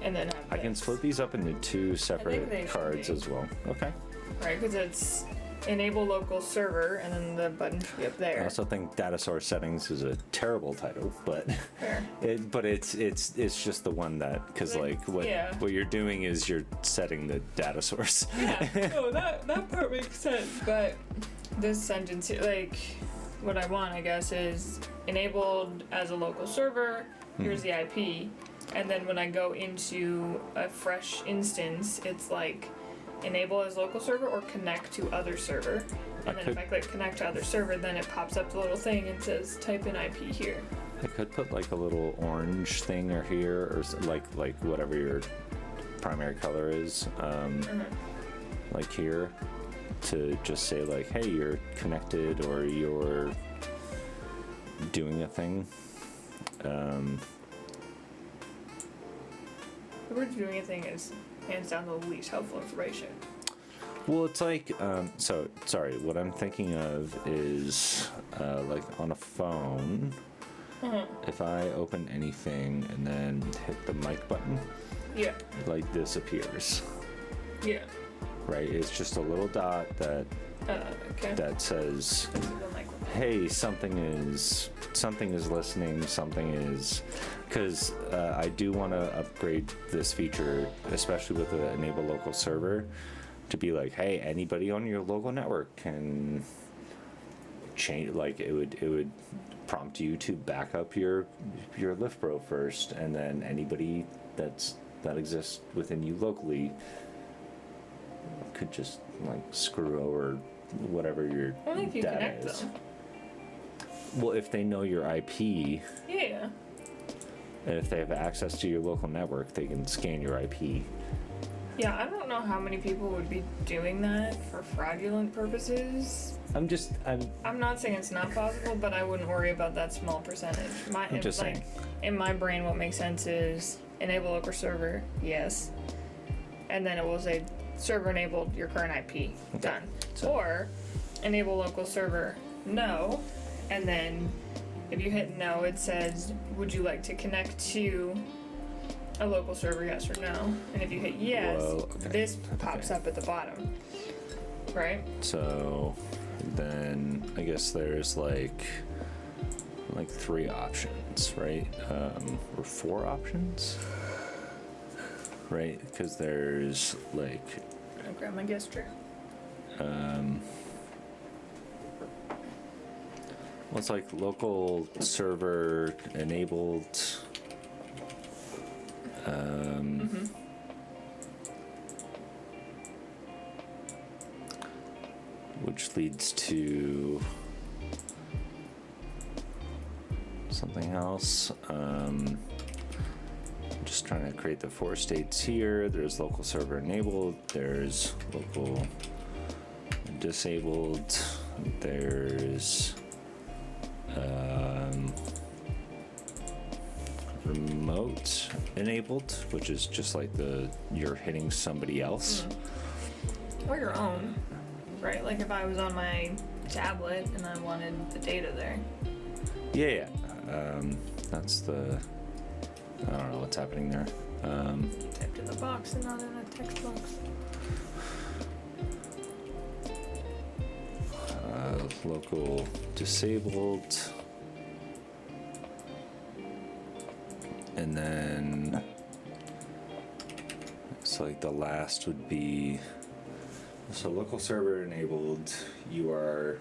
and then have I can this. split these up into two they separate should cards be. as well. Okay. Right, because it's enable local server, and then the button should be up I there. also think data source settings is a terrible title, but Fair. it's just the one that because like Yeah. what you're doing is you're setting the data source. Yeah, no, that part makes sense, but this sentence here, like, what I want, I guess, is enabled as a local server, here's the IP, and then when I go into a fresh instance, it's like, enable as local server or connect to other server. And then if I click connect to other server, then it pops up the little thing and says type in IP here. I could put like a little orange thing or here or like whatever your primary color is, like here, to just say like, hey, you're connected or you're doing a thing. The word doing a thing is hands down the least helpful information. Well, it's like, so sorry, what I'm thinking of is like on a phone, if I open anything and then hit the mic button, Yeah, like this appears, yeah. right? It's just a little dot that Okay. that says, The microphone. hey, something is listening, something is, because I do want to upgrade this feature, especially with the enable local server, to be like, hey, anybody on your local network can change, like it would prompt you to back up your LiftPro first, and then anybody that exists within you locally could just like screw over whatever your Only if you data connect is. them. Well, if they know your IP, Yeah. and if they have access to your local network, they can scan your IP. Yeah, I don't know how many people would be doing that for fraudulent purposes. I'm I'm not saying it's not possible, but I wouldn't worry about that small percentage. I'm just saying. In my brain, what makes sense is enable local server, yes, and then it will say server enabled your current IP, done. So- Or enable local server, no, and then if you hit no, it says would you like to connect to a local server, yes or no? And if you hit yes, Whoa, okay. this pops up at the bottom, right? So then I guess there's like 3 options, right? Or 4 options, right? Because there's like Gonna grab my gesture. Well, it's like local server enabled. Which leads to something else. Just trying to create the 4 states here. There's local server enabled. There's local disabled. There's remote enabled, which is just like you're hitting somebody else. Or your own, right? Like if I was on my tablet and I wanted the data there. Yeah. That's the. I don't know what's happening there. Typed in the box and not in a text box. Local disabled. And then it's like the last would be so local server enabled, you are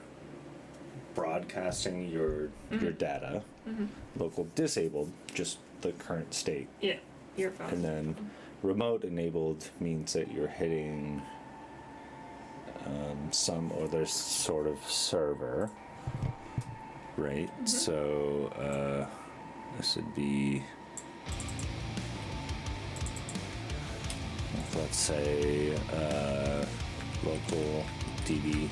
broadcasting your data. Local disabled, just the current state. Yeah, earphones. And then remote enabled means that you're hitting some other sort of server, right? So this would be, let's say, local DB.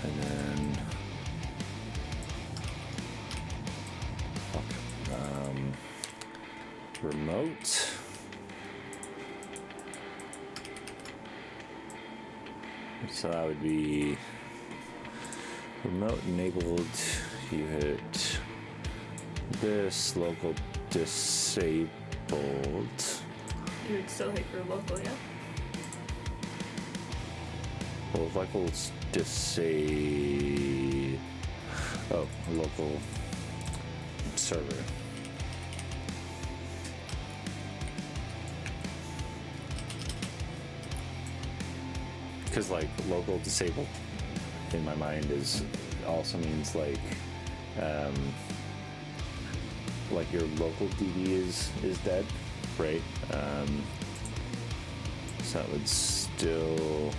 And then remote. So that would be remote enabled. You hit this local disabled. You would still hit your local, yeah? Well, local local server. Because like local disabled in my mind is also means like your local DB is dead, right? So that would still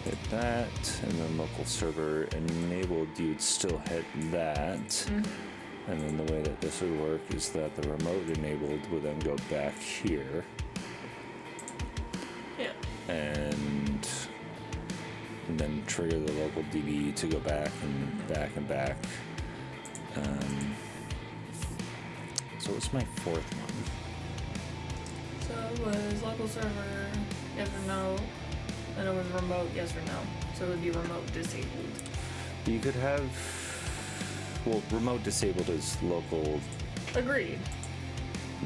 hit that, and then local server enabled, you'd still hit that. And then the way that this would work is that the remote enabled would then go back here. Yeah. And then trigger the local DB to go back and back and back. So what's my fourth one? So it was local server, yes or no, and it was remote, yes or no. So it would be remote disabled. You could have, well, remote disabled is local, Agreed.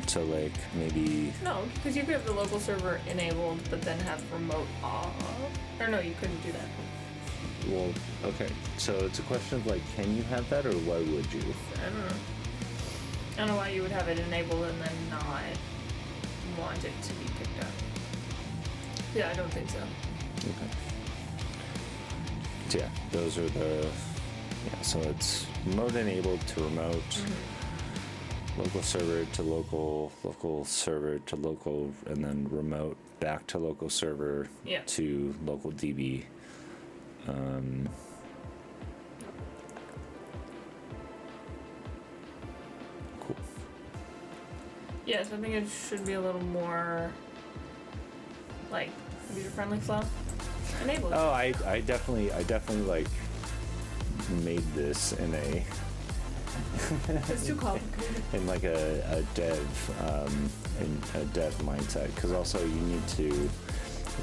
so like maybe, No, because you could have the local server enabled, but then have remote off. Or no, you couldn't do that. well, okay, so it's a question of like, can you have that or why would you? I don't know. I don't know why you would have it enabled and then not want it to be picked up. Yeah, I don't think so. Okay. So yeah, those are the, so it's remote enabled to remote, local server to local, local server to local, and then remote back to local server Yeah. to local DB. Cool. Yeah, so I think it should be a little more like user friendly flow. Enabled. Oh, I definitely like made this in a It's too complicated. in like a dev mindset, because also you need to,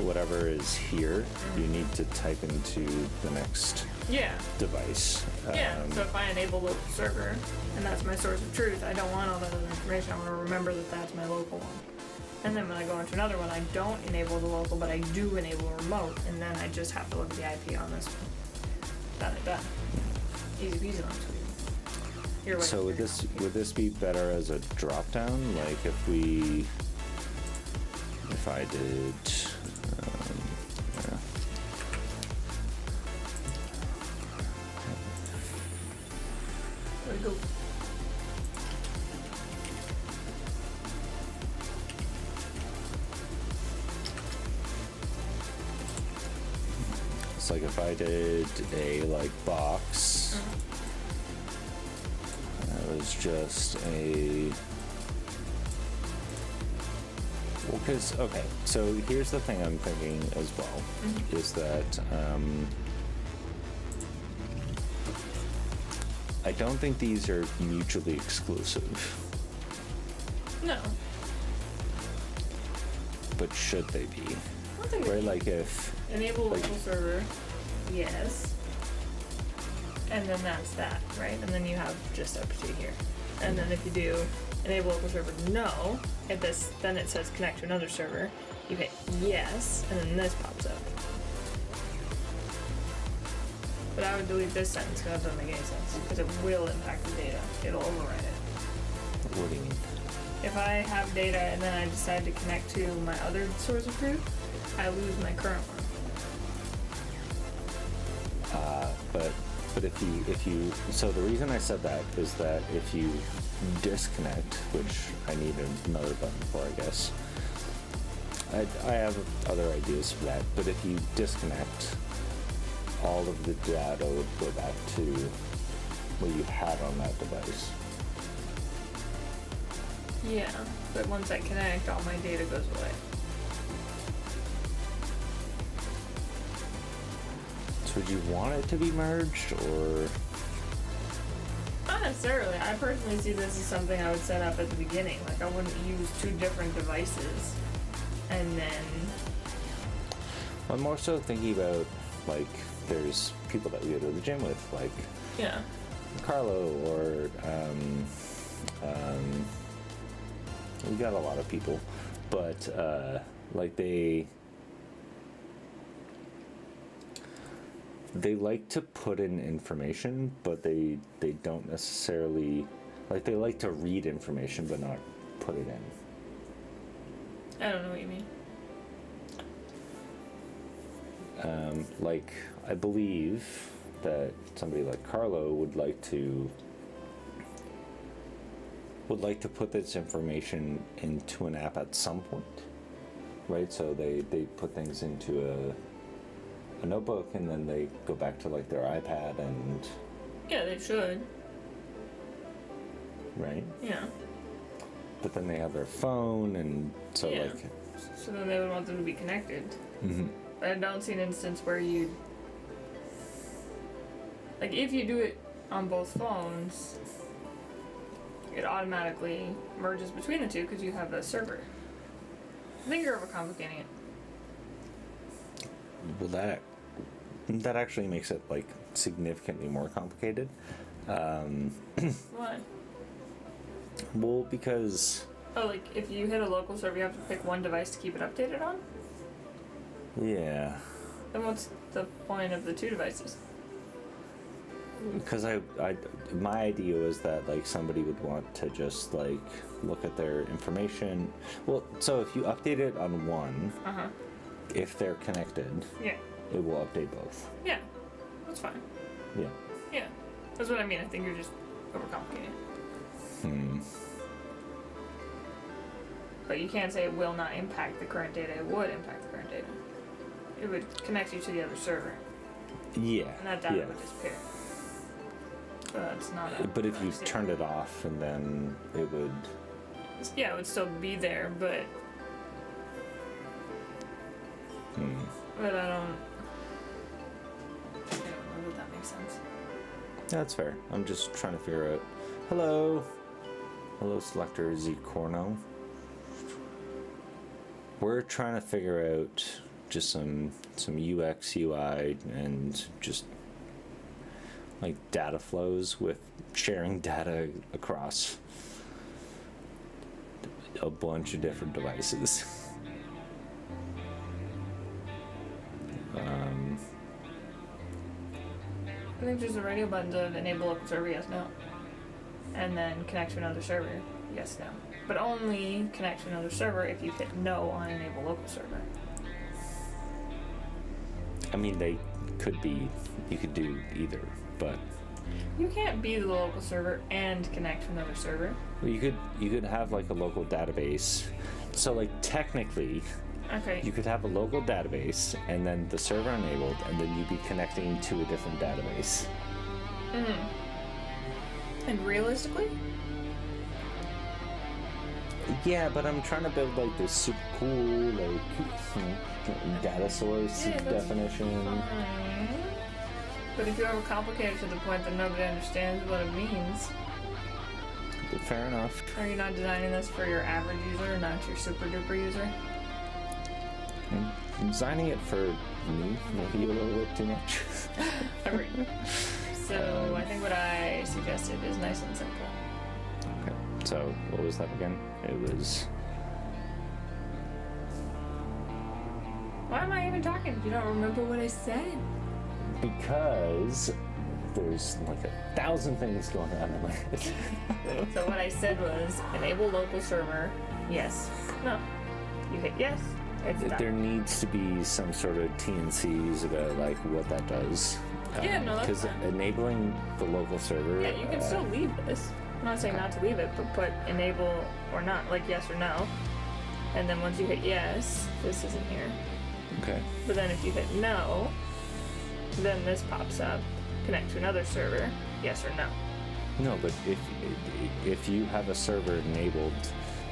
whatever is here, you need to type into the next Yeah. device. Yeah. So if I enable local server and that's my source of truth, I don't want all that other information. I want to remember that that's my local one. And then when I go into another one, I don't enable the local, but I do enable remote, and then I just have to look at the IP on this one. Done. Easy peasy on Tweet. You're So waiting for your would this be better as a drop down? Like if I did, yeah. Where'd it go? It's like if I did a like box, that was just a. Well, because okay, so here's the thing I'm thinking as well, is that I don't think these are mutually exclusive, No. but should they be? I don't think Right, like if enable like- local server, yes. And then that's that, right? And then you have just up-to here. And then if you do enable local server no, then it says connect to another server. You hit yes, and then this pops up. But I would delete this sentence because it doesn't make any sense. Because it will impact the data. It'll override it. what do you mean? If I have data and then I decide to connect to my other source of truth, I lose my current one. But if you so the reason I said that is that if you disconnect, which I need another button for, I guess. I have other ideas for that, but if you disconnect, all of the data would go back to what you had on that device. Yeah, but once I connect, all my data goes away. So would you want it to be merged, or Not necessarily. I personally see this as something I would set up at the beginning. Like, I wouldn't use two different devices. And then, I'm more so thinking about, like, there's people that we go to the gym with, like yeah. Carlo, or we got a lot of people, but like they like to put in information, but they don't necessarily, like, they like to read information but not put it in. I don't know what you mean. Like, I believe that somebody like Carlo would like to put this information into an app at some point, right? So they put things into a notebook, and then they go back to like their iPad, and Yeah, they should. right, Yeah. but then they have their phone, and so Yeah. like So then they would want them to be connected. mhm. But I don't see an instance where you, like, if you do it on both phones, it automatically merges between the two because you have a server. I think you're overcomplicating it. Well, that actually makes it like significantly more complicated. Why? Well, because Oh, like, if you hit a local server, you have to pick one device to keep it updated on? yeah, Then what's the point of the two devices? because my idea was that like somebody would want to just like look at their information. Well, so if you update it on one, Uh-huh. if they're connected, Yeah. it will update both. Yeah. That's fine. Yeah. Yeah. That's what I mean. I think you're just overcomplicating it. Hmm. But you can't say it will not impact the current data. It would impact the current data. It would connect you to the other server, Yeah. and that data Yeah. would disappear. So that's not a... But if you that's it. turned it off, and then it would. Yeah, it would still be there, but... Hmm. But I don't know that that makes sense. That's fair. I'm just trying to figure out. Hello. Hello, Selector Z Corno. We're trying to figure out just some UX, UI, and just like data flows with sharing data across a bunch of different devices. I think there's a radio button to enable local server, yes, no. and then connect to another server, yes, no. But only connect to another server if you hit no on enable local server. I mean, they could be. You could do either, but You can't be the local server and connect to another server. well, you could have like a local database. So like technically, Okay. you could have a local database and then the server enabled, and then you'd be connecting to a different database. And realistically, Yeah, but I'm trying to build like this super cool like data source Yeah, that's definition. fine. But if you overcomplicate it to the point that nobody understands what it means, Fair enough. are you not designing this for your average user, not your super duper user? I'm designing it for me, maybe a little bit too much. Agreed. So I think what I suggested is nice and simple. Okay, so what was that again? It was Why am I even talking if you don't remember what I said? because there's like 1,000 things going on in my head. So what I said was enable local server, yes, no. You hit yes, it's done. There needs to be some sort of TNCs about like what that does. Yeah, no, that's Because fine. enabling the local server. Yeah, you can still leave this. I'm not saying not to leave it, but put enable or not, like yes or no. And then once you hit yes, this isn't here. Okay. But then if you hit no, then this pops up. Connect to another server, yes or no. No, but if you have a server enabled,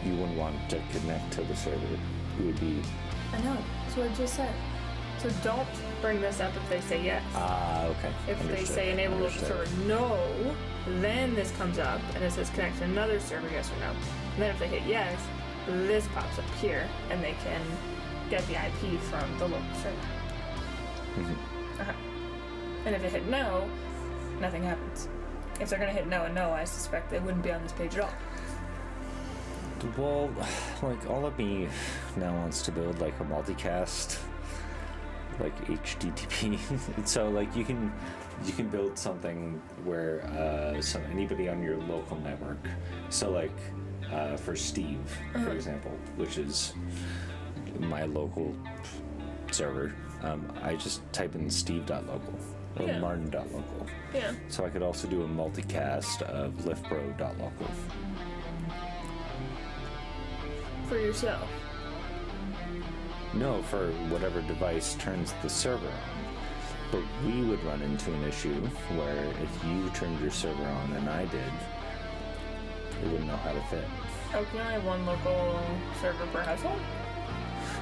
you wouldn't want to connect to the server. It would be I know, that's what I just said. So don't bring this up if they say yes. okay. If they Understood. say enable local Understood. server no, then this comes up and it says connect to another server, yes or no. And then if they hit yes, this pops up here and they can get the IP from the local server. Mhm. And if they hit no, nothing happens. If they're gonna hit no and no, I suspect they wouldn't be on this page at all. Well, like all of me now wants to build like a multicast, like HTTP. So like you can build something where so anybody on your local network. So like for Steve, for example, which is my local server, I just type in steve.local or Yeah. martin.local. Yeah. So I could also do a multicast of liftbro.local. For yourself. No, for whatever device turns the server on. But we would run into an issue where if you turned your server on and I did, it wouldn't know how to fit. Oh, can I have one local server per household?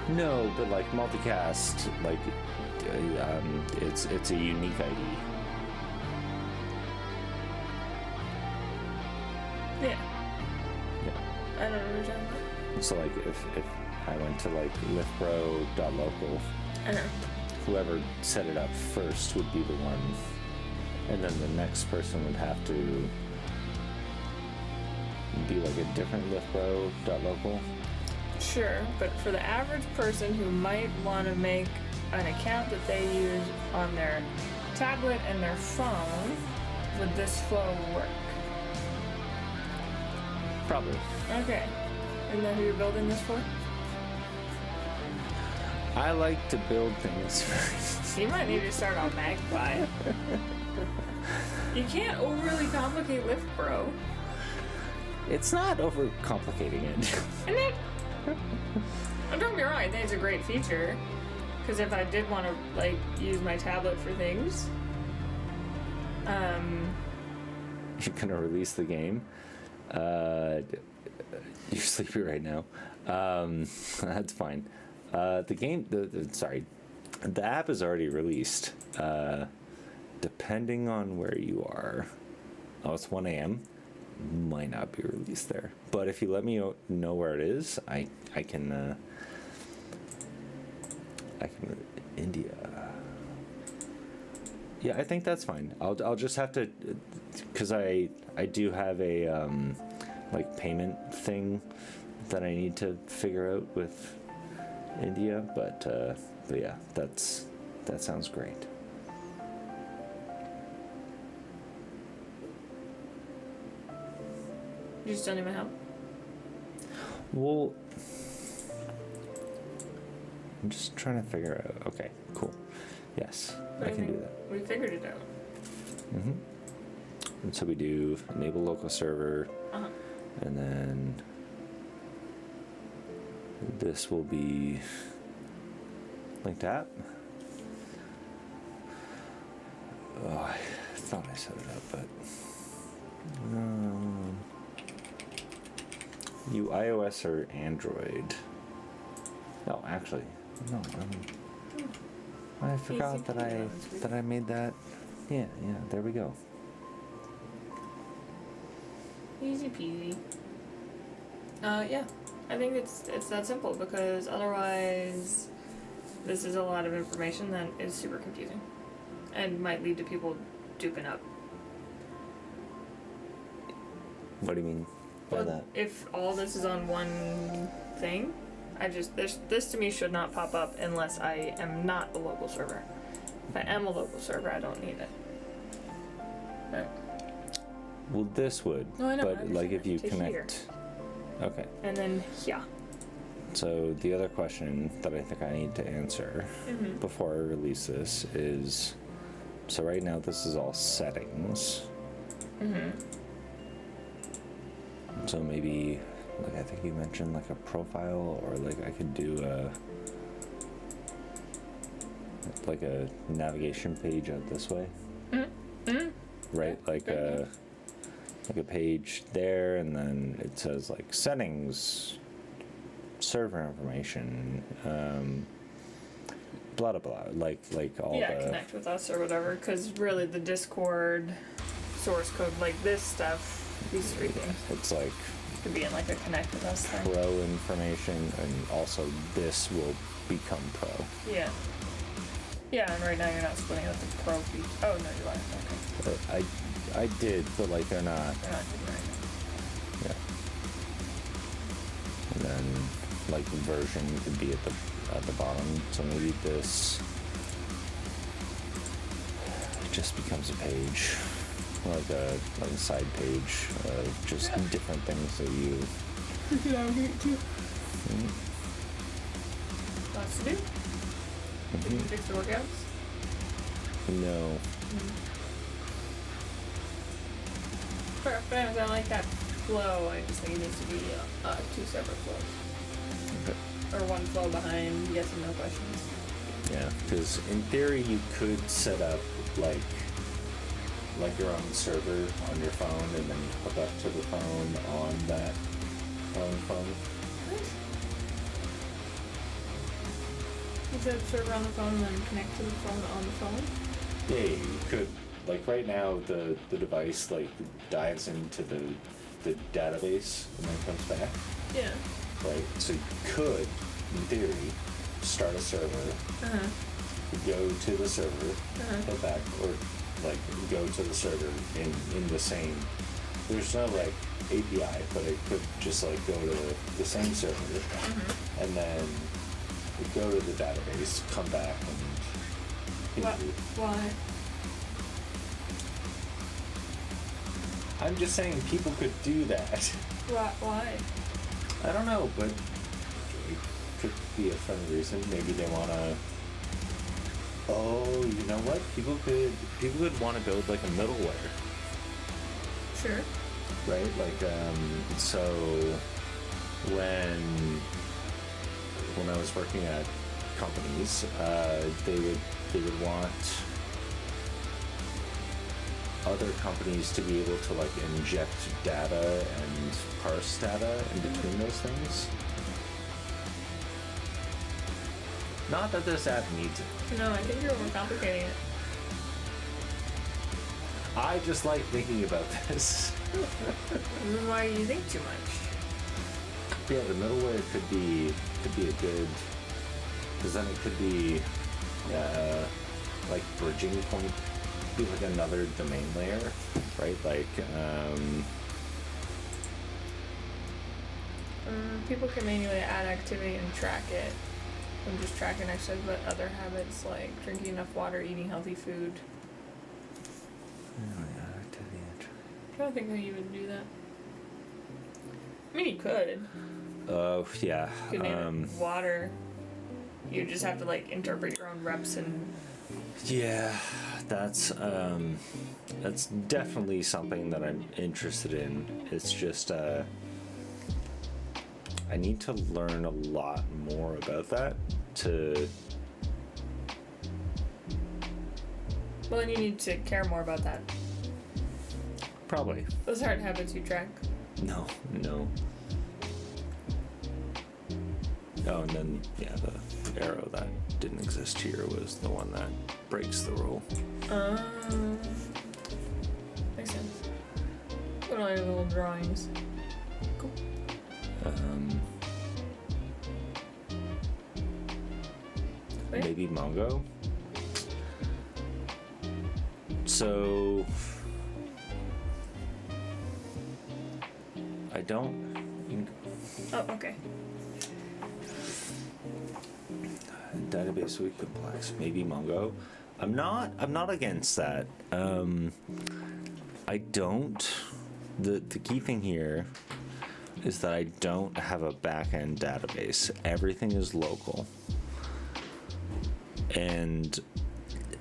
No, but like multicast, like it's a unique ID. Yeah. Yeah. I don't know what you're talking about. So like if I went to like liftbro.local, I know. whoever set it up first would be the one, and then the next person would have to be like a different liftbro.local. Sure, but for the average person who might want to make an account that they use on their tablet and their phone, would this flow work? Probably. Okay. Isn't that who you're building this for? I like to build things. You might need to start on Magpie. You can't overly complicate Lyft, bro. It's not over complicating it. And it... Don't get me wrong, I think it's a great feature. Because if I did want to, like, use my tablet for things... You're gonna release the game. You're sleepy right now. That's fine. The game, the app is already released. Depending on where you are. Oh, it's 1 a.m. Might not be released there. But if you let me know where it is, I can. India. Yeah, I think that's fine. I'll just have to, because I do have a like payment thing that I need to figure out with India, but yeah, that sounds great. You just don't even help. Well, I'm just trying to figure out. Okay, cool. Yes, I can do that. We figured it out. Mm-hmm. And so we do enable local server, Uh-huh. and then this will be linked app. Oh, I thought I set it up, but you iOS or Android? No, actually, no. I forgot Easy that peasy. I made that. Yeah, there we go. Easy peasy. Yeah. I think it's that simple because otherwise this is a lot of information that is super confusing and might lead to people duping up. What do you mean by Well, that? if all this is on one thing, this to me should not pop up unless I am not a local server. If I am a local server, I don't need it. Right. Well, this would. No, I know, I But like if you understand. To here. connect. Okay. And then yeah. So the other question that I think I need to answer Mm-hmm. before I release this is, so right now this is all settings. Mm-hmm. So maybe, like I think you mentioned like a profile, or like I could do like a navigation page out this way, Mm-hmm. right? Yeah, Like good, a page there, and then it says like settings, server information, blah blah blah, like all Yeah, the connect with us or whatever. Because really, the Discord source code, like this stuff, these three things, it's like could be in like a connect with us thing. pro information, and also this will become pro. Yeah. Yeah, and right now you're not splitting out the pro feature. Oh no, you are. Okay. I did, but like they're not. You're not doing it right now. Yeah. And then like the version could be at the bottom, so maybe this just becomes a page, like a side page of just different things that you. Yeah, me too. Mhm. Lots to do. Did you fix the workouts? No. But anyways, I like that flow. I just think it needs to be two separate flows. Okay. Or one flow behind yes and no questions. Yeah, because in theory you could set up like your own server on your phone and then hook up to the phone on that own phone. What? You said server on the phone and then connect to the phone on the phone? Yeah, you could. Like right now, the device like dives into the database and then comes back, Yeah. right? So you could, in theory, start a server, Uh-huh. go to the server, Uh-huh. head back, or like go to the server in the same. There's no like API, but it could just like go to the same server, and then go to the database, come back, and. What? Why? I'm just saying people could do that. Why? I don't know, but it could be a fun reason. Maybe they wanna. Oh, you know what? People could want to build like a middleware, Sure. right? Like so when I was working at companies, they would want other companies to be able to like inject data and parse data in between those things. Not that this app needs it. No, I think you're overcomplicating it. I just like thinking about this. This is why you think too much. Yeah, the middleware could be a good, because then it could be like bridging point, be like another domain layer, right? Like People can manually add activity and track it. And just tracking exercise, but other habits like drinking enough water, eating healthy food. I don't think that you would do that. I mean, you could. Yeah. You could name it water. You just have to like interpret your own reps and. Yeah, that's definitely something that I'm interested in. It's just I need to learn a lot more about that to. Well, then you need to care more about that. Probably. Those aren't habits you track. No. Oh, and then yeah, the arrow that didn't exist here was the one that breaks the rule. Makes sense. Put all your little drawings. Cool. Wait. Maybe Mongo. So I don't. Oh, okay. Database week complex. Maybe Mongo. I'm not against that. I don't. The key thing here is that I don't have a back-end database. Everything is local. And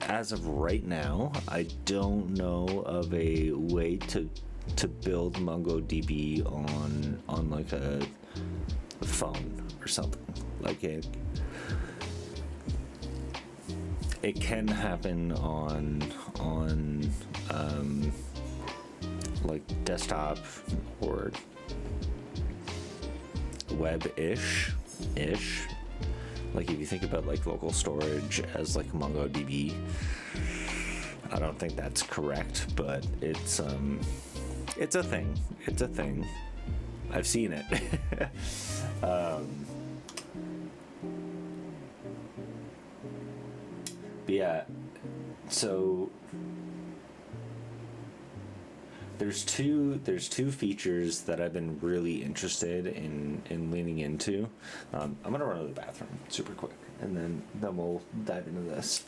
as of right now, I don't know of a way to build MongoDB on like a phone or something. Like it can happen on like desktop or web-ish. Like if you think about like local storage as like MongoDB, I don't think that's correct, but it's a thing. It's a thing. I've seen it. But yeah, so there's two features that I've been really interested in leaning into. I'm gonna run to the bathroom super quick, and then we'll dive into this.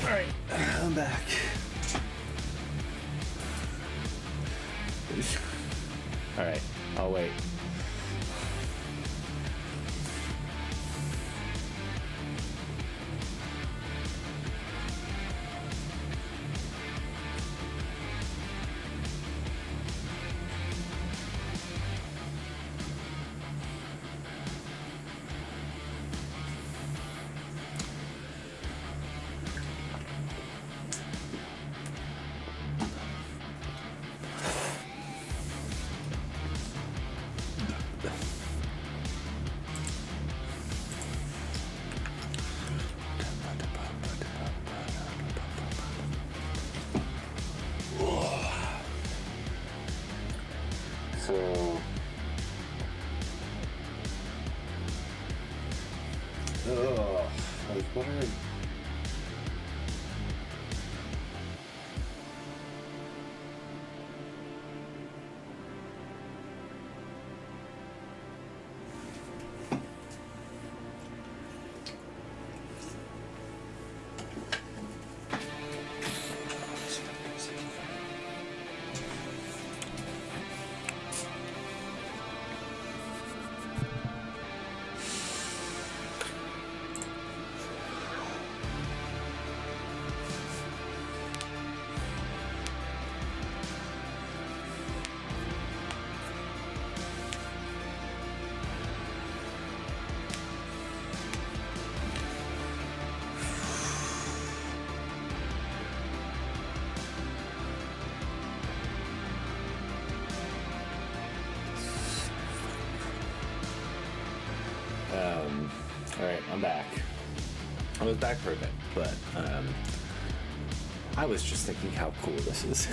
All right. I'm back. All right, I'll wait. So, like what are Alright, I'm back. I was back for a bit, but I was just thinking how cool this is.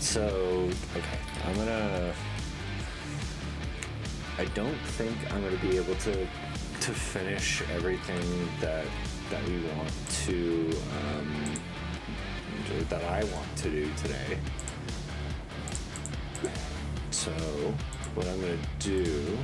So, okay, I don't think I'm gonna be able to finish everything that we want to, that I want to do today. So, what I'm gonna do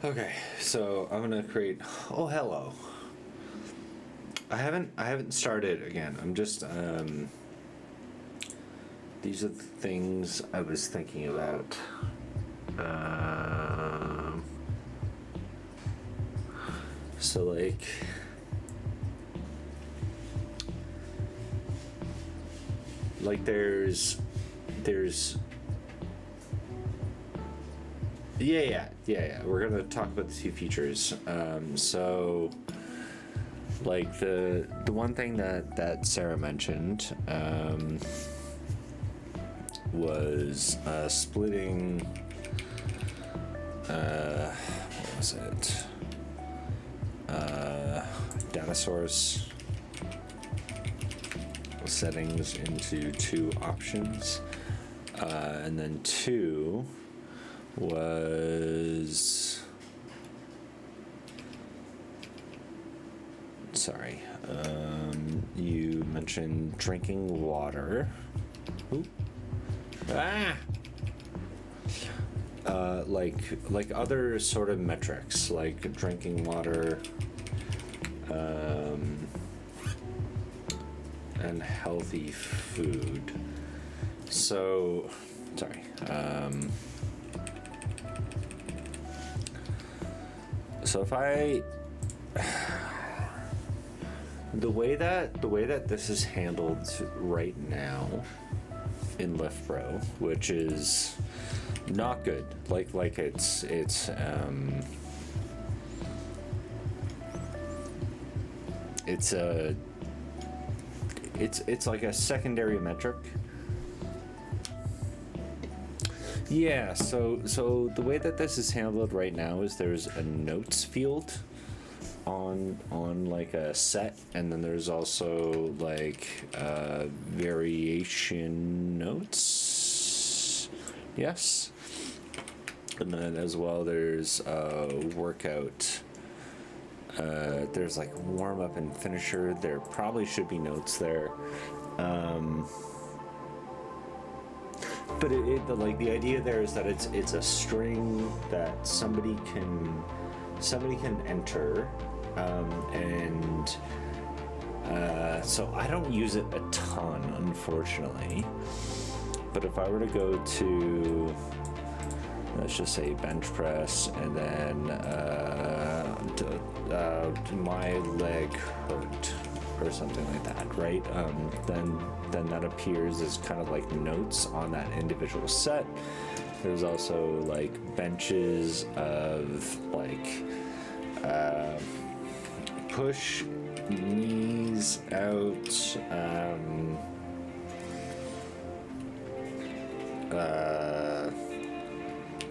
Okay, so I'm gonna create. Oh, hello. I haven't started again. I'm just these are the things I was thinking about. So like there's yeah. We're gonna talk about the two features. So, like the one thing that Sarah mentioned was splitting. What was it? Data source settings into two options, and then two was you mentioned drinking water. Ooh. Like other sort of metrics like drinking water and healthy food. So so if the way that this is handled right now in LiftPro, which is not good, like it's like a secondary metric. Yeah, so the way that this is handled right now is there's a notes field on like a set, and then there's also like variation notes. Yes. And then as well there's workout. There's like warm up and finisher. There probably should be notes there. But like the idea there is that it's a string that somebody can enter, and so I don't use it a ton, unfortunately. But if I were to go to, let's just say bench press, and then my leg hurt or something like that, right? Then that appears as kind of like notes on that individual set. There's also like benches of like push knees out,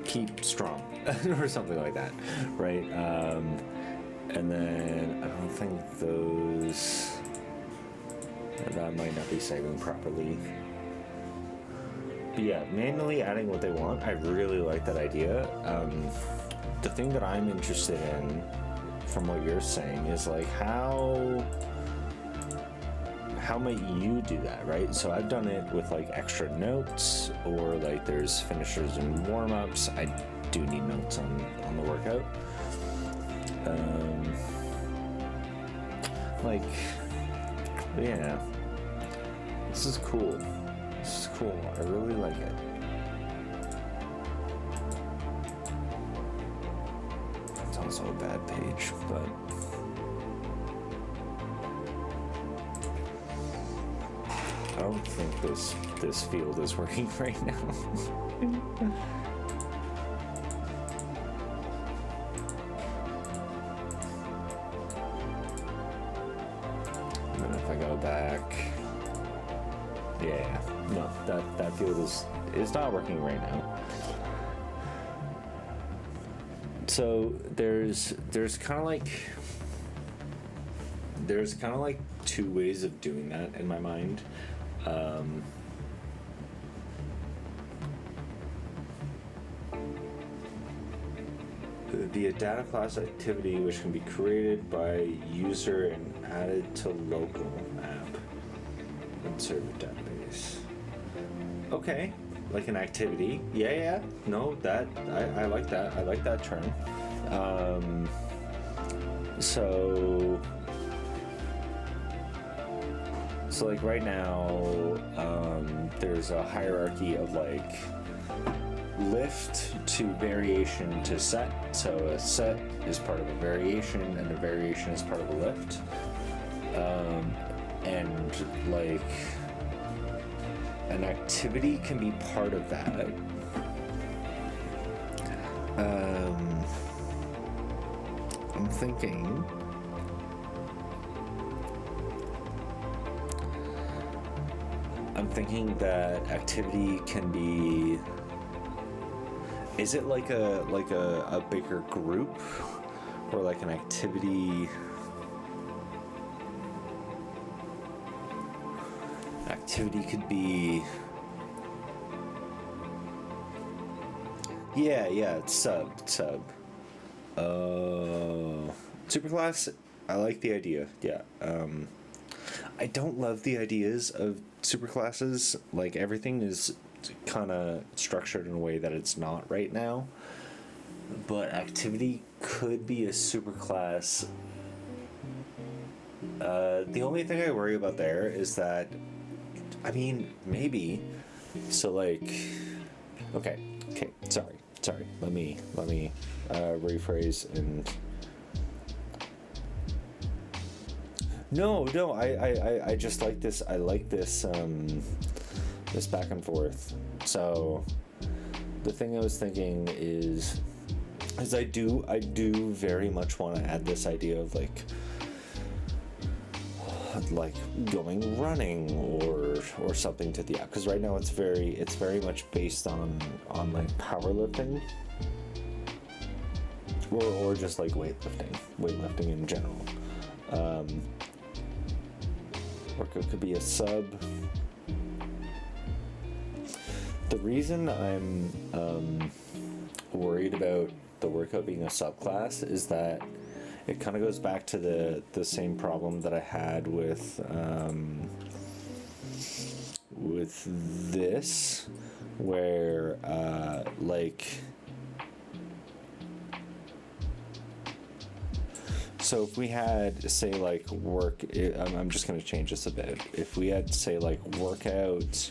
keep strong or something like that, right? And then I don't think those, that might not be saving properly. But yeah, manually adding what they want, I really like that idea. The thing that I'm interested in from what you're saying is like how might you do that, right? So I've done it with like extra notes, or like there's finishers and warm-ups. I do need notes on the workout. Like, yeah, this is cool. I really like it. also a bad page, but I don't think this field is working right now. And then if I go back, yeah, no, that field is not working right now. So there's kind of like two ways of doing that in my mind. Be a data class activity which can be created by user and added to local app and server database. Okay, like an activity. Yeah. No, that I like that. I like that term. So like right now, there's a hierarchy of like lift to variation to set. So a set is part of a variation, and a variation is part of a lift. And like an activity can be part of that. I'm thinking that activity can be. Is it like a bigger group, or like an activity? Activity could be. Yeah, it's sub. Superclass. I like the idea. Yeah. I don't love the ideas of superclasses. Like everything is kind of structured in a way that it's not right now. But activity could be a superclass. The only thing I worry about there is that, I mean, maybe. So like, okay. Sorry. Let me rephrase and. No. I just like this. I like this. This back and forth. So, the thing I was thinking is I do very much want to add this idea of like going running or something to the app, because right now it's very much based on like powerlifting or just like weightlifting in general. Workout could be a sub. The reason I'm worried about the workout being a subclass is that it kind of goes back to the same problem that I had with this, where so if we had, say, like I'm just going to change this a bit. If we had, say, like workout,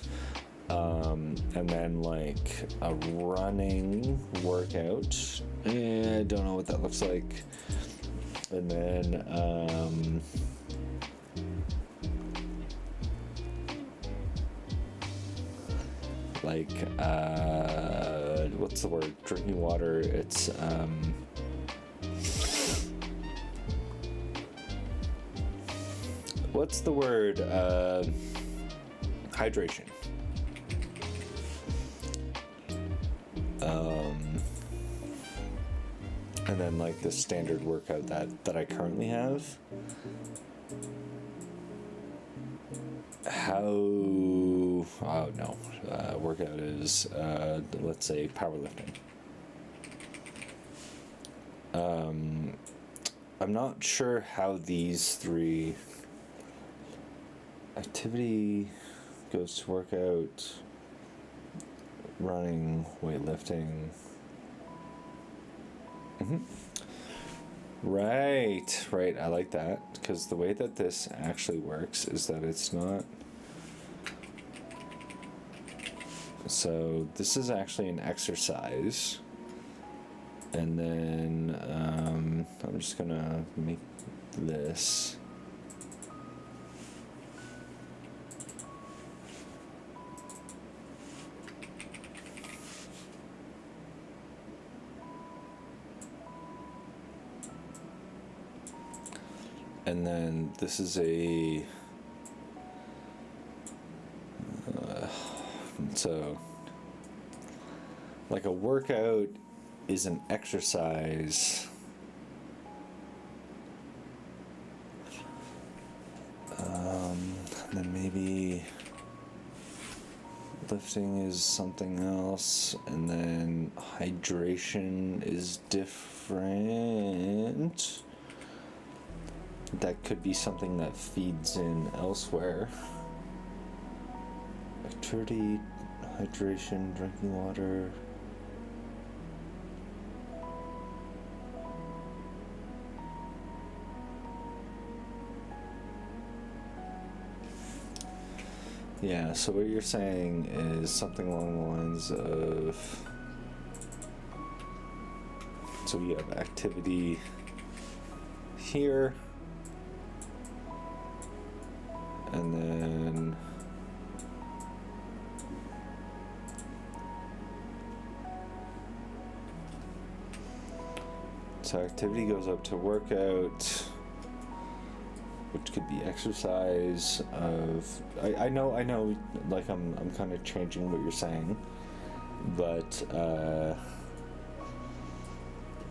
and then like a running workout, I don't know what that looks like. And then what's the word? Drinking water. It's what's the word? Hydration. And then like the standard workout that I currently have. Workout is let's say powerlifting. I'm not sure how these three activity goes to workout, running, weightlifting. Right. I like that, because the way that this actually works is that it's not. So this is actually an exercise. And then I'm just gonna make this. And then this is a so like a workout is an exercise. And then maybe lifting is something else, and then hydration is different. That could be something that feeds in elsewhere. Activity, hydration, drinking water. Yeah, so what you're saying is something along the lines of, so we have activity here, and then so activity goes up to workout, which could be exercise of, I know, like I'm kind of changing what you're saying, but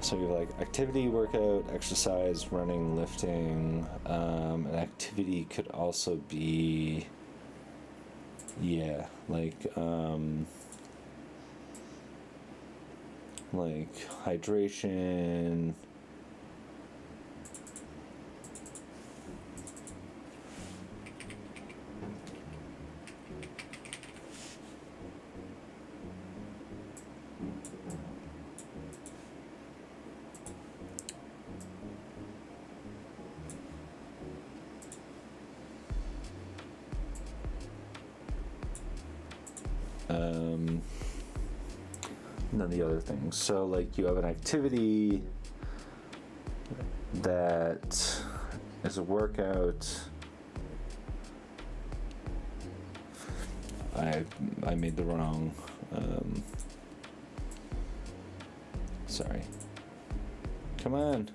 so you have like activity, workout, exercise, running, lifting. An activity could also be, yeah, like hydration. And then the other things. So like you have an activity that is a workout. I made the wrong, sorry. Come on.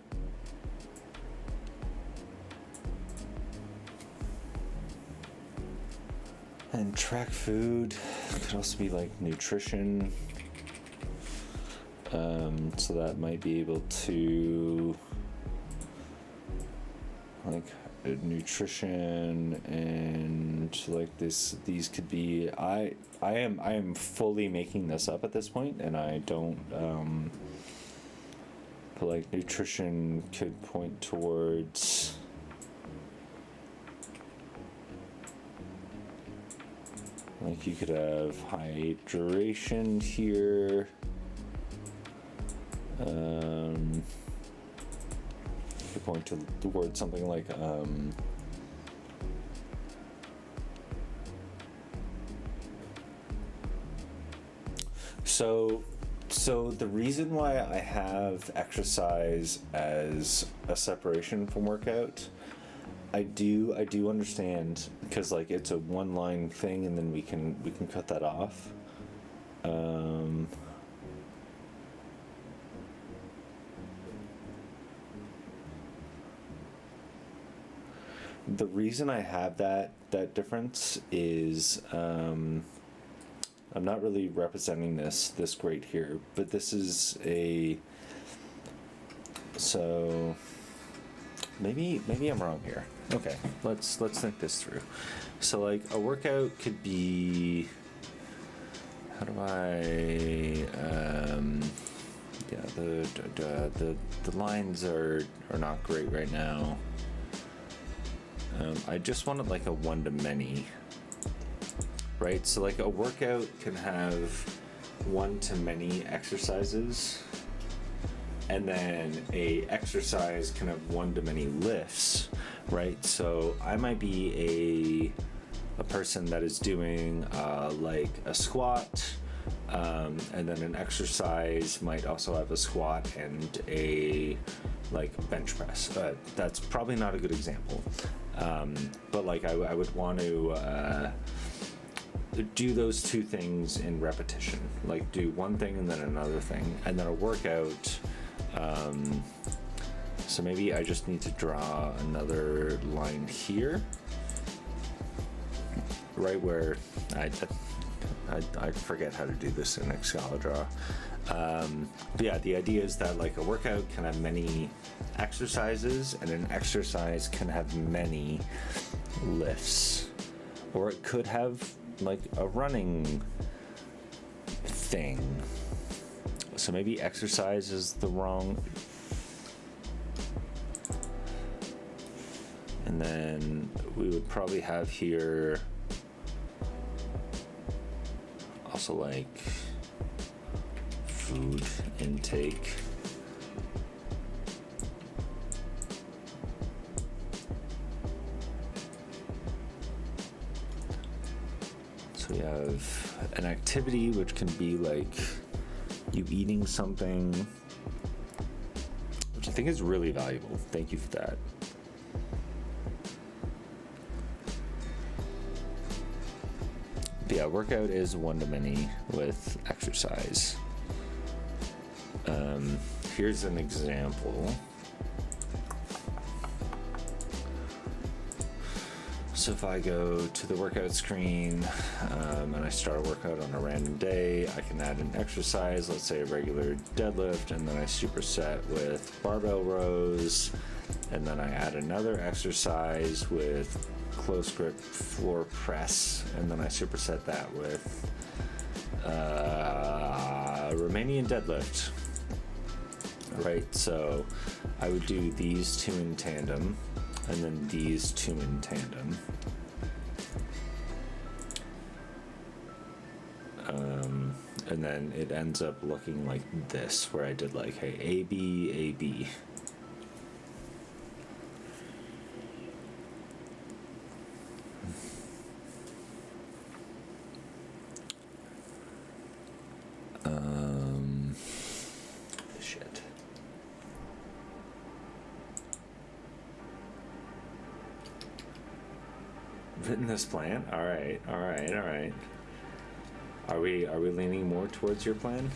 And track food could also be like nutrition. So that might be able to like nutrition, and like these could be, I am fully making this up at this point, and I don't but like nutrition could point towards like you could have hydration here. You could point towards something like so the reason why I have exercise as a separation from workout, I do understand, because like it's a one line thing, and then we can cut that off. The reason I have that difference is I'm not really representing this great here, but this is a, so maybe I'm wrong here. Okay, let's think this through. So like a workout could be, how do I yeah, the lines are not great right now. I just wanted like a one-to-many, right? So like a workout can have one-to-many exercises, and then a exercise can have one-to-many lifts, right? So I might be a person that is doing like a squat And then an exercise might also have a squat and a like bench press. That's probably not a good example. But like I would want to do those two things in repetition. Like do one thing and then another thing, and then a workout. So maybe I just need to draw another line here, right where I forget how to do this in Excalidraw. But yeah, the idea is that like a workout can have many exercises, and an exercise can have many lifts, or it could have like a running thing. So maybe exercise is the wrong. And then we would probably have here also like food intake. So we have an activity which can be like you eating something, which I think is really valuable. Thank you for that. But yeah, workout is one-to-many with exercise. Here's an example. So if I go to the workout screen and I start a workout on a random day, I can add an exercise, let's say a regular deadlift, and then I superset with barbell rows, and then I add another exercise with close grip floor press, and then I superset that with Romanian deadlift. Right, so I would do these two in tandem, and then these two in tandem. And then it ends up looking like this, where I did like, hey, A, B, A, B. Shit. Written this plan? All right. Are we leaning more towards your plan?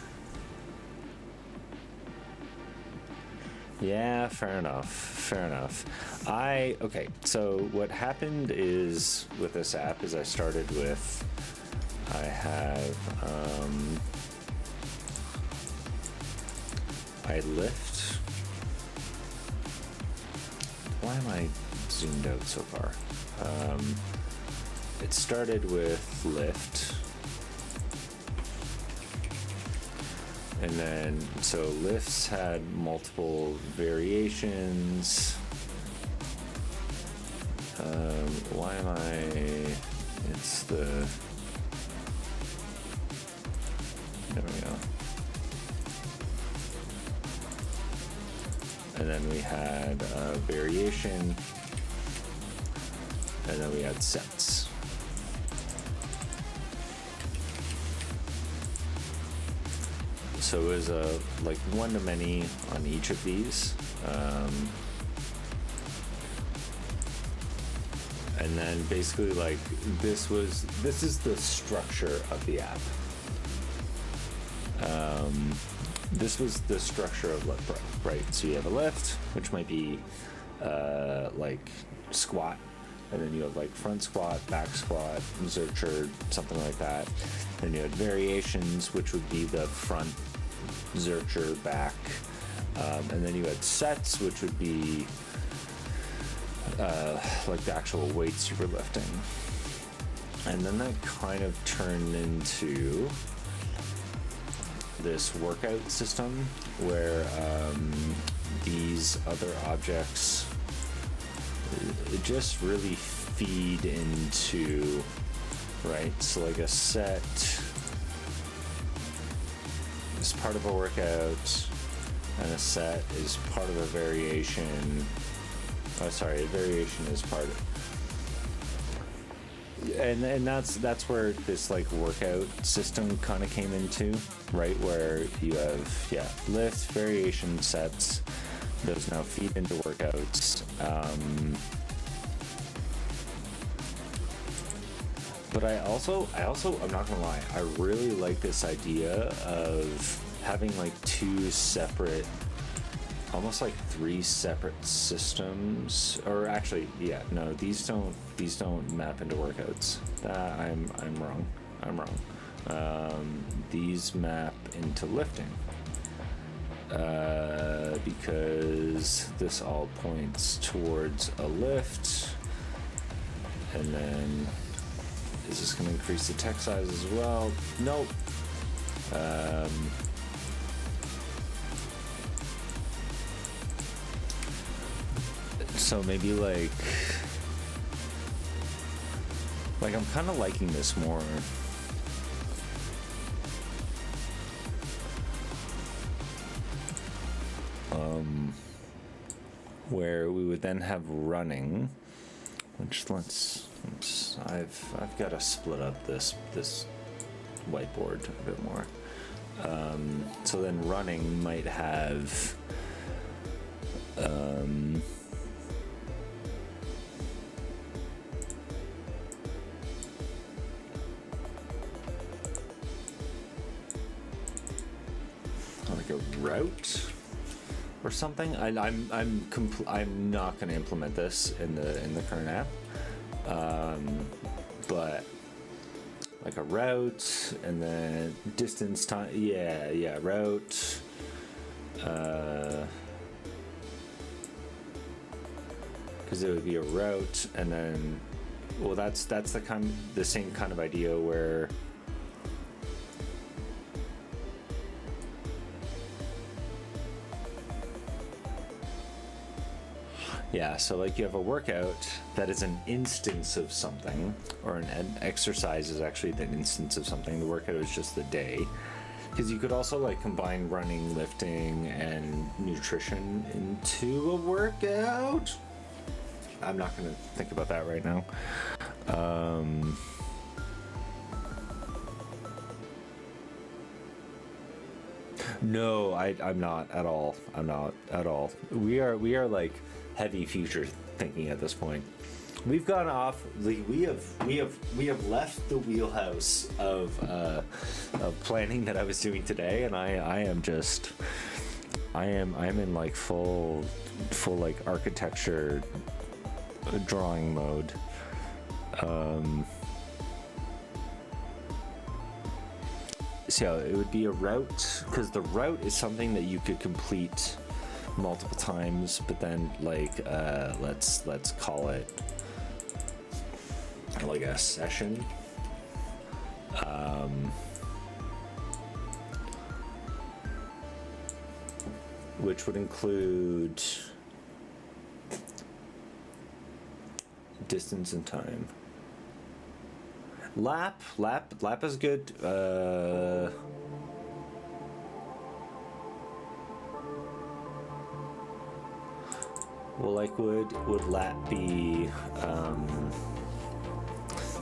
Yeah, fair enough. Okay, so what happened is with this app is I started with, I have, I lift. Why am I zoomed out so far? It started with lift. And then, so lifts had multiple variations. Why am it's the, there we go. And then we had a variation, and then we had sets. So it was a like one-to-many on each of these, and then basically like this is the structure of the app. This was the structure of Lift Pro, right? So you have a lift, which might be like squat, and then you have like front squat, back squat, Zercher, something like that. Then you had variations, which would be the front Zercher, back, and then you had sets, which would be like the actual weights you were lifting. And then that kind of turned into this workout system where these other objects just really feed into, right? So like a set is part of a workout, and a set is part of a variation. Oh, sorry, a variation is part of. and that's where this like workout system kind of came into, right? Where you have lifts, variation sets, those now feed into workouts. But I also I'm not gonna lie, I really like this idea of having like two separate, almost like three separate systems. Or actually, yeah, no, these don't map into workouts. I'm wrong. These map into lifting. Because this all points towards a lift, and then is this going to increase the text size as well? Nope. So maybe like I'm kind of liking this more. Where we would then have running, which I've got to split up this whiteboard a bit more. So then running might have like a route or something. I'm not going to implement this in the current app, but like a route, and then distance, time. Yeah, route. Because it would be a route, and then, well, that's the same kind of idea where. Yeah, so like you have a workout that is an instance of something, or an exercise is actually the instance of something. The workout is just the day. Because you could also like combine running, lifting, and nutrition into a workout. I'm not going to think about that right now. No, I'm not at all. I'm not at all. We are like heavy future thinking at this point. We've gone off. We have left the wheelhouse of planning that I was doing today, and I am in like full like architecture drawing mode. So it would be a route, because the route is something that you could complete multiple times, but then like let's call it like a session. Which would include distance and time. Lap is good. Well, like, would lap be,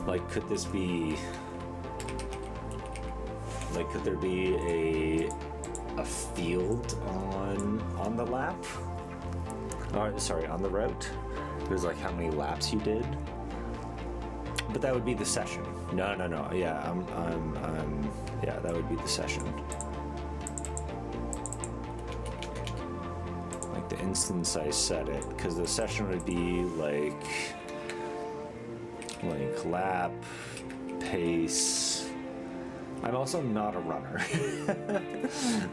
like, could this be, like, could there be a field on the lap? Sorry, on the route. There's like how many laps you did. But that would be the session. No. Yeah, yeah, that would be the session. Like the instance I set it, because the session would be like lap, pace. I'm also not a runner.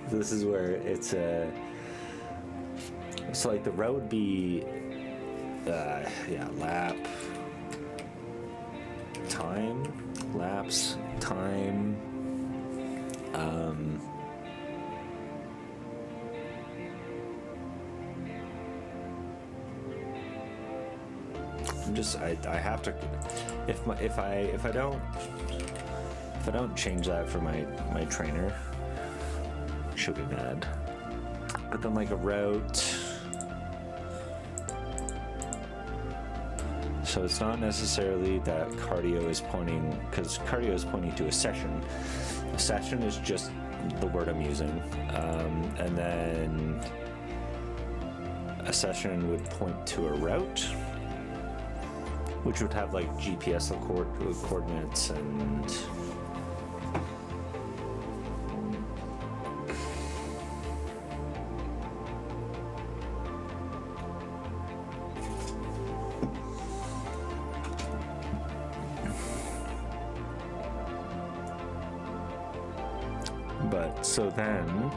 This is where it's so like the route would be lap, time, laps, time, I have to, if I don't change that for my trainer, she'll be mad. But then like a route, So it's not necessarily that cardio is pointing, because cardio is pointing to a session. A session is just the word I'm using. And then a session would point to a route, which would have like GPS coordinates and but so then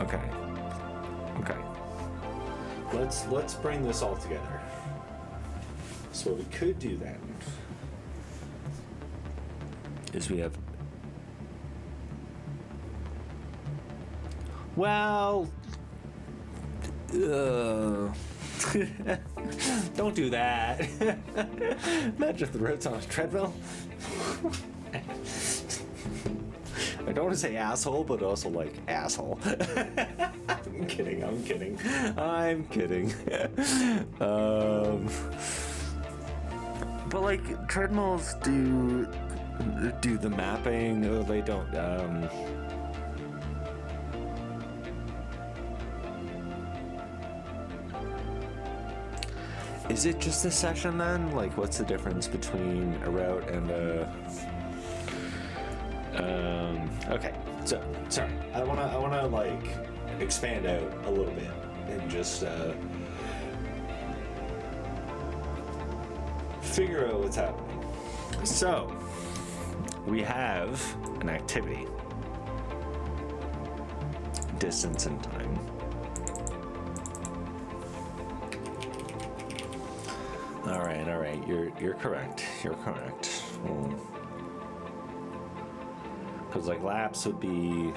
okay let's bring this all together. So what we could do then is we have don't do that. Imagine if the road's on a treadmill. I don't want to say asshole, but also like asshole. I'm kidding. But like treadmills do the mapping, or they don't. Is it just a session then? Like, what's the difference between a route and a? Okay, so sorry. I wanna like expand out a little bit and just figure out what's happening. So we have an activity, distance and time. All right. You're correct. Because like laps would be.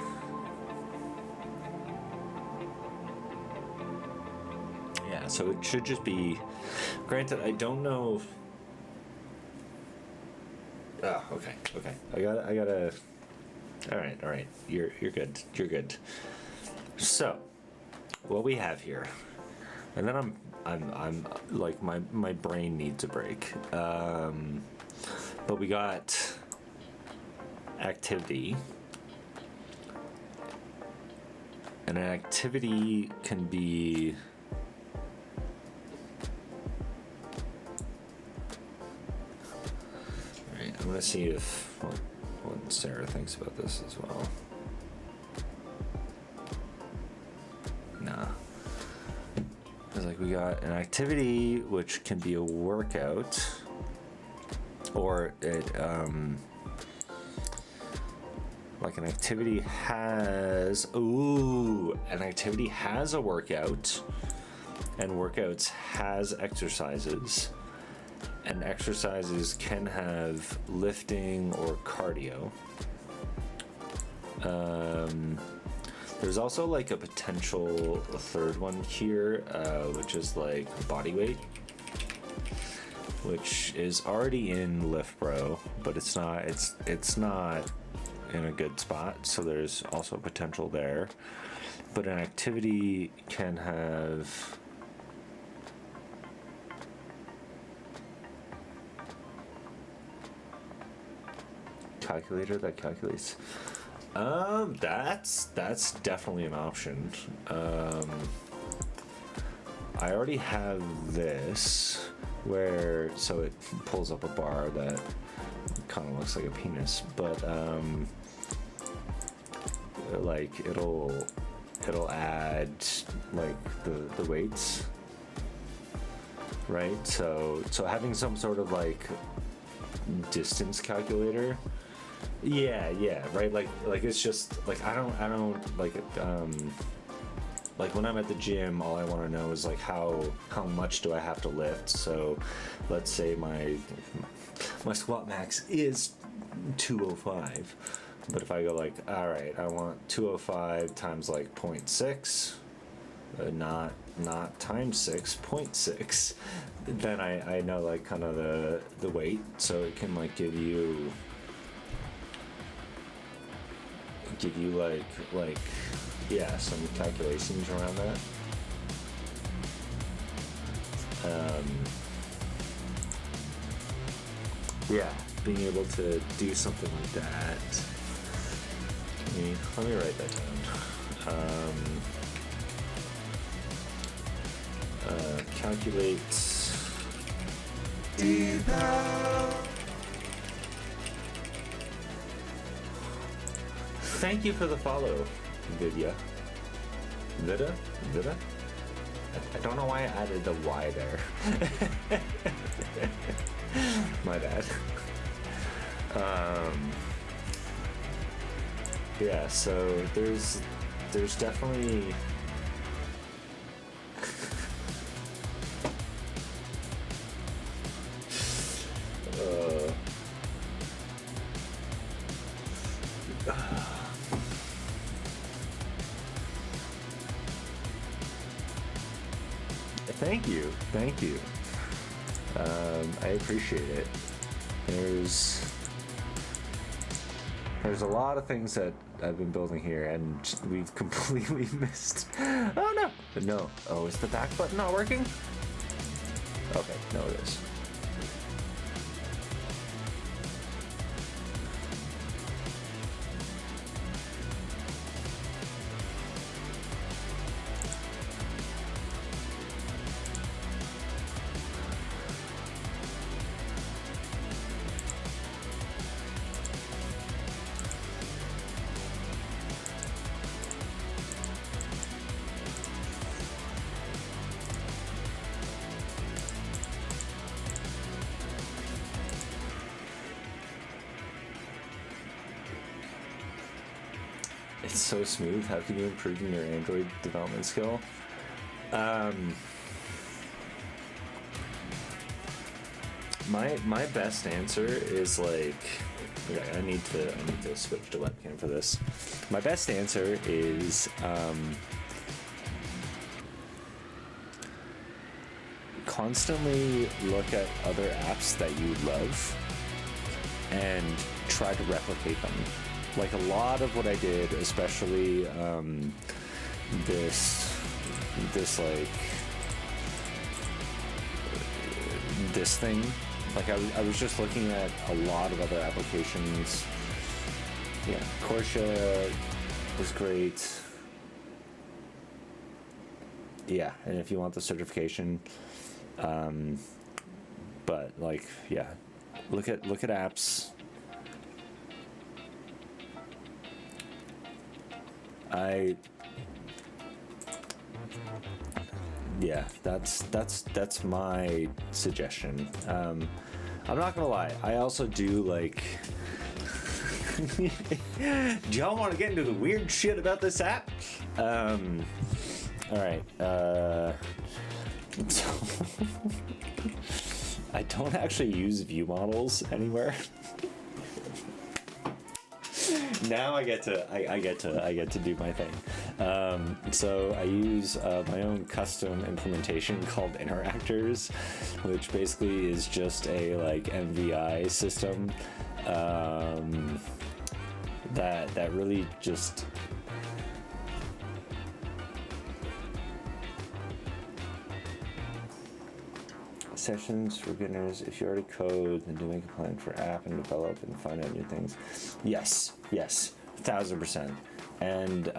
Yeah, so it should just be. Granted, I don't know. Oh, okay. I gotta. All right. You're good. So, what we have here, and then I'm like my brain needs a break. But we got activity, and an activity can be. Alright, I'm gonna see if what Sarah thinks about this as well. Nah. It's like we got an activity which can be a workout, or it like an activity has a workout, and workouts has exercises, and exercises can have lifting or cardio. There's also like a potential third one here, which is like body weight, which is already in Lift Pro, but it's not in a good spot, so there's also potential there. But an activity can have calculator that calculates. That's definitely an option. I already have this so it pulls up a bar that kind of looks like a penis, but like it'll add like the weights, right? So having some sort of like distance calculator. Yeah, right. Like it's just like I don't like it. Like when I'm at the gym, all I want to know is like how much do I have to lift. So, let's say my squat max is 205, but if I go like, all right, I want 205 times like 0.6, not times 6, 0.6, then I know like kind of the weight, so it can like give you like yeah, some calculations around that. Yeah, being able to do something like that. Let me write that down. Calculate. Thank you for the follow, Vidya. Vida? I don't know why I added the Y there. My bad. Yeah, so there's definitely thank you. I appreciate it. There's a lot of things that I've been building here, and we've completely missed. Oh no! Oh, is the back button not working? Okay, no, it is. It's so smooth. How can you improve your Android development skill? My best answer is like, okay, I need to switch to webcam for this. My best answer is constantly look at other apps that you love and try to replicate them. Like a lot of what I did, especially this thing. Like I was just looking at a lot of other applications. Yeah, Corsia was great. Yeah, and if you want the certification, but like, yeah, look at apps. Yeah, that's my suggestion. I'm not gonna lie, I also do like. Do y'all want to get into the weird shit about this app? All right. So I don't actually use view models anywhere. Now I get to do my thing. So I use my own custom implementation called Interactors, which basically is just a like MVI system that really just sessions for beginners. If you already code, then do make a plan for app and develop and find out new things. Yes, 1000%. And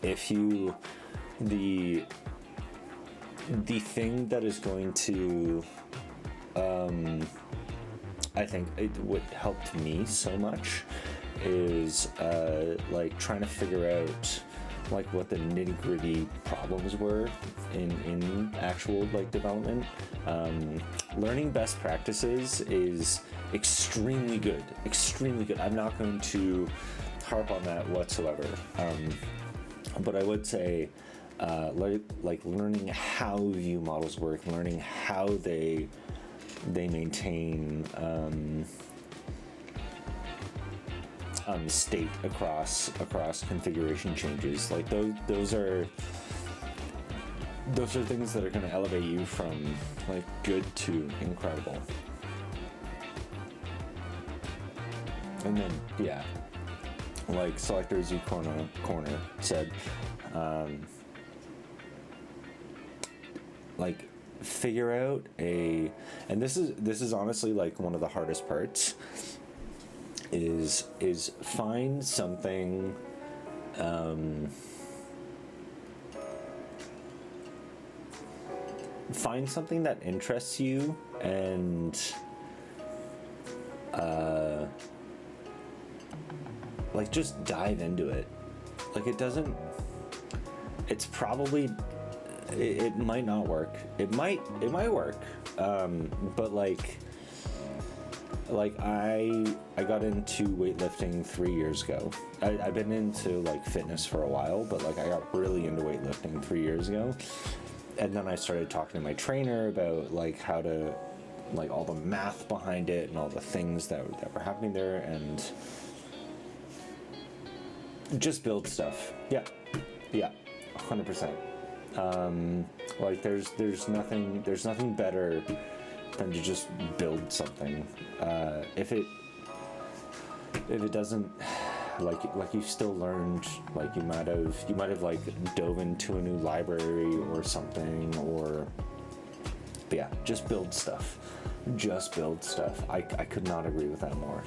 if you the thing that is going to I think it would help me so much is like trying to figure out like what the nitty-gritty problems were in actual like development. Learning best practices is extremely good. I'm not going to harp on that whatsoever, but I would say like learning how view models work, learning how they maintain state across configuration changes. Like those are things that are going to elevate you from like good to incredible. And then yeah, like Selector Z Corner said, like figure out and this is honestly like one of the hardest parts, is find something, find something that interests you, and like just dive into it. Like it's probably, it might not work. It might work. But like I got into weightlifting 3 years ago. I've been into like fitness for a while, but like I got really into weightlifting 3 years ago. And then I started talking to my trainer about like how to, like all the math behind it and all the things that were happening there, and just build stuff. Yeah, 100%. Like there's nothing better than to just build something. If it doesn't, like you've still learned, like you might have like dove into a new library or something, or yeah, just build stuff. Just build stuff. I could not agree with that more.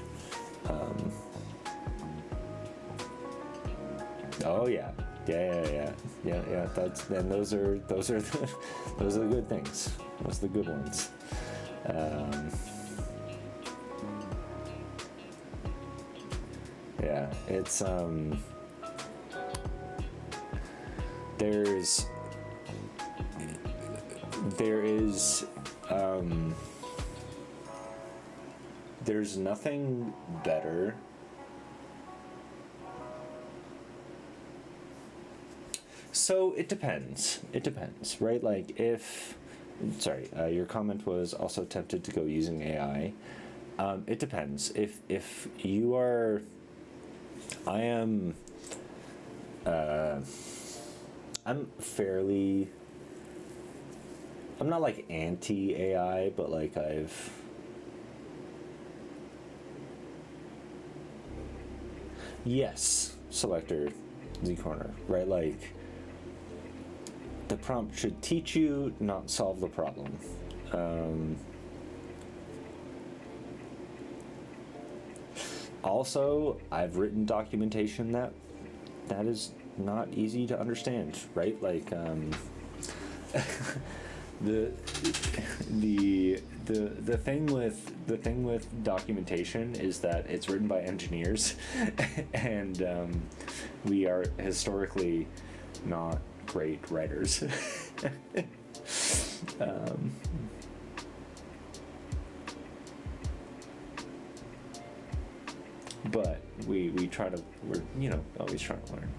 Oh yeah. Yeah. Those are the good things. Those are the good ones. Yeah, it's there's nothing better. So it depends, right? Like your comment was also tempted to go using AI. It depends. If you are, I'm not like anti-AI, but like yes, selector Z corner, right? Like, the prompt should teach you, not solve the problem. Also, I've written documentation that is not easy to understand, right? Like, the thing with documentation is that it's written by engineers, and we are historically not great writers. But we're always trying to learn.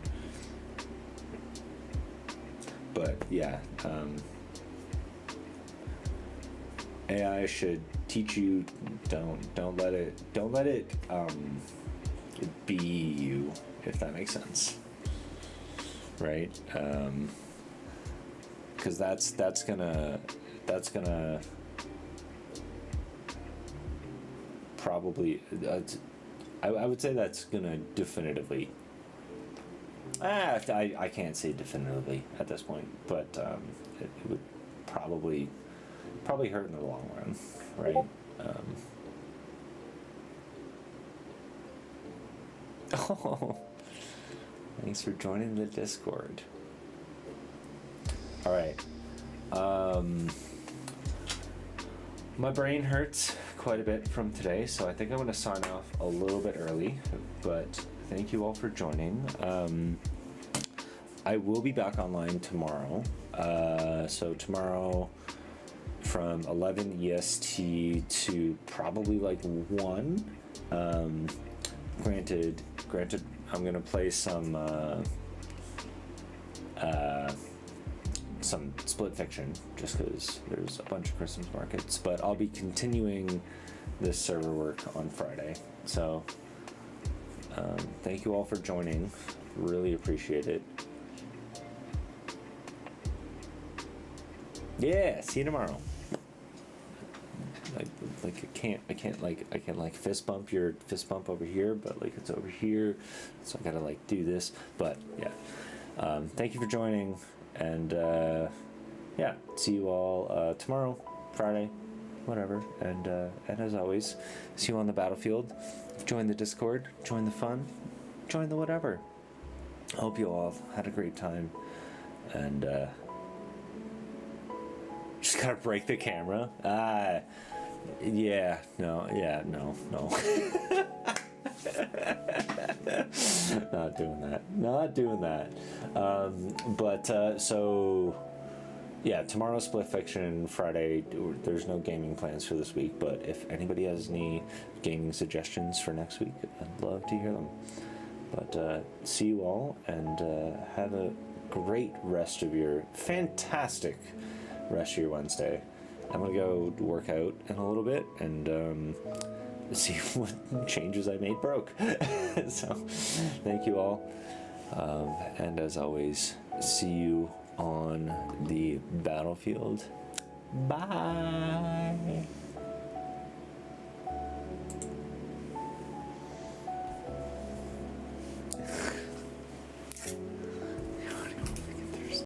But yeah, AI should teach you. Don't let it be you, if that makes sense. Right? Because that's gonna probably, I would say that's gonna definitively, I can't say definitively at this point, but it would probably hurt in the long run, right? Oh, thanks for joining the Discord. All right. My brain hurts quite a bit from today, so I think I'm going to sign off a little bit early, but thank you all for joining. I will be back online tomorrow. So tomorrow from 11 EST to probably like 1. Granted, I'm going to play some split fiction, just because there's a bunch of Christmas markets, but I'll be continuing this server work on Friday. So thank you all for joining, really appreciate it. Yeah, see you tomorrow. I can't fist bump your fist bump over here, but like it's over here, so I gotta like do this. But yeah, thank you for joining, and yeah, see you all tomorrow, Friday, whatever. And as always, see you on the battlefield. Join the Discord, join the fun, join the whatever. Hope you all had a great time. And just gotta break the camera. Yeah, no. Not doing that. So yeah, tomorrow's Split Fiction. Friday, there's no gaming plans for this week, but if anybody has any gaming suggestions for next week, I'd love to hear them. But see you all, and have a great rest of your fantastic rest of your Wednesday. I'm gonna go work out in a little bit and see what changes I made broke. So thank you all, and as always, see you on the battlefield. Bye.